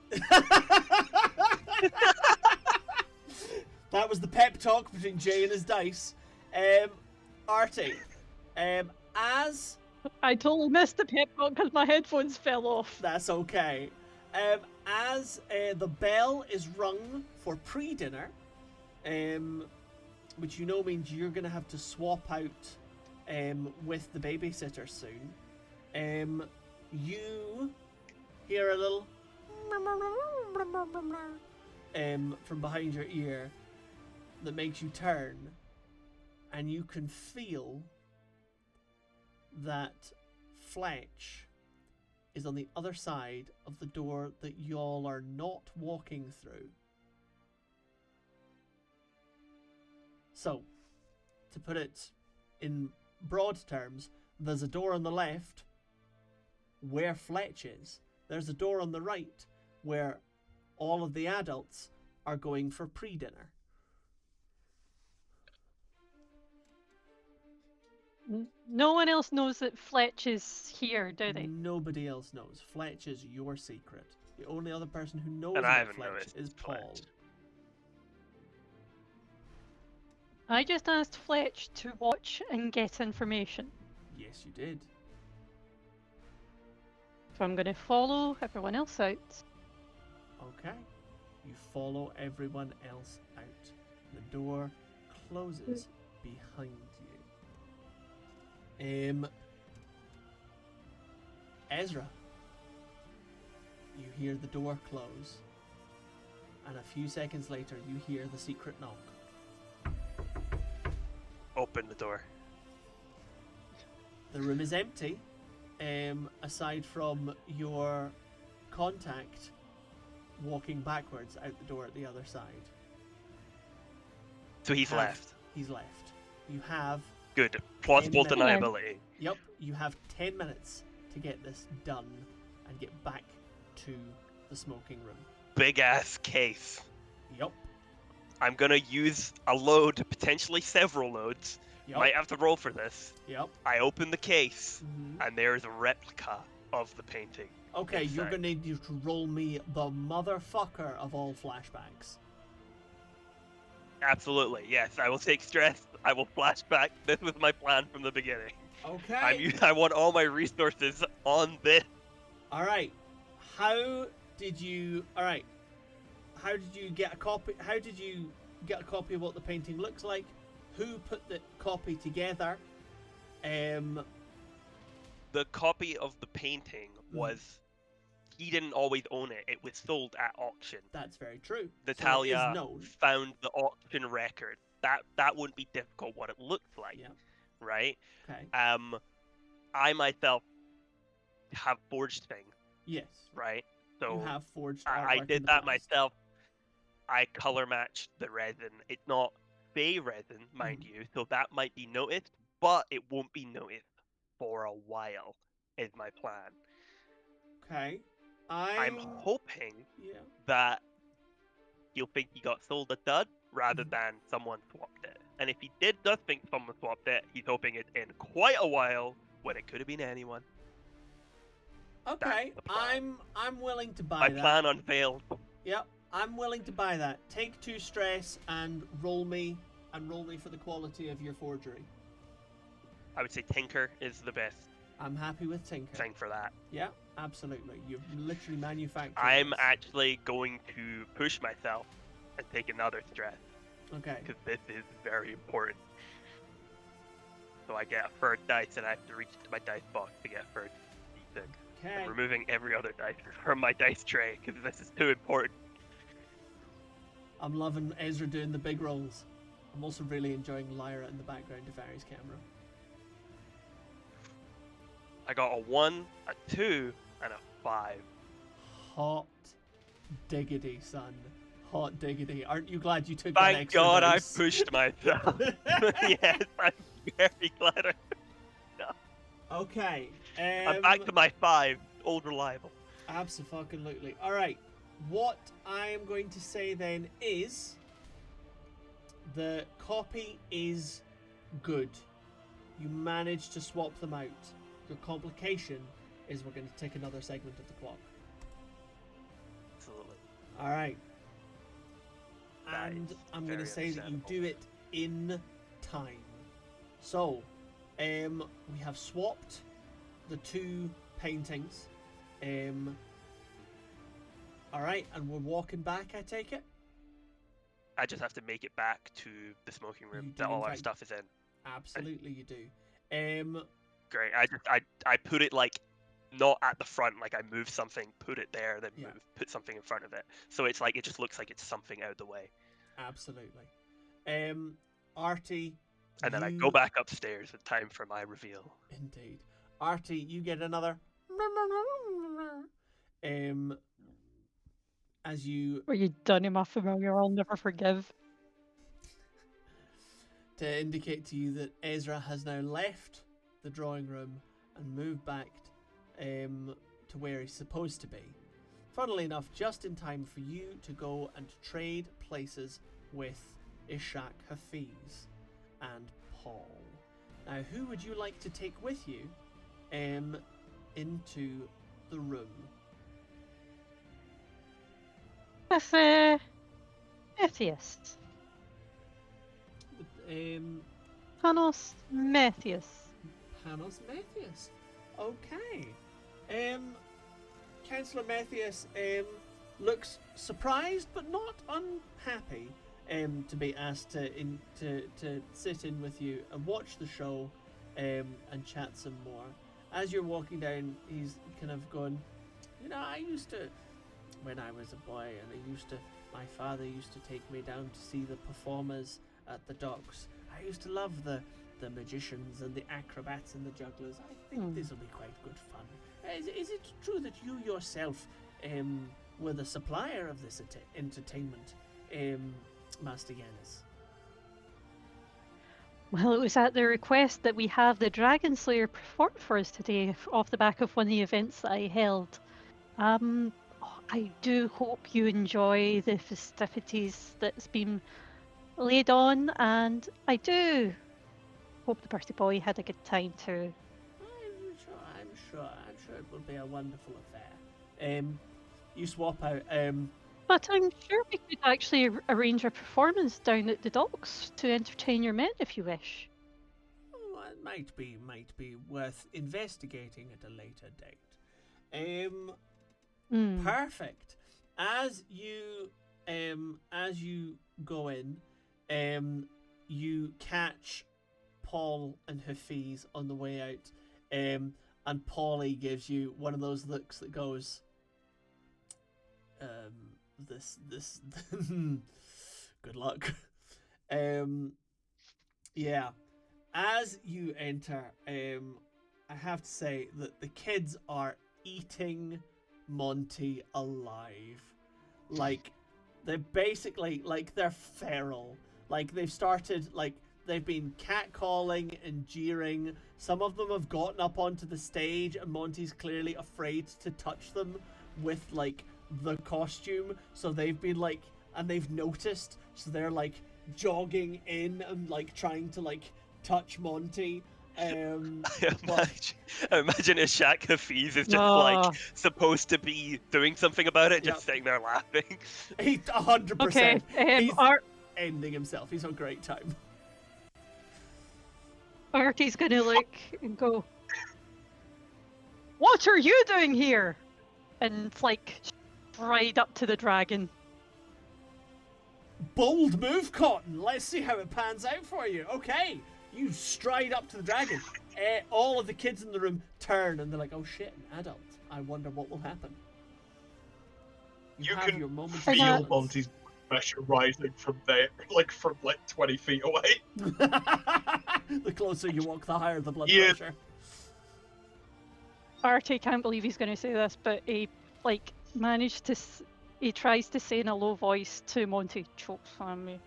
that was the pep talk between Jay and his dice. Arty, as I totally missed the pep talk because my headphones fell off. that's okay. As the bell is rung for pre-dinner, which you know means you're gonna have to swap out with the babysitter soon. You hear a little from behind your ear that makes you turn, and you can feel that Fletch is on the other side of the door that y'all are not walking through. So, to put it in broad terms, there's a door on the left where Fletch is. There's a door on the right where all of the adults are going for pre-dinner. No one else knows that Fletch is here, do they? Nobody else knows. Fletch is your secret. The only other person who knows And I about haven't Fletch noticed is Paul. Fletch. I just asked Fletch to watch and get information. Yes, you did. So I'm going to follow everyone else out. Okay. You follow everyone else out. The door closes behind you. Ezra. You hear the door close. And a few seconds later, you hear the secret knock. Open the door. The room is empty, aside from your contact walking backwards out the door at the other side. So he's Have- left. He's left. You have, Good. Plausible Amen. deniability. yep, you have 10 minutes to get this done and get back to the smoking room. Big ass case. Yep, I'm gonna use a load, potentially several loads. yep, Might have to roll for this. yep. I open the case, Mhm. and there's a replica of the painting. Okay, you're inside. gonna need you to roll me the motherfucker of all flashbacks. Absolutely, yes. I will take stress. I will flashback. This was my plan from the beginning. Okay. I want all my resources on this. All right. How did you? All right. How did you get a copy? How did you get a copy of what the painting looks like? Who put the copy together? The copy of the painting was. He didn't always own it. It was sold at auction. That's very true. Natalia So it is known. found the auction record. That wouldn't be difficult what it looked like. Yeah. right? Okay. I myself have forged things, Yes. right? You So have forged I artwork in did the that past. myself. I color matched the resin. It's not fey resin, mind you, so that might be noticed, but it won't be noticed for a while, is my plan. Okay. I'm hoping Yeah. that he'll think he got sold a dud rather than someone swapped it. And if he does think someone swapped it, he's hoping it's in quite a while when it could have been anyone. Okay. That's the plan. I'm willing to buy My that. plan unveiled. Yep. I'm willing to buy that. Take 2 stress and roll me for the quality of your forgery. I would say Tinker is the best I'm happy with Tinker. thing for that. Yeah, absolutely. You've literally manufactured I'm this. actually going to push myself and take another stress Okay. because this is very important. So I get a third dice and I have to reach to my dice box to get a third d6. Okay. I'm removing every other dice from my dice tray because this is too important. I'm loving Ezra doing the big rolls. I'm also really enjoying Lyra in the background of Ari's camera. I got a 1, a 2, and a 5. Hot diggity, son. Hot diggity. Aren't you glad you took that Thank extra God I dose? pushed myself. Yes, I'm very glad. Okay. I'm back to my 5. Old reliable. Abso-fucking-lutely. Alright. What I'm going to say then is the copy is good. You managed to swap them out. Your complication is we're going to take another segment of the clock. Absolutely. Alright. That And is I'm going to very say that you understandable. do it in time. So, we have swapped the 2 paintings. Alright, and we're walking back, I take it? I just have to make it back to the smoking You room do, that all in our fact. stuff is in. Absolutely you do. Great. I put it like not at the front, like I move something, put it there, then Yeah. put something in front of it. So it's like it just looks like it's something out of the way. Absolutely. Arty, And then I you- go back upstairs in time for my reveal. Indeed. Arty, you get another as you Were you done him, my familiar? I'll never forgive. to indicate to you that Ezra has now left the drawing room and moved back to where he's supposed to be. Funnily enough, just in time for you to go and trade places with Ishak Hafiz and Paul. Now, who would you like to take with you into the room? With Matthias. Panos Matthias. Panos Matthias. Okay. Councillor Matthias looks surprised but not unhappy to be asked to sit in with you and watch the show and chat some more. As you're walking down, he's kind of going, you know, I used to, when I was a boy, and my father used to take me down to see the performers at the docks. I used to love the magicians and the acrobats and the jugglers. I think this will be quite good fun. Is it true that you yourself were the supplier of this entertainment, Master Yanis? Well, it was at the request that we have the Dragon Slayer perform for us today off the back of one of the events that I held. I do hope you enjoy the festivities that's been laid on, and I do hope the birthday boy had a good time too. I'm sure it will be a wonderful affair. You swap out. But I'm sure we could actually arrange a performance down at the docks to entertain your men if you wish. It might be worth investigating at a later date. Perfect. As you go in, you catch Paul and Hafiz on the way out, and Paulie gives you one of those looks that goes, this good luck. Yeah. as you enter, I have to say that the kids are eating Monty alive. Like, they're basically, like, they're feral. Like, they've started, like, they've been catcalling and jeering. Some of them have gotten up onto the stage, and Monty's clearly afraid to touch them with, like, the costume. So they've been, like, and they've noticed, so they're, like, jogging in and, like, trying to, like, touch Monty. I imagine Ishak Hafiz is just like supposed to be doing something about it, just sitting there laughing. He's 100%. Okay, he's ending himself. He's on great time. Arty's gonna look and go, "What are you doing here?" And like stride up to the dragon. Bold move, Cotton. Let's see how it pans out for you. Okay. You stride up to the dragon. All of the kids in the room turn and they're like, "Oh shit, an adult. I wonder what will happen." You have can your moment of feel silence. Monty's pressure rising from there, from 20 feet away. The closer you walk, the higher the blood Yeah. pressure. Arty can't believe he's gonna say this, but he like managed to. He tries to say in a low voice to Monty, "Chokes on me."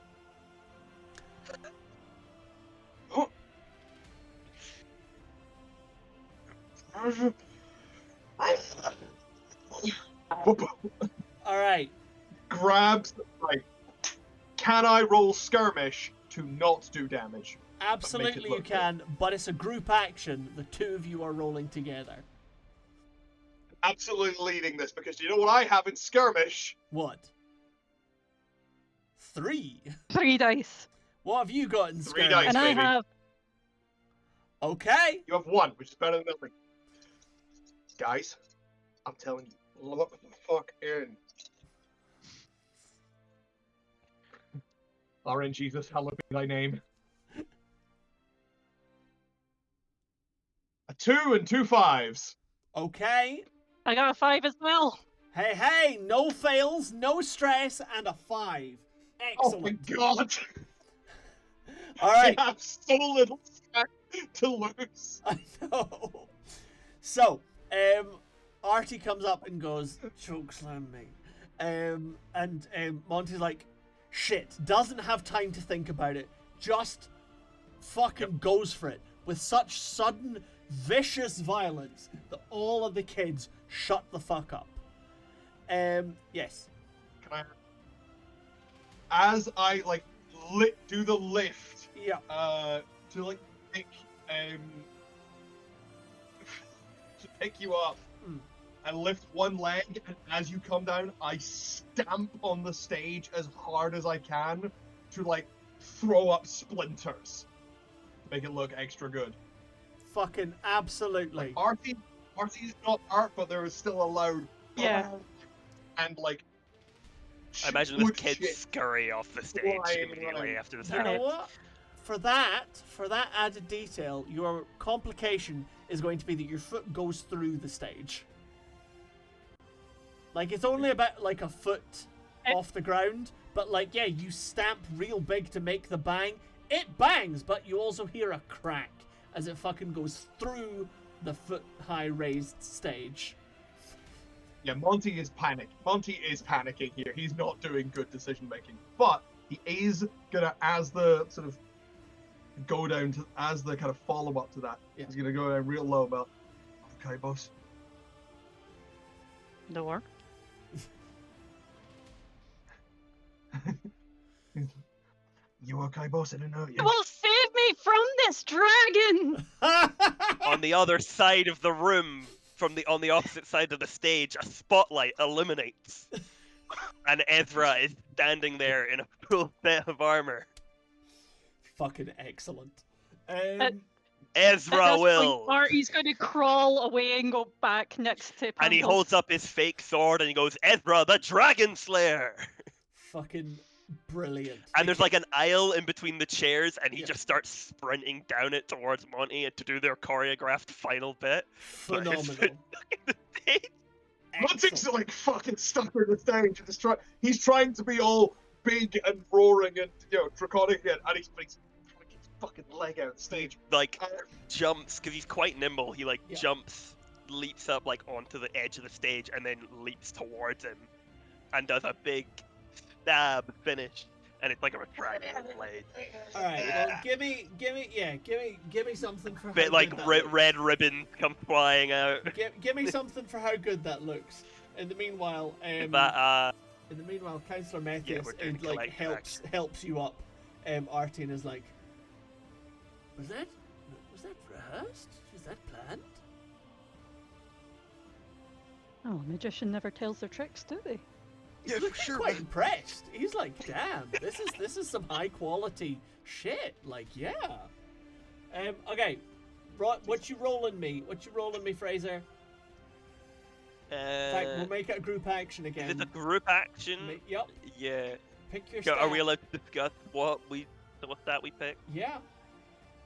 All right. Grabs the right. Can I roll skirmish to not do damage? Absolutely you look can, but it's a group action. The two of you are rolling together. Absolutely leading this because you know what I have in skirmish? What? 3. 3 dice. What have you got in 3 skirmish? dice. And I baby. have Okay. You have 1, which is better than nothing. Guys, I'm telling you, look the fuck in. Lauren Jesus, hallowed be thy name. A 2 and 2 5s. Okay. I got a 5 as well. Hey, no fails, no stress, and a 5. Oh my Excellent. god! All right. I have so little strength to lose. I know. So, Arty comes up and goes, "Chokeslam me." And Monty's like, shit, doesn't have time to think about it. Just fucking goes for it with such sudden, vicious violence that all of the kids shut the fuck up. Yes. Can as I like do the lift, Yeah. to like pick you up. I lift one leg, and as you come down, I stamp on the stage as hard as I can to like throw up splinters, make it look extra good. Fucking absolutely. Arty's not art, but there is still a loud and like. I imagine this good kid shit scurry off the stage flying immediately around. after this You know happens. what? For that added detail, your complication is going to be that your foot goes through the stage. Like, it's only about, like, a foot off the ground, but, like, yeah, you stamp real big to make the bang. It bangs, but you also hear a crack as it fucking goes through the foot-high raised stage. Yeah, Monty is panicking here. He's not doing good decision making, but he is gonna, as the sort of go down to, as the kind of follow up to that, he's gonna go down real low about. Okay, boss. Door. You okay, boss? I don't know. It will save me from this dragon! On the other side of the room, on the opposite side of the stage, a spotlight illuminates, and Ezra is standing there in a full set of armor. Fucking excellent. Ezra will. Arty's going to crawl away and go back next to Pample. And he holds up his fake sword and he goes, "Ezra, the Dragon Slayer!" Fucking brilliant. And there's like an aisle in between the chairs, and he just starts sprinting down it towards Monty to do their choreographed final bit. Phenomenal. Monty's like fucking stuck on the stage and he's trying to be all big and roaring and draconic again, and he's fucking fucking leg out the stage. Like jumps because he's quite nimble. He like Yeah. jumps, leaps up like onto the edge of the stage, and then leaps towards him, and does a big stab finish, and it's like a retractable blade. All right, well, give me something for Bit how like good that red ribbon come flying out. Give me something for how good that looks. In the meanwhile, That Councillor Yeah, Matthias we're doing like collective helps you up. Arty and is like, was that rehearsed? Is that planned? Oh, a magician never tells their tricks, do they? yeah, He's for sure. quite impressed. He's like, damn, this is some high quality shit. Like, yeah. Okay, right. What you rolling me, Fraser? In fact, we'll make it a group action again. Is it a group action? Yep. Yeah. Pick your. Are we stat. allowed to discuss what that we pick? Yeah.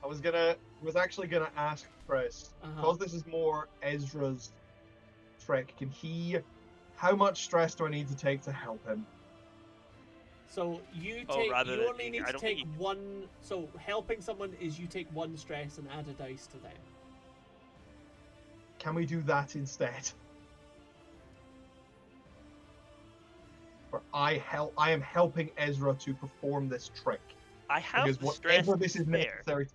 I was actually gonna ask Chris, because this is more Ezra's trick, how much stress do I need to take to help him? So you Oh, take. rather You than only being- need I to don't take think one. So helping someone is you take one stress and add a dice to them. Can we do that instead? Or I am helping Ezra to perform this trick. I have Because the stress whatever this is there. necessary. So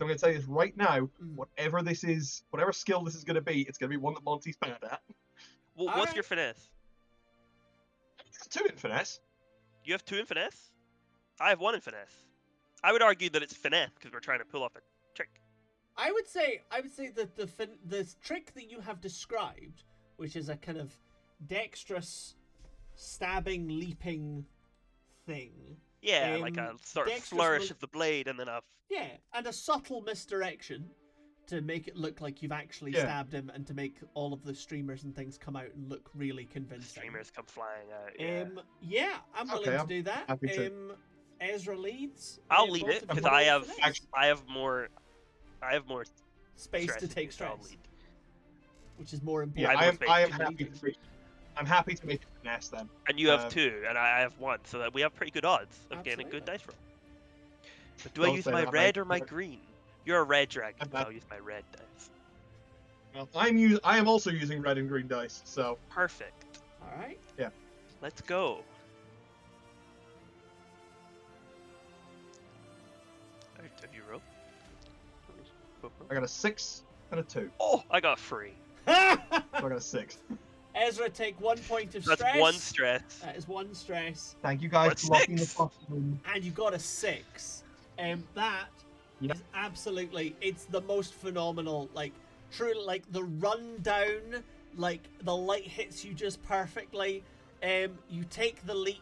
I'm going to tell you this right now. Mm. Whatever skill this is going to be, it's going to be one that Monty's bad at. Well, what's your finesse? 2 in finesse. You have 2 in finesse? I have 1 in finesse. I would argue that it's finesse because we're trying to pull off a trick. I would say that the trick that you have described, which is a kind of dexterous stabbing, leaping thing. Yeah, like a sort of dexterous flourish of the blade and then a... Yeah, and a subtle misdirection to make it look like you've actually Yeah. stabbed him and to make all of the streamers and things come out and look really convincing. Streamers come flying out, yeah. Yeah, I'm willing Okay, to do that. happy to. Ezra leads. I'll lead both it of because you I roll have finesse. I have more space stress to in take this, I'll stress, lead. which is more Yeah, important. I I am have happy to make. I'm happy to make a finesse then. And you have Um, 2, and I have 1, so that we have pretty good odds of getting a good Absolutely. dice roll. But do I Don't use say my that, red mate. or my green? You're a red dragon, I'm so not- I'll use my red dice. Well, I am also using red and green dice, so Perfect. All right. Let's go. Alright, have you rolled? I got a 6 and a 2. Oh, I got 3. So I got a 6. Ezra, take 1 point of That's stress. 1 stress. That is 1 stress, Thank you guys What's for locking the 6? fucking. and you got a 6. That Yep. is absolutely. It's the most phenomenal. Like, truly, like the rundown. Like the light hits you just perfectly. You take the leap.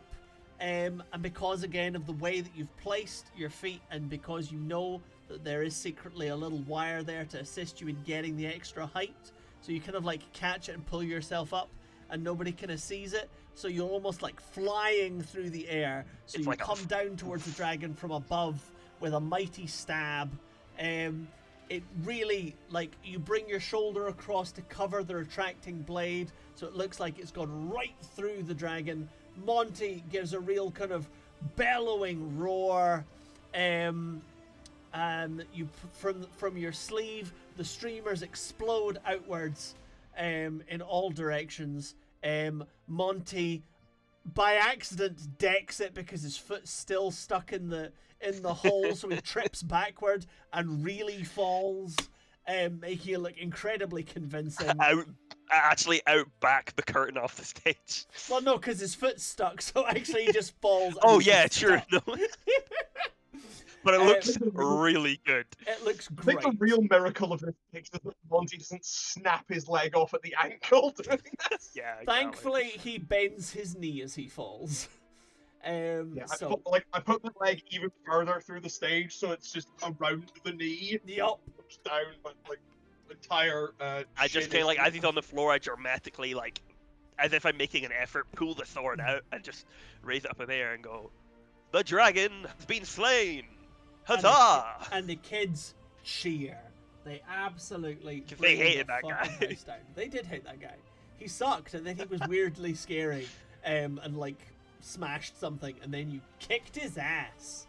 And because again of the way that you've placed your feet, and because you know that there is secretly a little wire there to assist you in getting the extra height, so you kind of like catch it and pull yourself up, and nobody kind of sees it. So you're almost like flying through the air. So It's you like a come down towards the dragon from above with a mighty stab. It really, like, you bring your shoulder across to cover the retracting blade, so it looks like it's gone right through the dragon. Monty gives a real kind of bellowing roar, and you from your sleeve, the streamers explode outwards, in all directions. Monty, by accident, decks it because his foot's still stuck in the hole, so he trips backward and really falls, making it look incredibly convincing. Out back the curtain off the stage. Well, no, because his foot's stuck, so actually he just falls. and Oh he's yeah, just sure. stuck. No. But it looks really good. It looks I think great. the real miracle of this is that Monty doesn't snap his leg off at the ankle doing this. Yeah. exactly. Thankfully, he bends his knee as he falls. Yeah, So, I put my leg even further through the stage, so it's just around the knee, yup. it's down, but like entire. I just kind of like, as he's on the floor, I dramatically, like, as if I'm making an effort, pull the sword out and just raise it up in the air and go, "The dragon has been slain! Huzzah!" And the kids cheer. They absolutely. 'Cause they bring hated the that fucking guy. house down. They did hate that guy. He sucked, and then he was weirdly scary, and like smashed something, and then you kicked his ass.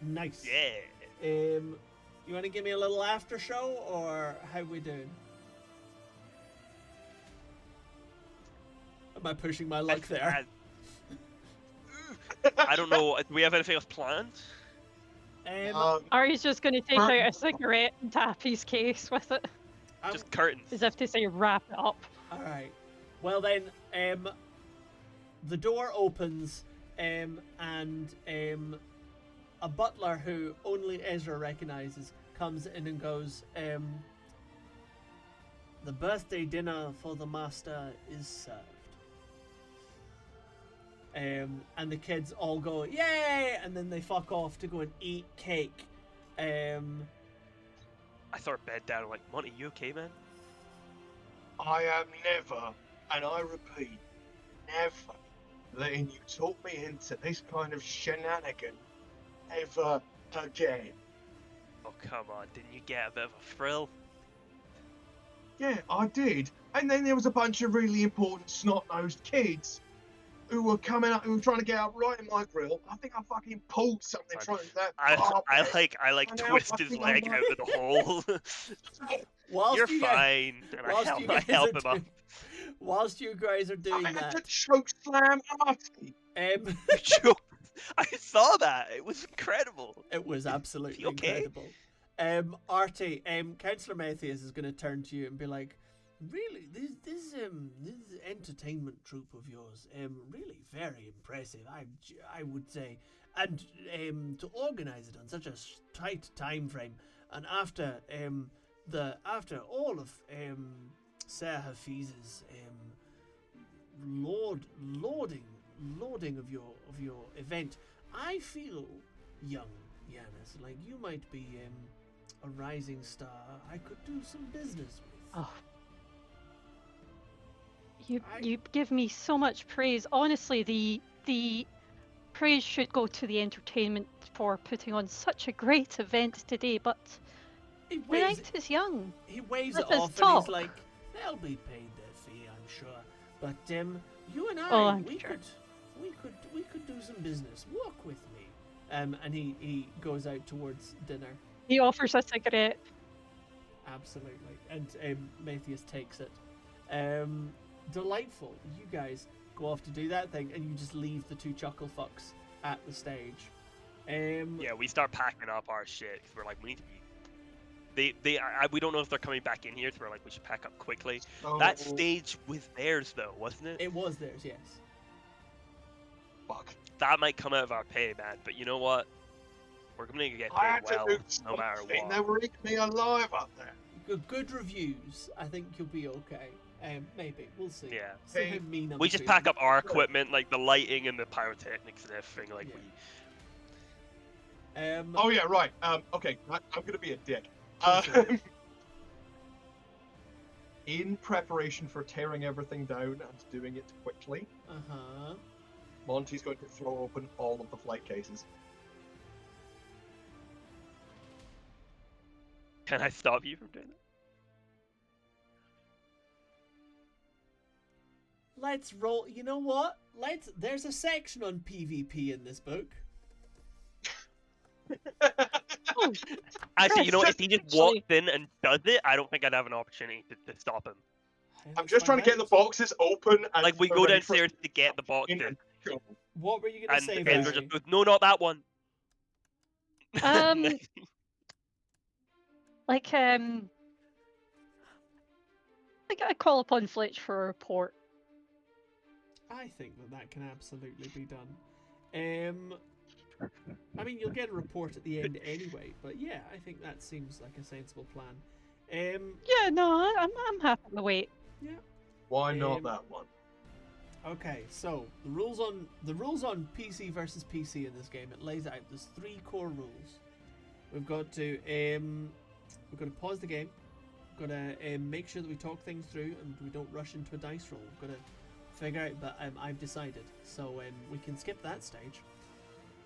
Nice. Yeah. You want to give me a little after show, or how we doing? Am I pushing my luck there? I don't know. Do we have anything else planned? Arty's just going to take out a cigarette and tap his case with it, Just curtains. as if to say, wrap it up. All right. Well then, the door opens, and a butler who only Ezra recognizes comes in and goes, "The birthday dinner for the master is served." And the kids all go, "Yay!" and then they fuck off to go and eat cake. I throw her bed down. I'm like, Monty, you okay, man? I am never, and I repeat, never letting you talk me into this kind of shenanigan ever again. Oh, come on. Didn't you get a bit of a thrill? Yeah, I did. And then there was a bunch of really important snot-nosed kids who were coming up, who were trying to get up right in my grill. I think I fucking pulled something trying to that. I like And now twist I his think leg I'm out of the hole. You're fine. And I help him up. Whilst you guys are doing I had that, to choke slam Arty. I saw that. It was incredible. it was absolutely okay? incredible. Arty, Councillor Mathias is going to turn to you and be like, "Really, this entertainment troupe of yours, really very impressive. I would say, and to organise it on such a tight time frame, and after all of Sir Hafiz's lauding of your event, I feel, young Yanis, like you might be a rising star I could do some business with." Oh. You give me so much praise. Honestly, the praise should go to the entertainment for putting on such a great event today, but the night is young. He waves Let it us off and talk. he's like, "They'll be paid their fee, I'm sure. But you and I, Oh, I'm we sure. could do some business. Walk with me." And he goes out towards dinner. He offers a cigarette. Absolutely. And Matthias takes it. Delightful. You guys go off to do that thing, and you just leave the two chuckle fucks at the stage. Yeah, we start packing up our shit. 'Cause we're like, we need to be. We don't know if they're coming back in here, so we're like, we should pack up quickly. Oh, That stage was theirs, though, wasn't it? It was theirs, yes. Fuck. That might come out of our pay, man. But you know what? We're gonna get I paid had to well, do no matter something. what. They were eating me alive up there. Good reviews. I think you'll be okay. Maybe we'll see. Yeah. See how mean I'm We just feeling. pack up our equipment, like the lighting and the pyrotechnics and everything. Like Yeah. Oh yeah, right. Okay, I'm gonna be a dick. Go for it. In preparation for tearing everything down and doing it quickly, Uh-huh. Monty's going to throw open all of the flight cases. Can I stop you from doing that? Let's roll. You know what? There's a section on PvP in this book. Oh, Actually, you know what? If he just walks Actually- in and does it, I don't think I'd have an opportunity to stop him. I'm just trying to get the boxes open. And Like, we they're go ready for- downstairs to get the box in in, and go. What were you gonna and say, Ezra Valerie? just goes, no, not that one. like I call upon Fletch for a report. I think that can absolutely be done. I mean, you'll get a report at the end anyway, but yeah, I think that seems like a sensible plan. Yeah, no, I'm happy to wait. Yeah. Why not Um, that one? Okay, so the rules on PC versus PC in this game, it lays out there's 3 core rules. We've got to pause the game. We've got to make sure that we talk things through and we don't rush into a dice roll. We've got to figure out, but I've decided, so we can skip that stage.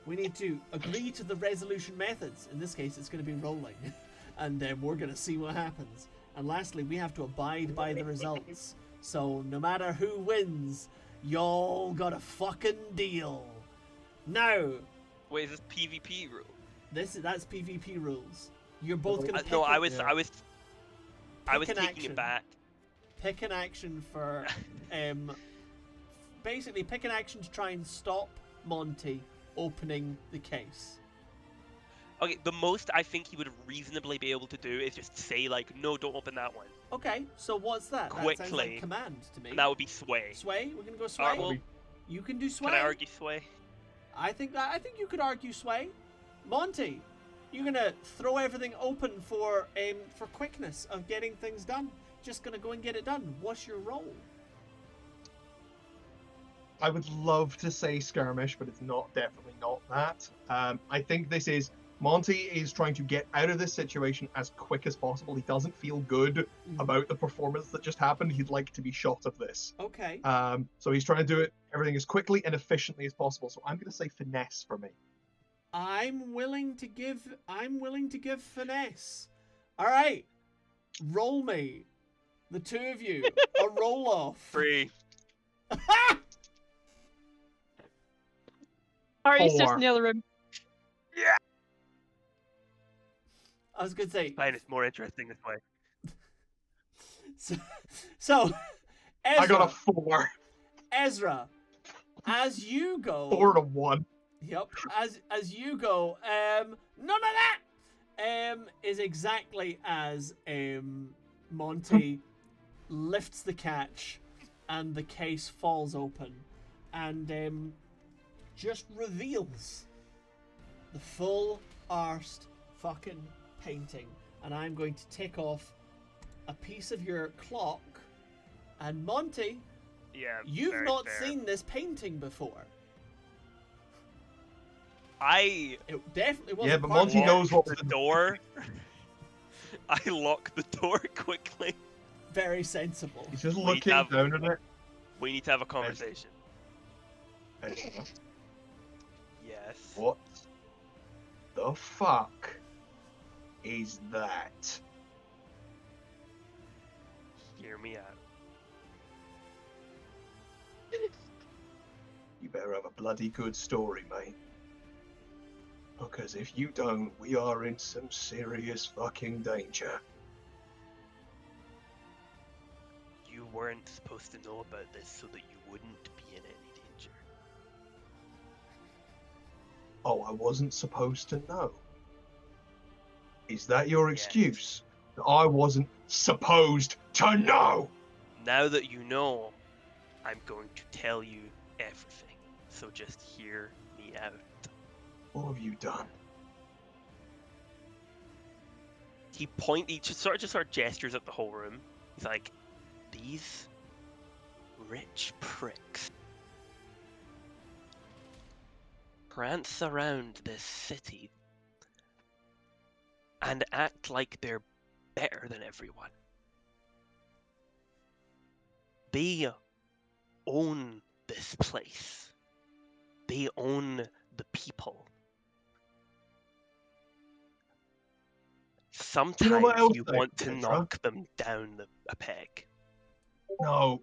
We need to agree to the resolution methods. In this case, it's going to be rolling, and we're going to see what happens. And lastly, we have to abide by the results. So no matter who wins, y'all got a fucking deal. Now, Wait, is this PvP rule? That's PvP rules. You're both gonna. No, I pick was an taking action. it back. Pick an action for, basically pick an action to try and stop Monty opening the case. Okay, the most I think he would reasonably be able to do is just say like, no, don't open that one. Okay, so what's that? That sounds Quickly. like command to me. And that would be sway. Sway? We're gonna go sway. Alright, well, You can do sway. can I argue sway? I think you could argue sway. Monty, you're gonna throw everything open for quickness of getting things done. Just gonna go and get it done. What's your role? I would love to say skirmish, but it's definitely not that. I think this is Monty is trying to get out of this situation as quick as possible. He doesn't feel good about the performance that just happened. He'd like to be shot of this. Okay. So he's trying to do everything as quickly and efficiently as possible. So I'm going to say finesse for me. I'm willing to give finesse. All right. Roll me. The two of you. A roll off. 3. Arty's just 4. near the room. Yeah. I was gonna say. Fine, it's more interesting this way. So Ezra, I got a 4. Ezra, as you go. 4 to 1. Yep. As you go, none of that. Is exactly as Monty lifts the catch, and the case falls open, and just reveals the full arsed fucking painting. And I'm going to take off a piece of your clock. And Monty, Yeah. you've very not fair. seen this painting before. I It definitely wasn't. Yeah, but part of Monty it. knows what the door. I lock the door quickly. Very sensible. He's just We looking have- down at it. We need to have a conversation. Ezra, Yes. what the fuck is that? Hear me out. You better have a bloody good story, mate. Because if you don't, we are in some serious fucking danger. You weren't supposed to know about this so that you wouldn't be in any danger. Oh, I wasn't supposed to know. Is that your Yes. excuse? That I wasn't supposed to know? Now that you know, I'm going to tell you everything. So just hear me out. What have you done? He just sort of gestures at the whole room. He's like, these rich pricks prance around this city and act like they're better than everyone. They own this place. They own the people. Sometimes what else you they want to did, knock them down a peg. No,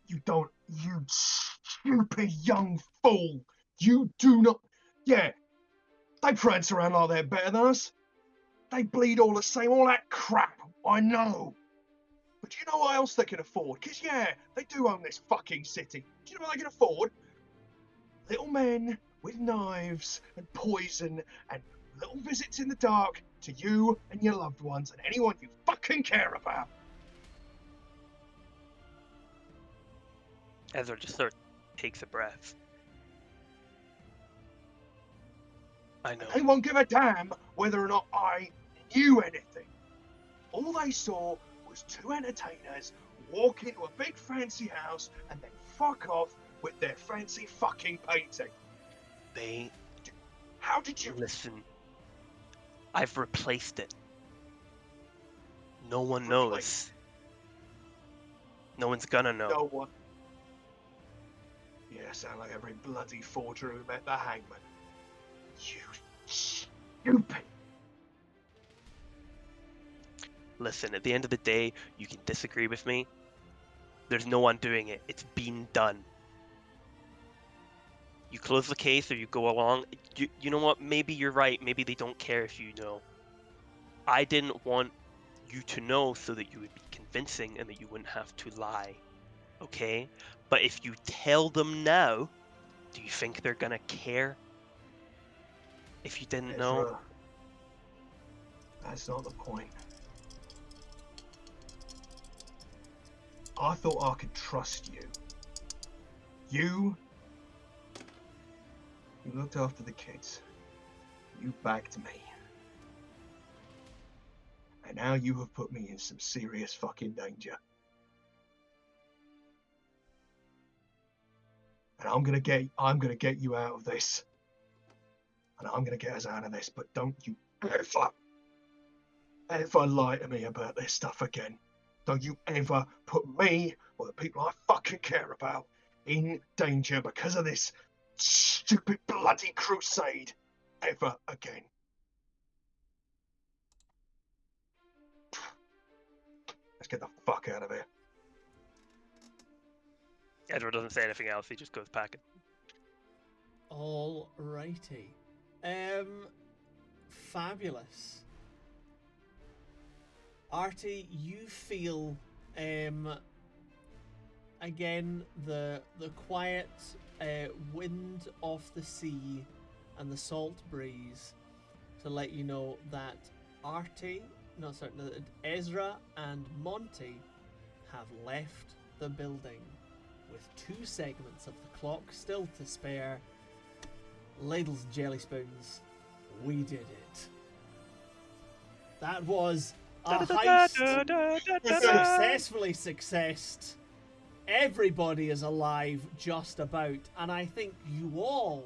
you don't. You stupid young fool. You do not. Yeah, they prance around like they're better than us. They bleed all the same, all that crap. I know. But do you know what else they can afford? Because, yeah, they do own this fucking city. Do you know what they can afford? Little men with knives and poison and little visits in the dark to you and your loved ones and anyone you fucking care about. Ezra just sort of takes a breath. I know. They won't give a damn whether or not I knew anything. All they saw was two entertainers walk into a big fancy house and then fuck off with their fancy fucking painting. They How did you... listen. I've replaced it. No one knows. Replaced? No one's gonna know. No one. Yeah, sound like every bloody forger who met the hangman. You stupid. Listen, at the end of the day, you can disagree with me. There's no one doing it. It's been done. you close the case or you go along. You know what? Maybe you're right. Maybe they don't care if you know. I didn't want you to know so that you would be convincing and that you wouldn't have to lie. Okay? But if you tell them now, do you think they're gonna care? If you didn't know? Ezra, that's not the point. I thought I could trust you. You looked after the kids. You backed me. And now you have put me in some serious fucking danger. And I'm gonna get you out of this. And I'm gonna get us out of this, but don't you ever lie to me about this stuff again. Don't you ever put me or the people I fucking care about in danger because of this stupid bloody crusade ever again. Let's get the fuck out of here. Ezra doesn't say anything else. He just goes packing. Alrighty. Fabulous. Arty, you feel again the quiet wind off the sea and the salt breeze to let you know that Ezra and Monty have left the building with 2 segments of the clock still to spare. Ladles and jelly spoons, we did it. That was a heist successfully successed. Everybody is alive just about, and I think you all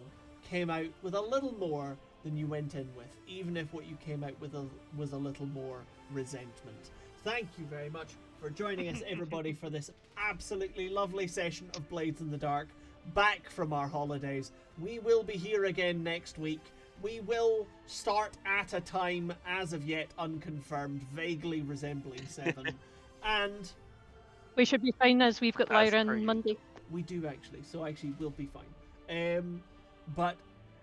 came out with a little more than you went in with, even if what you came out with was a little more resentment. Thank you very much for joining us, everybody, for this absolutely lovely session of Blades in the Dark, back from our holidays. We will be here again next week. We will start at a time as of yet unconfirmed, vaguely resembling 7. And We should be fine as we've got As Lyra per on usual. Monday. we do actually, so actually we'll be fine. But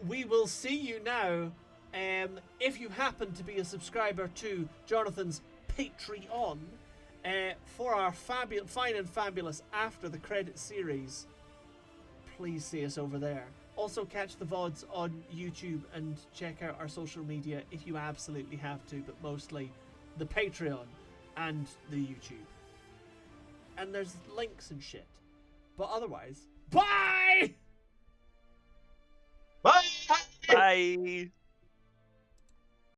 we will see you now. If you happen to be a subscriber to Jonathan's Patreon, for our fine and fabulous After the Credits series, please see us over there. Also catch the VODs on YouTube and check out our social media if you absolutely have to, but mostly the Patreon and the YouTube. And there's links and shit. But otherwise, bye! Bye! Bye!